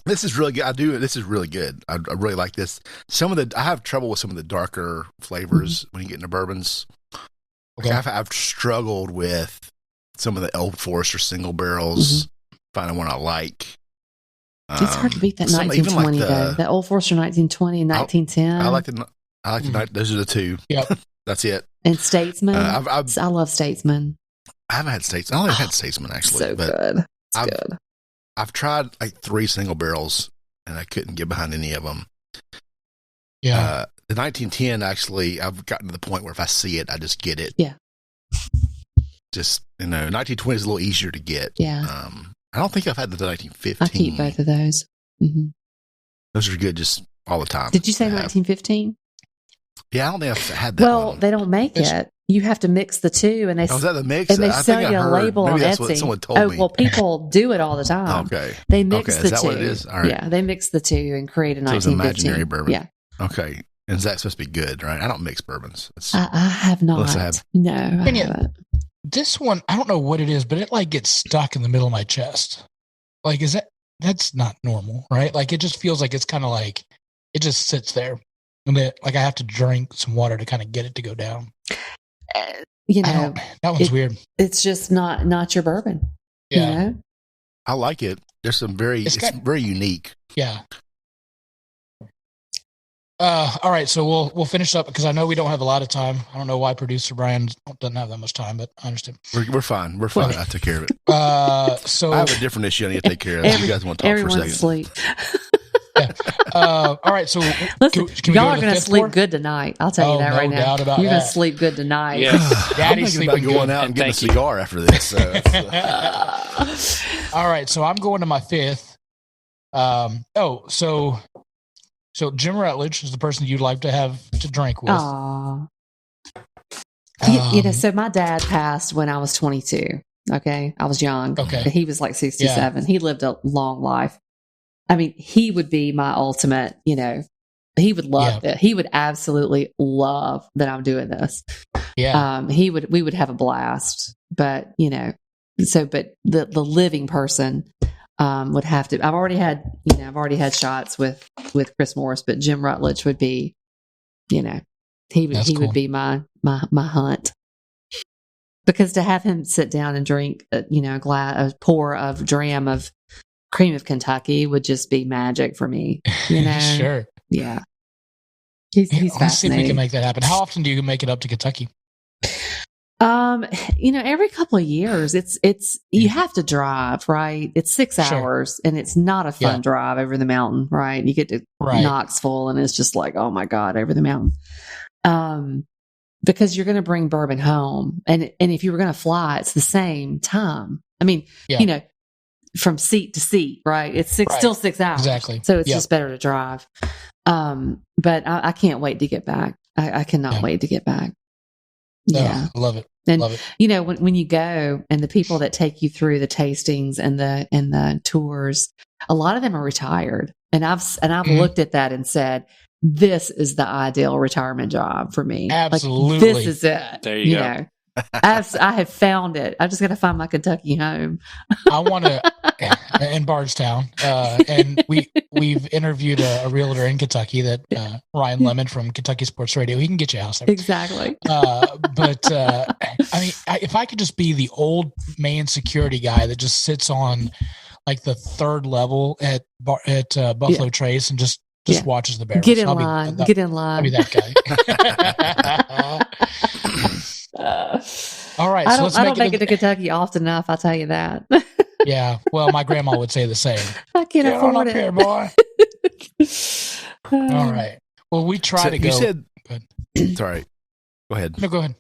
This is really good. This is really good. I really like this. I have trouble with some of the darker flavors when you get into bourbons. Okay. I've struggled with some of the Old Forester single barrels. Finding one I like. It's hard to beat that 1920 though. That Old Forester 1920 and 1910. I like the those are the two. Yep. That's it. And Statesman. I love Statesman. I haven't had Statesman. I only had Statesman actually. So good. It's good. I've tried like 3 single barrels and I couldn't get behind any of them. Yeah. The 1910 actually, I've gotten to the point where if I see it, I just get it. Yeah. Just 1920 is a little easier to get. Yeah. I don't think I've had the 1915. I keep both of those. Mm-hmm. Those are good just all the time. Did you say 1915? Yeah, I don't think I've had that. Well, they don't make it. You have to mix the two, and they is that the mix? And they sell you a label on Etsy. What someone told me. Well, people do it all the time. Okay, they mix the is that two. What it is? All right. Yeah, they mix the two and create a 1915. So it's imaginary bourbon. Yeah. Okay, and that's supposed to be good, right? I don't mix bourbons. I have not. Unless I have. No, I haven't. this one, I don't know what it is, but it like gets stuck in the middle of my chest. Like, that's not normal, right? Like, it just feels like it's kind of like, it just sits there. And like I have to drink some water to kind of get it to go down. That one's weird. It's just not your bourbon. Yeah. You know? I like it. There's some it's very unique. Yeah. All right, so we'll finish up because I know we don't have a lot of time. I don't know why producer Brian doesn't have that much time, but I understand. We're fine. We're fine. I took care of it. So I have a different issue I need to take care of. You guys want to talk for a second? Sleep. Yeah. All right, so listen, can we y'all are going to sleep good tonight. I'll tell you that right now. No doubt about You're that. going to sleep good tonight. Yes. Daddy's I'm thinking sleeping about going good. out and getting a cigar after this. So. All right, so I'm going to my fifth. So Jim Rutledge is the person you'd like to have to drink with. Aww. So my dad passed when I was 22. Okay. I was young. Okay. He was like 67. Yeah. He lived a long life. I mean, he would be my ultimate, he would love it. He would absolutely love that I'm doing this. Yeah. We would have a blast, but, but the living person, would have to. I've already had shots with Chris Morris, but Jim Rutledge would be, he would be my hunt, because to have him sit down and drink, a dram of cream of Kentucky would just be magic for me. Sure. Yeah. He's fascinating. Let's see if we can make that happen. How often do you make it up to Kentucky? Every couple of years. It's you have to drive, right? It's 6 hours, and it's not a fun drive over the mountain, right? You get to Knoxville, and it's just like, oh my God, over the mountain. Because you're going to bring bourbon home, and if you were going to fly, it's the same time. I mean, from seat to seat, right? It's still 6 hours, exactly. So it's just better to drive. But I can't wait to get back. I cannot wait to get back. Yeah, love it. And love it. When you go, and the people that take you through the tastings and the tours, a lot of them are retired, and I've looked at that and said, this is the ideal retirement job for me. Absolutely, this is it. There you go. I have found it. I just got to find my Kentucky home. I want to in Bardstown, and we've interviewed a realtor in Kentucky, that Ryan Lemon from Kentucky Sports Radio. He can get you a house there. Exactly. But I mean, if I could just be the old man security guy that just sits on like the third level at Buffalo Trace and just watches the barrels. Get in line. I'll be that guy. All right. I don't make it to Kentucky often enough. I'll tell you that. Yeah. Well, my grandma would say the same. I can't afford it. Here, boy. All right. Well, we try to go. You said, sorry. Go ahead. No, go ahead.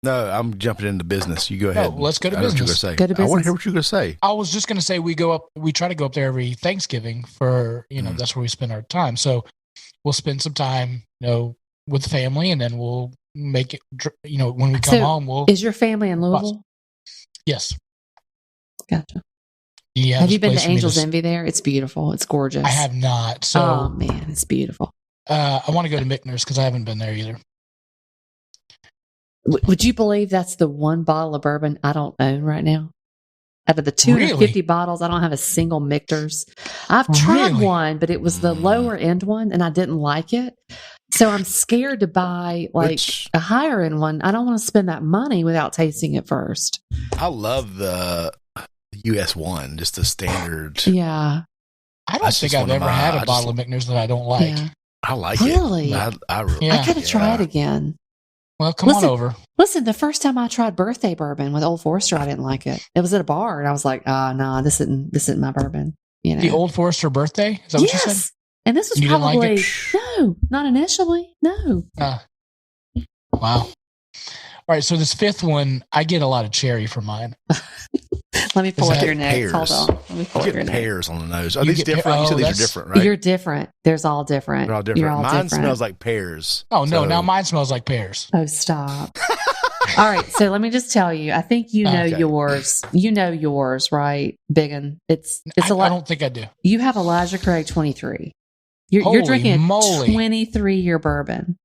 No, I'm jumping into business. You go ahead. Let's go to business. I want to hear what you're going to say. I was just going to say we try to go up there every Thanksgiving for, that's where we spend our time. So we'll spend some time, with the family, and then we'll make it, when we come home, Is your family in Louisville? Yes. Gotcha. Yeah. Have you been to Angel's Envy there? It's beautiful. It's gorgeous. I have not. So, oh man, it's beautiful. I want to go to Mickner's because I haven't been there either. Would you believe that's the one bottle of bourbon I don't own right now? Out of the 250 bottles, I don't have a single Michter's. I've tried one, but it was the lower end one, and I didn't like it. So I'm scared to buy a higher end one. I don't want to spend that money without tasting it first. I love the US one, just the standard. Yeah. I don't think I've ever had a bottle of Michner's that I don't like. Yeah. I like really? it. I gotta try it again. Well, come on over. Listen, the first time I tried birthday bourbon with Old Forester, I didn't like it. It was at a bar, and I was like, no, this isn't my bourbon. The Old Forester birthday? Is that what you said? And this was probably, no, not initially. No. Wow. All right. So this fifth one, I get a lot of cherry from mine. Let me pull up your nose. Hold on. Let me pull up your nose. Pears on the nose. Are these different? You said these are different, right? You're different. There's all different. They're all different. Mine smells like pears. Oh, no. Now mine smells like pears. Oh, stop. All right. So let me just tell you, I think you know yours. You know yours, right? Biggun. It's a lot. I don't think I do. You have Elijah Craig 23. You're drinking a 23-year bourbon.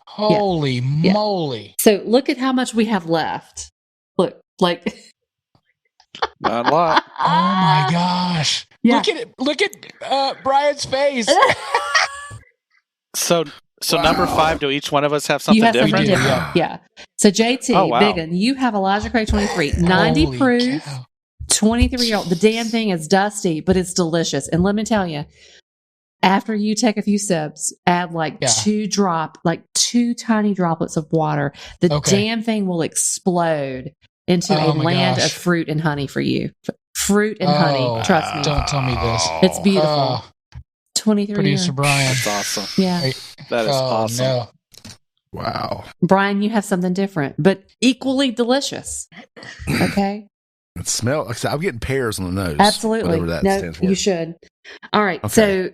Holy moly. So look at how much we have left. Look, like Not a lot. Oh my gosh! Yeah. Look at it! Look at Brian's face. So number 5, do each one of us have something you have different? something different. Yeah. So JT, Oh, wow. Biggun, you have Elijah Craig 23, 90 Holy proof, cow. 23-year-old. The damn thing is dusty, but it's delicious. And let me tell you, after you take a few sips, add like two tiny droplets of water. The damn thing will explode into a land of fruit and honey for you. Fruit and honey. Trust me. Don't tell me this. It's beautiful. 23 Producer years. Brian. That's awesome. Yeah. That is awesome. No. Wow. Brian, you have something different, but equally delicious. Okay. It smells like I'm getting pears on the nose. Absolutely. That no, stands for. you should. All right. Okay. So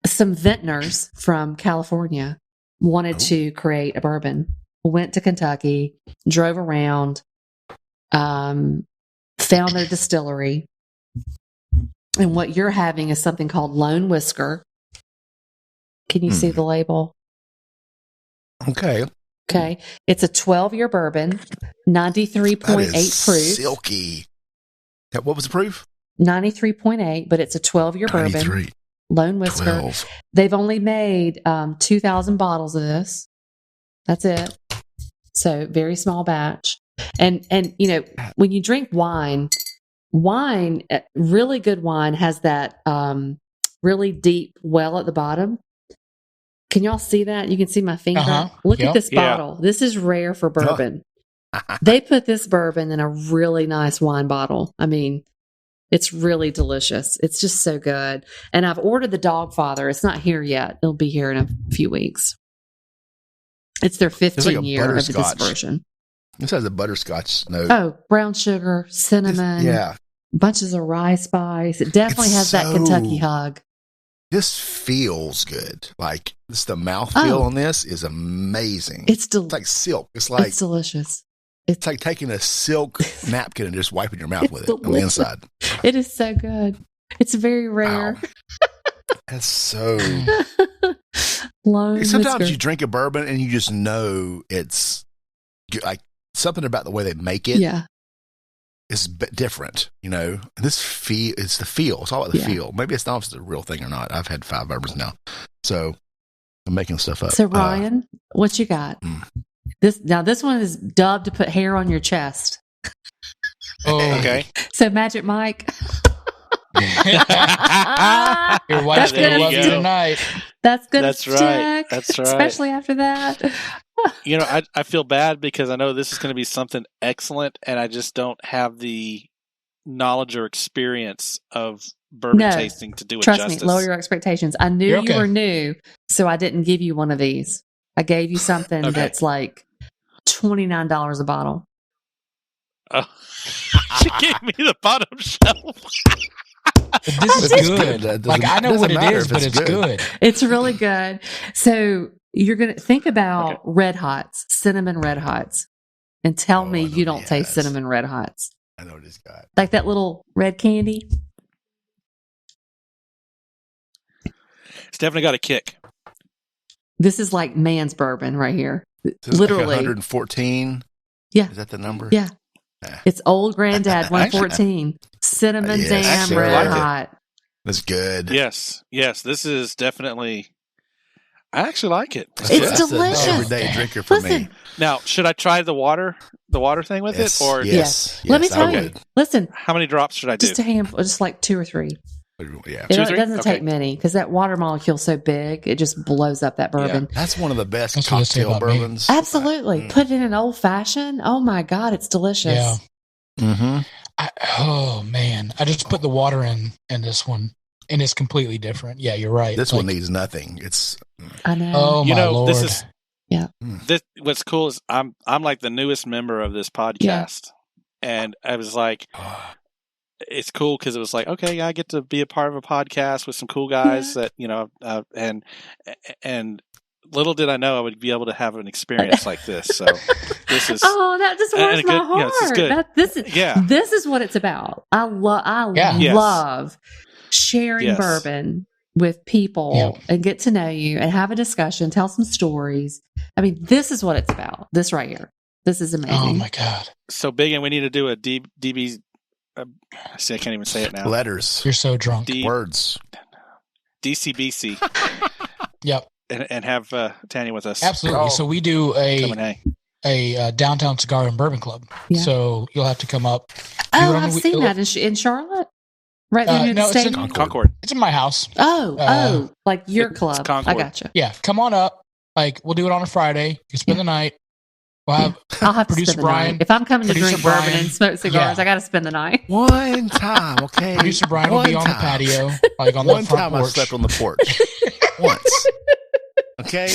some vintners from California wanted to create a bourbon, went to Kentucky, drove around, found their distillery. And what you're having is something called Lone Whisker. Can you see the label? Okay. Okay. It's a 12-year bourbon, 93.8 proof. Silky. What was the proof? 93.8, but it's a 12-year bourbon. 93. Lone Whisker. 12. They've only made 2,000 bottles of this. That's it. So very small batch. And you know, when you drink wine, really good wine has that really deep well at the bottom. Can y'all see that? You can see my finger. Look at this bottle. This is rare for bourbon. They put this bourbon in a really nice wine bottle. I mean, it's really delicious. It's just so good. And I've ordered the Dogfather. It's not here yet. It'll be here in a few weeks. It's their 15th year of this version. This has a butterscotch note. Oh, brown sugar, cinnamon, bunches of rye spice. It definitely has that Kentucky hug. This feels good. Like the mouthfeel on this is amazing. It's like silk. It's delicious. It's like taking a silk napkin and just wiping your mouth with it on the inside. It is so good. It's very rare. Wow. That's so. Sometimes you drink a bourbon and you just know it's like something about the way they make it. Yeah. It's different, you know. It's the feel. It's all about the feel. Maybe it's not the real thing or not. I've had 5 bourbons now, so I'm making stuff up. So Ryan, what you got? This one is dubbed to put hair on your chest. Oh, okay. So Magic Mike. Your wife's gonna love you tonight. That's good. That's right. That's right. Especially after that. You know, I feel bad because I know this is going to be something excellent, and I just don't have the knowledge or experience of bourbon tasting to do it justice. Trust me, lower your expectations. I knew you were new, so I didn't give you one of these. I gave you something that's like $29 a bottle. Oh. She gave me the bottom shelf. This is good. Like, I know what it is, but it's good. It's really good. So you're going to think about Red Hots, cinnamon Red Hots, and tell me you don't taste cinnamon Red Hots. I know this guy. Like that little red candy. It's definitely got a kick. This is like man's bourbon right here. So literally. Like 114. Yeah. Is that the number? Yeah. It's old granddad 114. Cinnamon damn red hot. That's good. Yes. This is definitely. I actually like it. It's delicious. Everyday drinker for me. Now, should I try the water thing with it, or yes? Let me tell you. Listen, how many drops should I do? Just a handful, just like 2 or 3. Yeah, it doesn't take many because that water molecule is so big, it just blows up that bourbon. Yeah, that's one of the best cocktail bourbons. Absolutely. Put it in an old fashioned. Oh my God, it's delicious. Yeah. Mm-hmm. Oh man, I just put the water in this one, and it's completely different. Yeah, you're right. This one needs nothing. I know. Oh my Lord. This is what's cool is I'm like the newest member of this podcast, and I was like. It's cool because it was like, okay, I get to be a part of a podcast with some cool guys that, you know, and little did I know I would be able to have an experience like this. So this is that just warms my heart. This is what it's about. I love sharing bourbon with people and get to know you and have a discussion, tell some stories. I mean, this is what it's about. This right here. This is amazing. Oh my God. So Biggun, we need to do a DB. See, I can't even say it now. Letters. You're so drunk. Words. DCBC. Yep. And have Tanya with us. Absolutely. Oh. So we do a downtown cigar and bourbon club. Yeah. So you'll have to come up. I've seen that in Charlotte. Right there near the it's in stadium. Concord. It's in my house. Like your club. I gotcha. Yeah, come on up. Like we'll do it on a Friday. You spend the night. We'll have I'll have to producer spend the Brian. night. If I'm coming to drink Brian, bourbon and smoke cigars, I got to spend the night. One time, okay. Producer Brian will be on the patio, like on the front time porch. I slept on the porch. Once. Okay.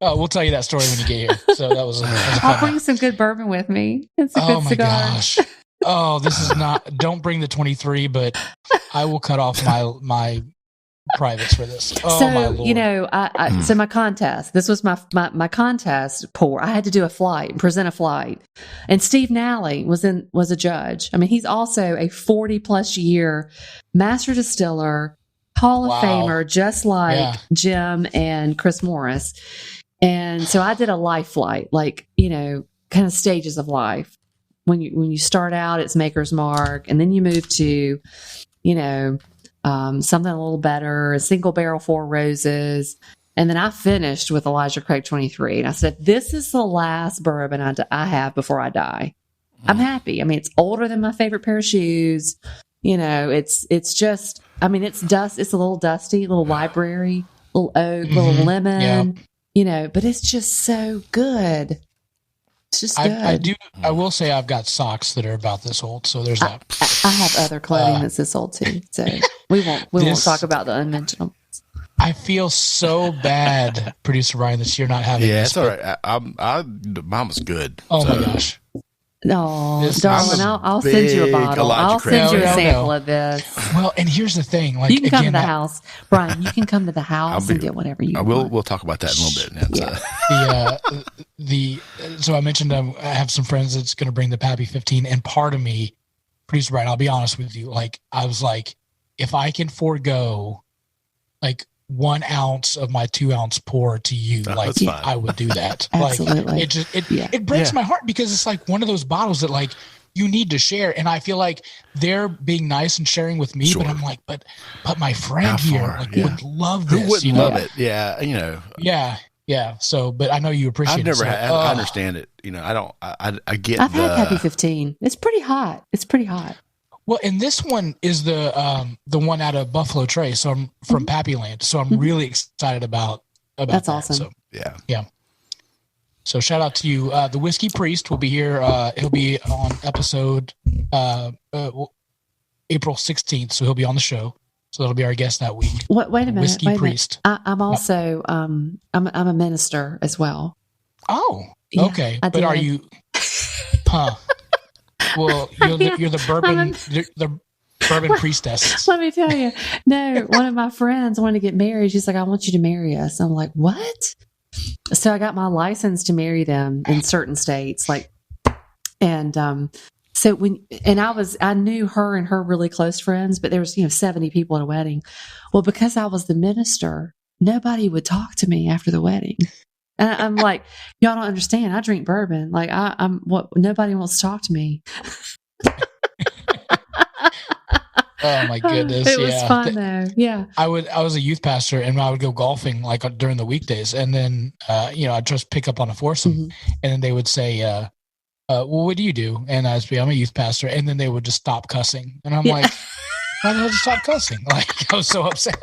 We'll tell you that story when you get here. So that was a I'll bring some good bourbon with me. It's a good cigar. Gosh. Oh, this is not. Don't bring the 23, but I will cut off my privates for this. Oh, so, my Lord. So my contest, this was my contest pour. I had to do a flight and present a flight. And Steve Nally was a judge. I mean, he's also a 40 plus year master distiller, Hall of Famer, just like Jim and Chris Morris. And so I did a life flight, like, kind of stages of life. When you start out, it's Maker's Mark, and then you move to, something a little better, a single barrel, 4 roses. And then I finished with Elijah Craig 23. And I said, this is the last bourbon I have before I die. I'm happy. I mean, it's older than my favorite pair of shoes. It's just, I mean, it's a little dusty, little library, little oak, little lemon, but it's just so good. It's just good. I will say I've got socks that are about this old, so there's that. I have other clothing that's this old too, so we won't talk about the unmentionables. I feel so bad, Producer Ryan, that you're not having. Yeah, this, it's all right. Mine was good. Oh my gosh. Oh, darling, I'll send you a bottle. I'll send you a sample of this. Well, and here's the thing: like you can come to the house, Brian. You can come to the house and get whatever you want. We'll talk about that in a little bit. So I mentioned I have some friends that's going to bring the Pappy 15, and part of me, Producer Brian, I'll be honest with you, like I was like, if I can forego, like 1 ounce of my 2 ounce pour to you, like I would do that. Absolutely. Like it breaks my heart because it's like one of those bottles that like you need to share. And I feel like they're being nice and sharing with me, but I'm like, but my friend here would love this. Who wouldn't love it? Yeah. Yeah. So, but I know you appreciate it. I understand it. I get I've had Pappy 15. It's pretty hot. Well, and this one is the one out of Buffalo Trace, so I'm from Pappy Land. So I'm really excited about that's that. awesome. So, yeah. So shout out to you. The Whiskey Priest will be here. He'll be on episode April 16th, so he'll be on the show. So that'll be our guest that week. Wait a minute. Whiskey Priest. I'm also I'm a minister as well. Oh, okay. But are you? Well, you're the bourbon the bourbon priestess. Let me tell you. No, one of my friends wanted to get married. She's like, I want you to marry us. I'm like, what? So I got my license to marry them in certain states, I knew her and her really close friends, but there was 70 people at a wedding. Well, because I was the minister, nobody would talk to me after the wedding. And I'm like, y'all don't understand. I drink bourbon. Like nobody wants to talk to me. Oh my goodness. It was fun though. Yeah. I was a youth pastor and I would go golfing like during the weekdays. And then, I'd just pick up on a foursome and then they would say, well, what do you do? And I'd be, I'm a youth pastor. And then they would just stop cussing. And I'm like, why did I just stop cussing? Like, I was so upset.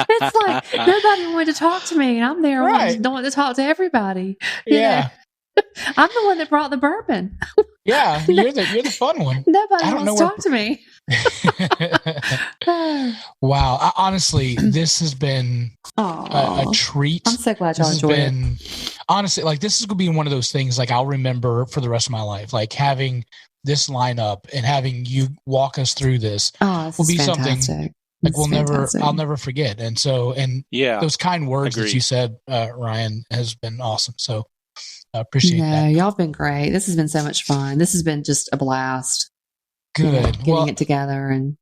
It's like nobody wanted to talk to me, and I'm there wanting to talk to everybody. You know? I'm the one that brought the bourbon. Yeah, you're the fun one. Nobody wants to talk to me. Wow, honestly, this has been a treat. I'm so glad y'all enjoyed it. Honestly, like this is gonna be one of those things like I'll remember for the rest of my life. Like having this lineup and having you walk us through this will be fantastic. Something like I'll never forget. And so, those kind words that you said, Ryan, has been awesome. So I appreciate that. Y'all have been great. This has been so much fun. This has been just a blast. Good. Getting it together and,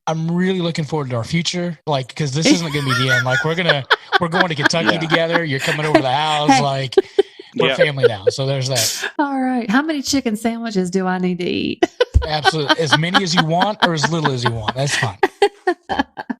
I'm really looking forward to our future. Like, cause this isn't going to be the end. Like we're going to Kentucky together. You're coming over to the house. Like, We're family now. So there's that. All right. How many chicken sandwiches do I need to eat? Absolutely. As many as you want or as little as you want. That's fine.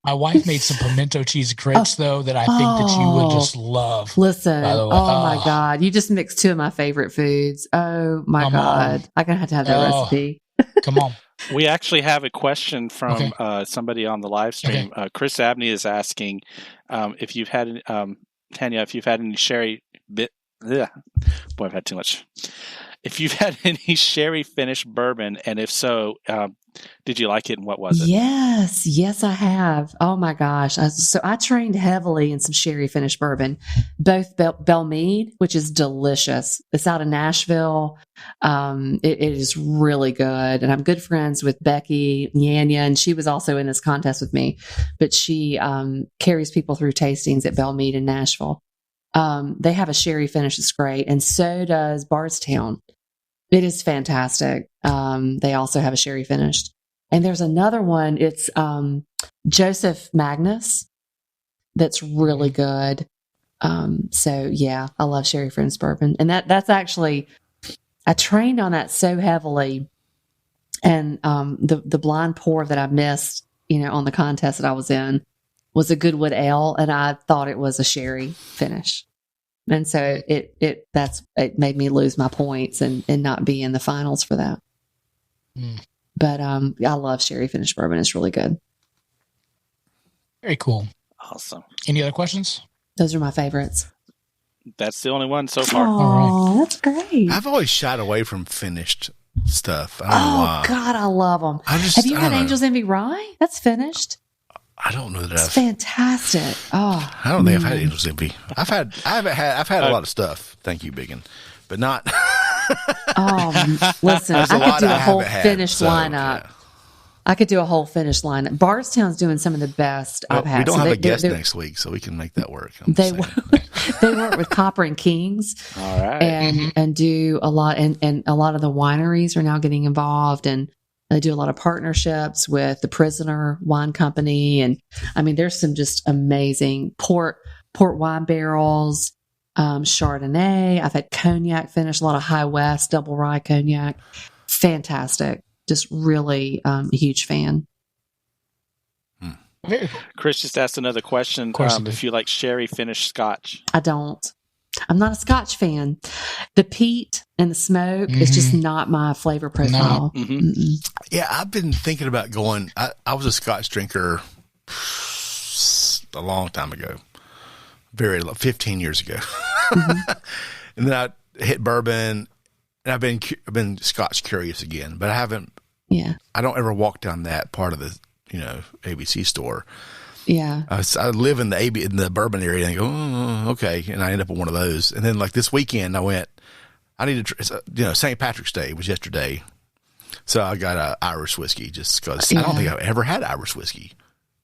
My wife made some pimento cheese grits, though, that I think that you would just love. Listen, my God. You just mixed two of my favorite foods. Oh, my God. I'm going to have that recipe. Come on. We actually have a question from somebody on the live stream. Okay. Chris Abney is asking if you've had, Tanya, if you've had any sherry boy, I've had too much. If you've had any sherry finished bourbon, and if so, did you like it, and what was it? Yes, I have. Oh my gosh! So I trained heavily in some sherry finished bourbon, both Belmead, which is delicious. It's out of Nashville. It is really good, and I'm good friends with Becky Yanya, and she was also in this contest with me. But she carries people through tastings at Belmead in Nashville. They have a sherry finish that's great, and so does Bardstown. It is fantastic. They also have a sherry finished. And there's another one. It's Joseph Magnus that's really good. So yeah, I love sherry finished bourbon. And that's actually, I trained on that so heavily. And the blind pour that I missed, on the contest that I was in was a Goodwood Ale, and I thought it was a sherry finish. And so it made me lose my points and not be in the finals for that. But I love sherry finished bourbon. It's really good. Very cool. Awesome. Any other questions? Those are my favorites. That's the only one so far. Oh, all right. That's great. I've always shied away from finished stuff. I don't know why. God, I love them. Have you had Angel's Envy Rye? That's finished. I don't know that it's fantastic. Oh, I don't think I've had Angel's Envy. I've had a lot of stuff. Thank you, Biggun, but not. Listen, I could do a whole finished lineup. Yeah. I could do a whole finished lineup. Bardstown's doing some of the best I've had. We don't have a guest next week, so we can make that work. They work with Copper and Kings, all right, and do a lot. And a lot of the wineries are now getting involved, and they do a lot of partnerships with the Prisoner Wine Company. And I mean, there's some just amazing port wine barrels, Chardonnay. I've had cognac finish, a lot of High West double rye cognac. Fantastic. Just really a huge fan. Chris just asked another question. If you like sherry finished scotch. I don't. I'm not a Scotch fan. The peat and the smoke is just not my flavor profile. No. Mm-hmm. Yeah, I've been thinking about going. I was a Scotch drinker a long time ago, 15 years ago, and then I hit bourbon, and I've been Scotch curious again, but I haven't. Yeah, I don't ever walk down that part of the ABC store. Yeah, I live in the bourbon area, and I go, oh, okay, and I end up at one of those. And then like this weekend, I need to, St. Patrick's Day was yesterday, so I got a Irish whiskey just because I don't think I've ever had Irish whiskey.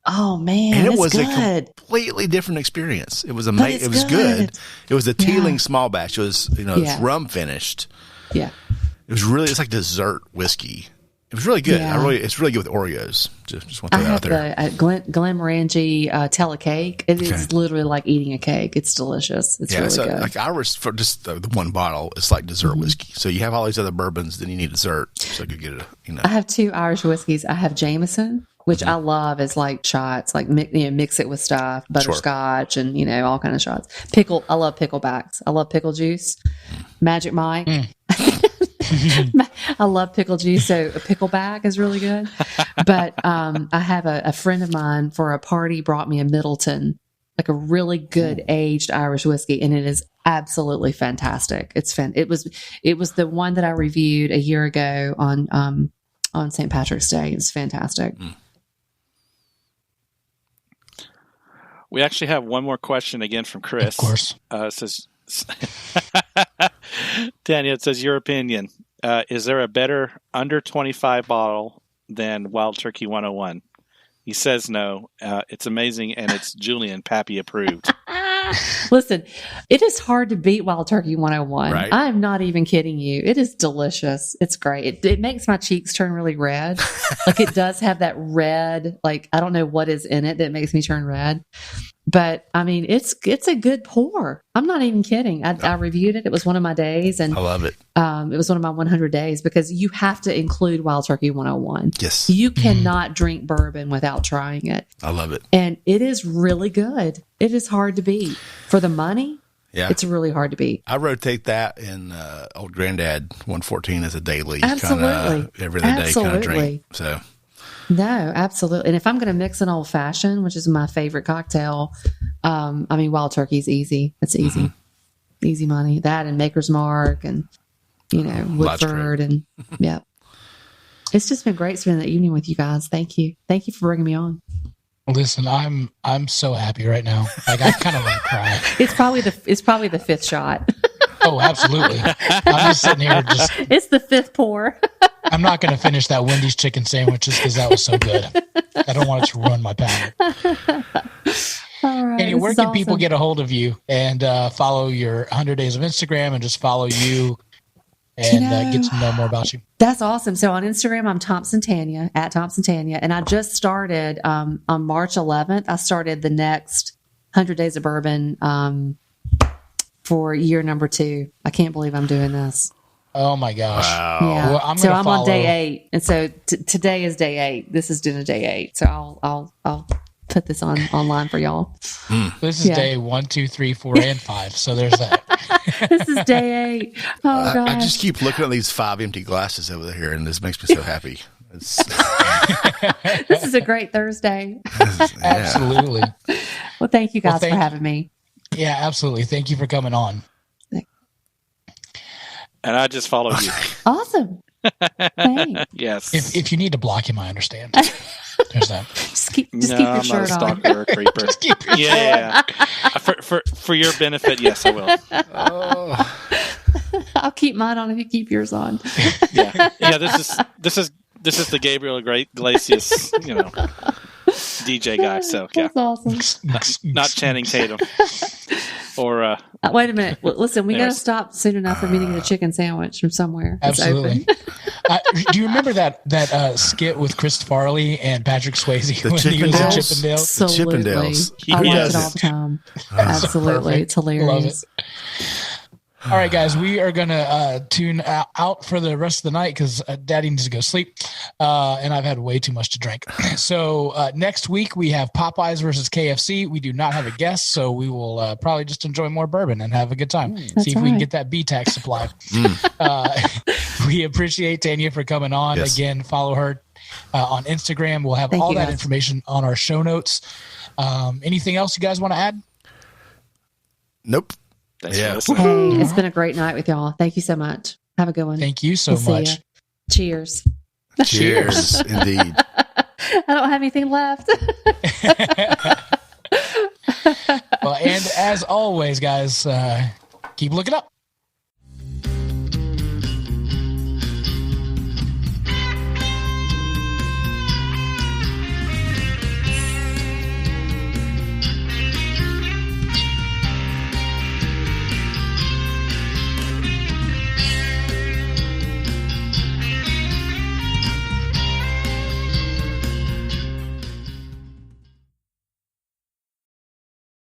Oh man, and it was good. A completely different experience. It was amazing. It was good. It was a Teeling small batch. It was it's rum finished. Yeah, it's like dessert whiskey. It was really good. Yeah. It's really good with Oreos. Just want to throw that out there. I have the Glenmorangie Tella cake. It's literally like eating a cake. It's delicious. It's really good. Like Irish, for just the one bottle, it's like dessert whiskey. So you have all these other bourbons, then you need dessert. So you get it. I have two Irish whiskeys. I have Jameson, which I love as like shots, like mix it with stuff, butterscotch and all kind of shots. I love picklebacks. I love pickle juice. Magic Mike. I love pickle juice, so a pickleback is really good. But I have a friend of mine for a party brought me a Middleton, like a really good aged Irish whiskey, and it is absolutely fantastic. It was the one that I reviewed a year ago on St. Patrick's Day. It's fantastic. We actually have one more question again from Chris. Of course. It says, Tanya, it says, your opinion. Is there a better under 25 bottle than Wild Turkey 101? He says no. It's amazing, and it's Julian Pappy approved. Listen, it is hard to beat Wild Turkey 101. Right. I'm not even kidding you. It is delicious. It's great. It makes my cheeks turn really red. Like it does have that red, like I don't know what is in it that makes me turn red. But I mean, it's a good pour. I'm not even kidding. I reviewed it. It was one of my days, and I love it. It was one of my 100 days because you have to include Wild Turkey 101. Yes. You cannot drink bourbon without trying it. I love it. And it is really good. It is hard to beat. For the money, yeah, it's really hard to beat. I rotate that in Old Granddad 114 as a daily Absolutely. Every day kind of drink. So. No, absolutely. And if I'm going to mix an old fashioned, which is my favorite cocktail, I mean, Wild Turkey's easy. It's easy, easy money. That and Maker's Mark and, Woodford and yeah. It's just been great spending the evening with you guys. Thank you. Thank you for bringing me on. Listen, I'm so happy right now. Like I kind of want to cry. It's probably the fifth shot. Oh, absolutely. I'm just sitting here It's the fifth pour. I'm not going to finish that Wendy's chicken sandwich just because that was so good. I don't want it to ruin my palate. All right, Anyway, where can people get a hold of you and follow your 100 Days of Instagram and just follow you and get to know more about you? That's awesome. So on Instagram, I'm Thompson Tanya, at Thompson Tanya. And I just started on March 11th. I started the next 100 Days of Bourbon for year number 2. I can't believe I'm doing this. Oh my gosh. Wow. Yeah. Well, I'm on day 8. And so today is day 8. This is dinner day 8. So I'll put this online for y'all. This is day 1, 2, 3, 4, and 5. So there's that. This is day 8. Oh gosh. I just keep looking at these 5 empty glasses over here, and this makes me so happy. This is a great Thursday. Absolutely. Well, thank you guys for having me. Yeah, absolutely. Thank you for coming on. And I just follow you. Awesome. Thanks. Yes. If you need to block him, I understand. There's that. Just keep your shirt on. I'm not a stalker or a creeper. Just keep your yeah. For your benefit, yes, I will. Oh. I'll keep mine on if you keep yours on. Yeah. This is the Gabriel Iglesias, DJ guy. So yeah, that's awesome. Not Channing Tatum. Or wait a minute. Listen, we got to stop soon enough for me to get a chicken sandwich from somewhere. Absolutely. Do you remember that skit with Chris Farley and Patrick Swayze when he was in Chippendale? Absolutely. Chippendales. I watch it all the time. Absolutely. It's hilarious. Love it. All right, guys, we are going to tune out for the rest of the night because Daddy needs to go sleep, and I've had way too much to drink. So next week we have Popeyes versus KFC. We do not have a guest, so we will probably just enjoy more bourbon and have a good time. See if we can get that B-Tax supply. We appreciate Tanya for coming on. Yes. Again, follow her on Instagram. We'll have all that information on our show notes. Anything else you guys want to add? Nope. Thanks Hey, it's been a great night with y'all. Thank you so much. Have a good one. Thank you so much. Cheers. Cheers, indeed. I don't have anything left. Well, and as always, guys, keep looking up.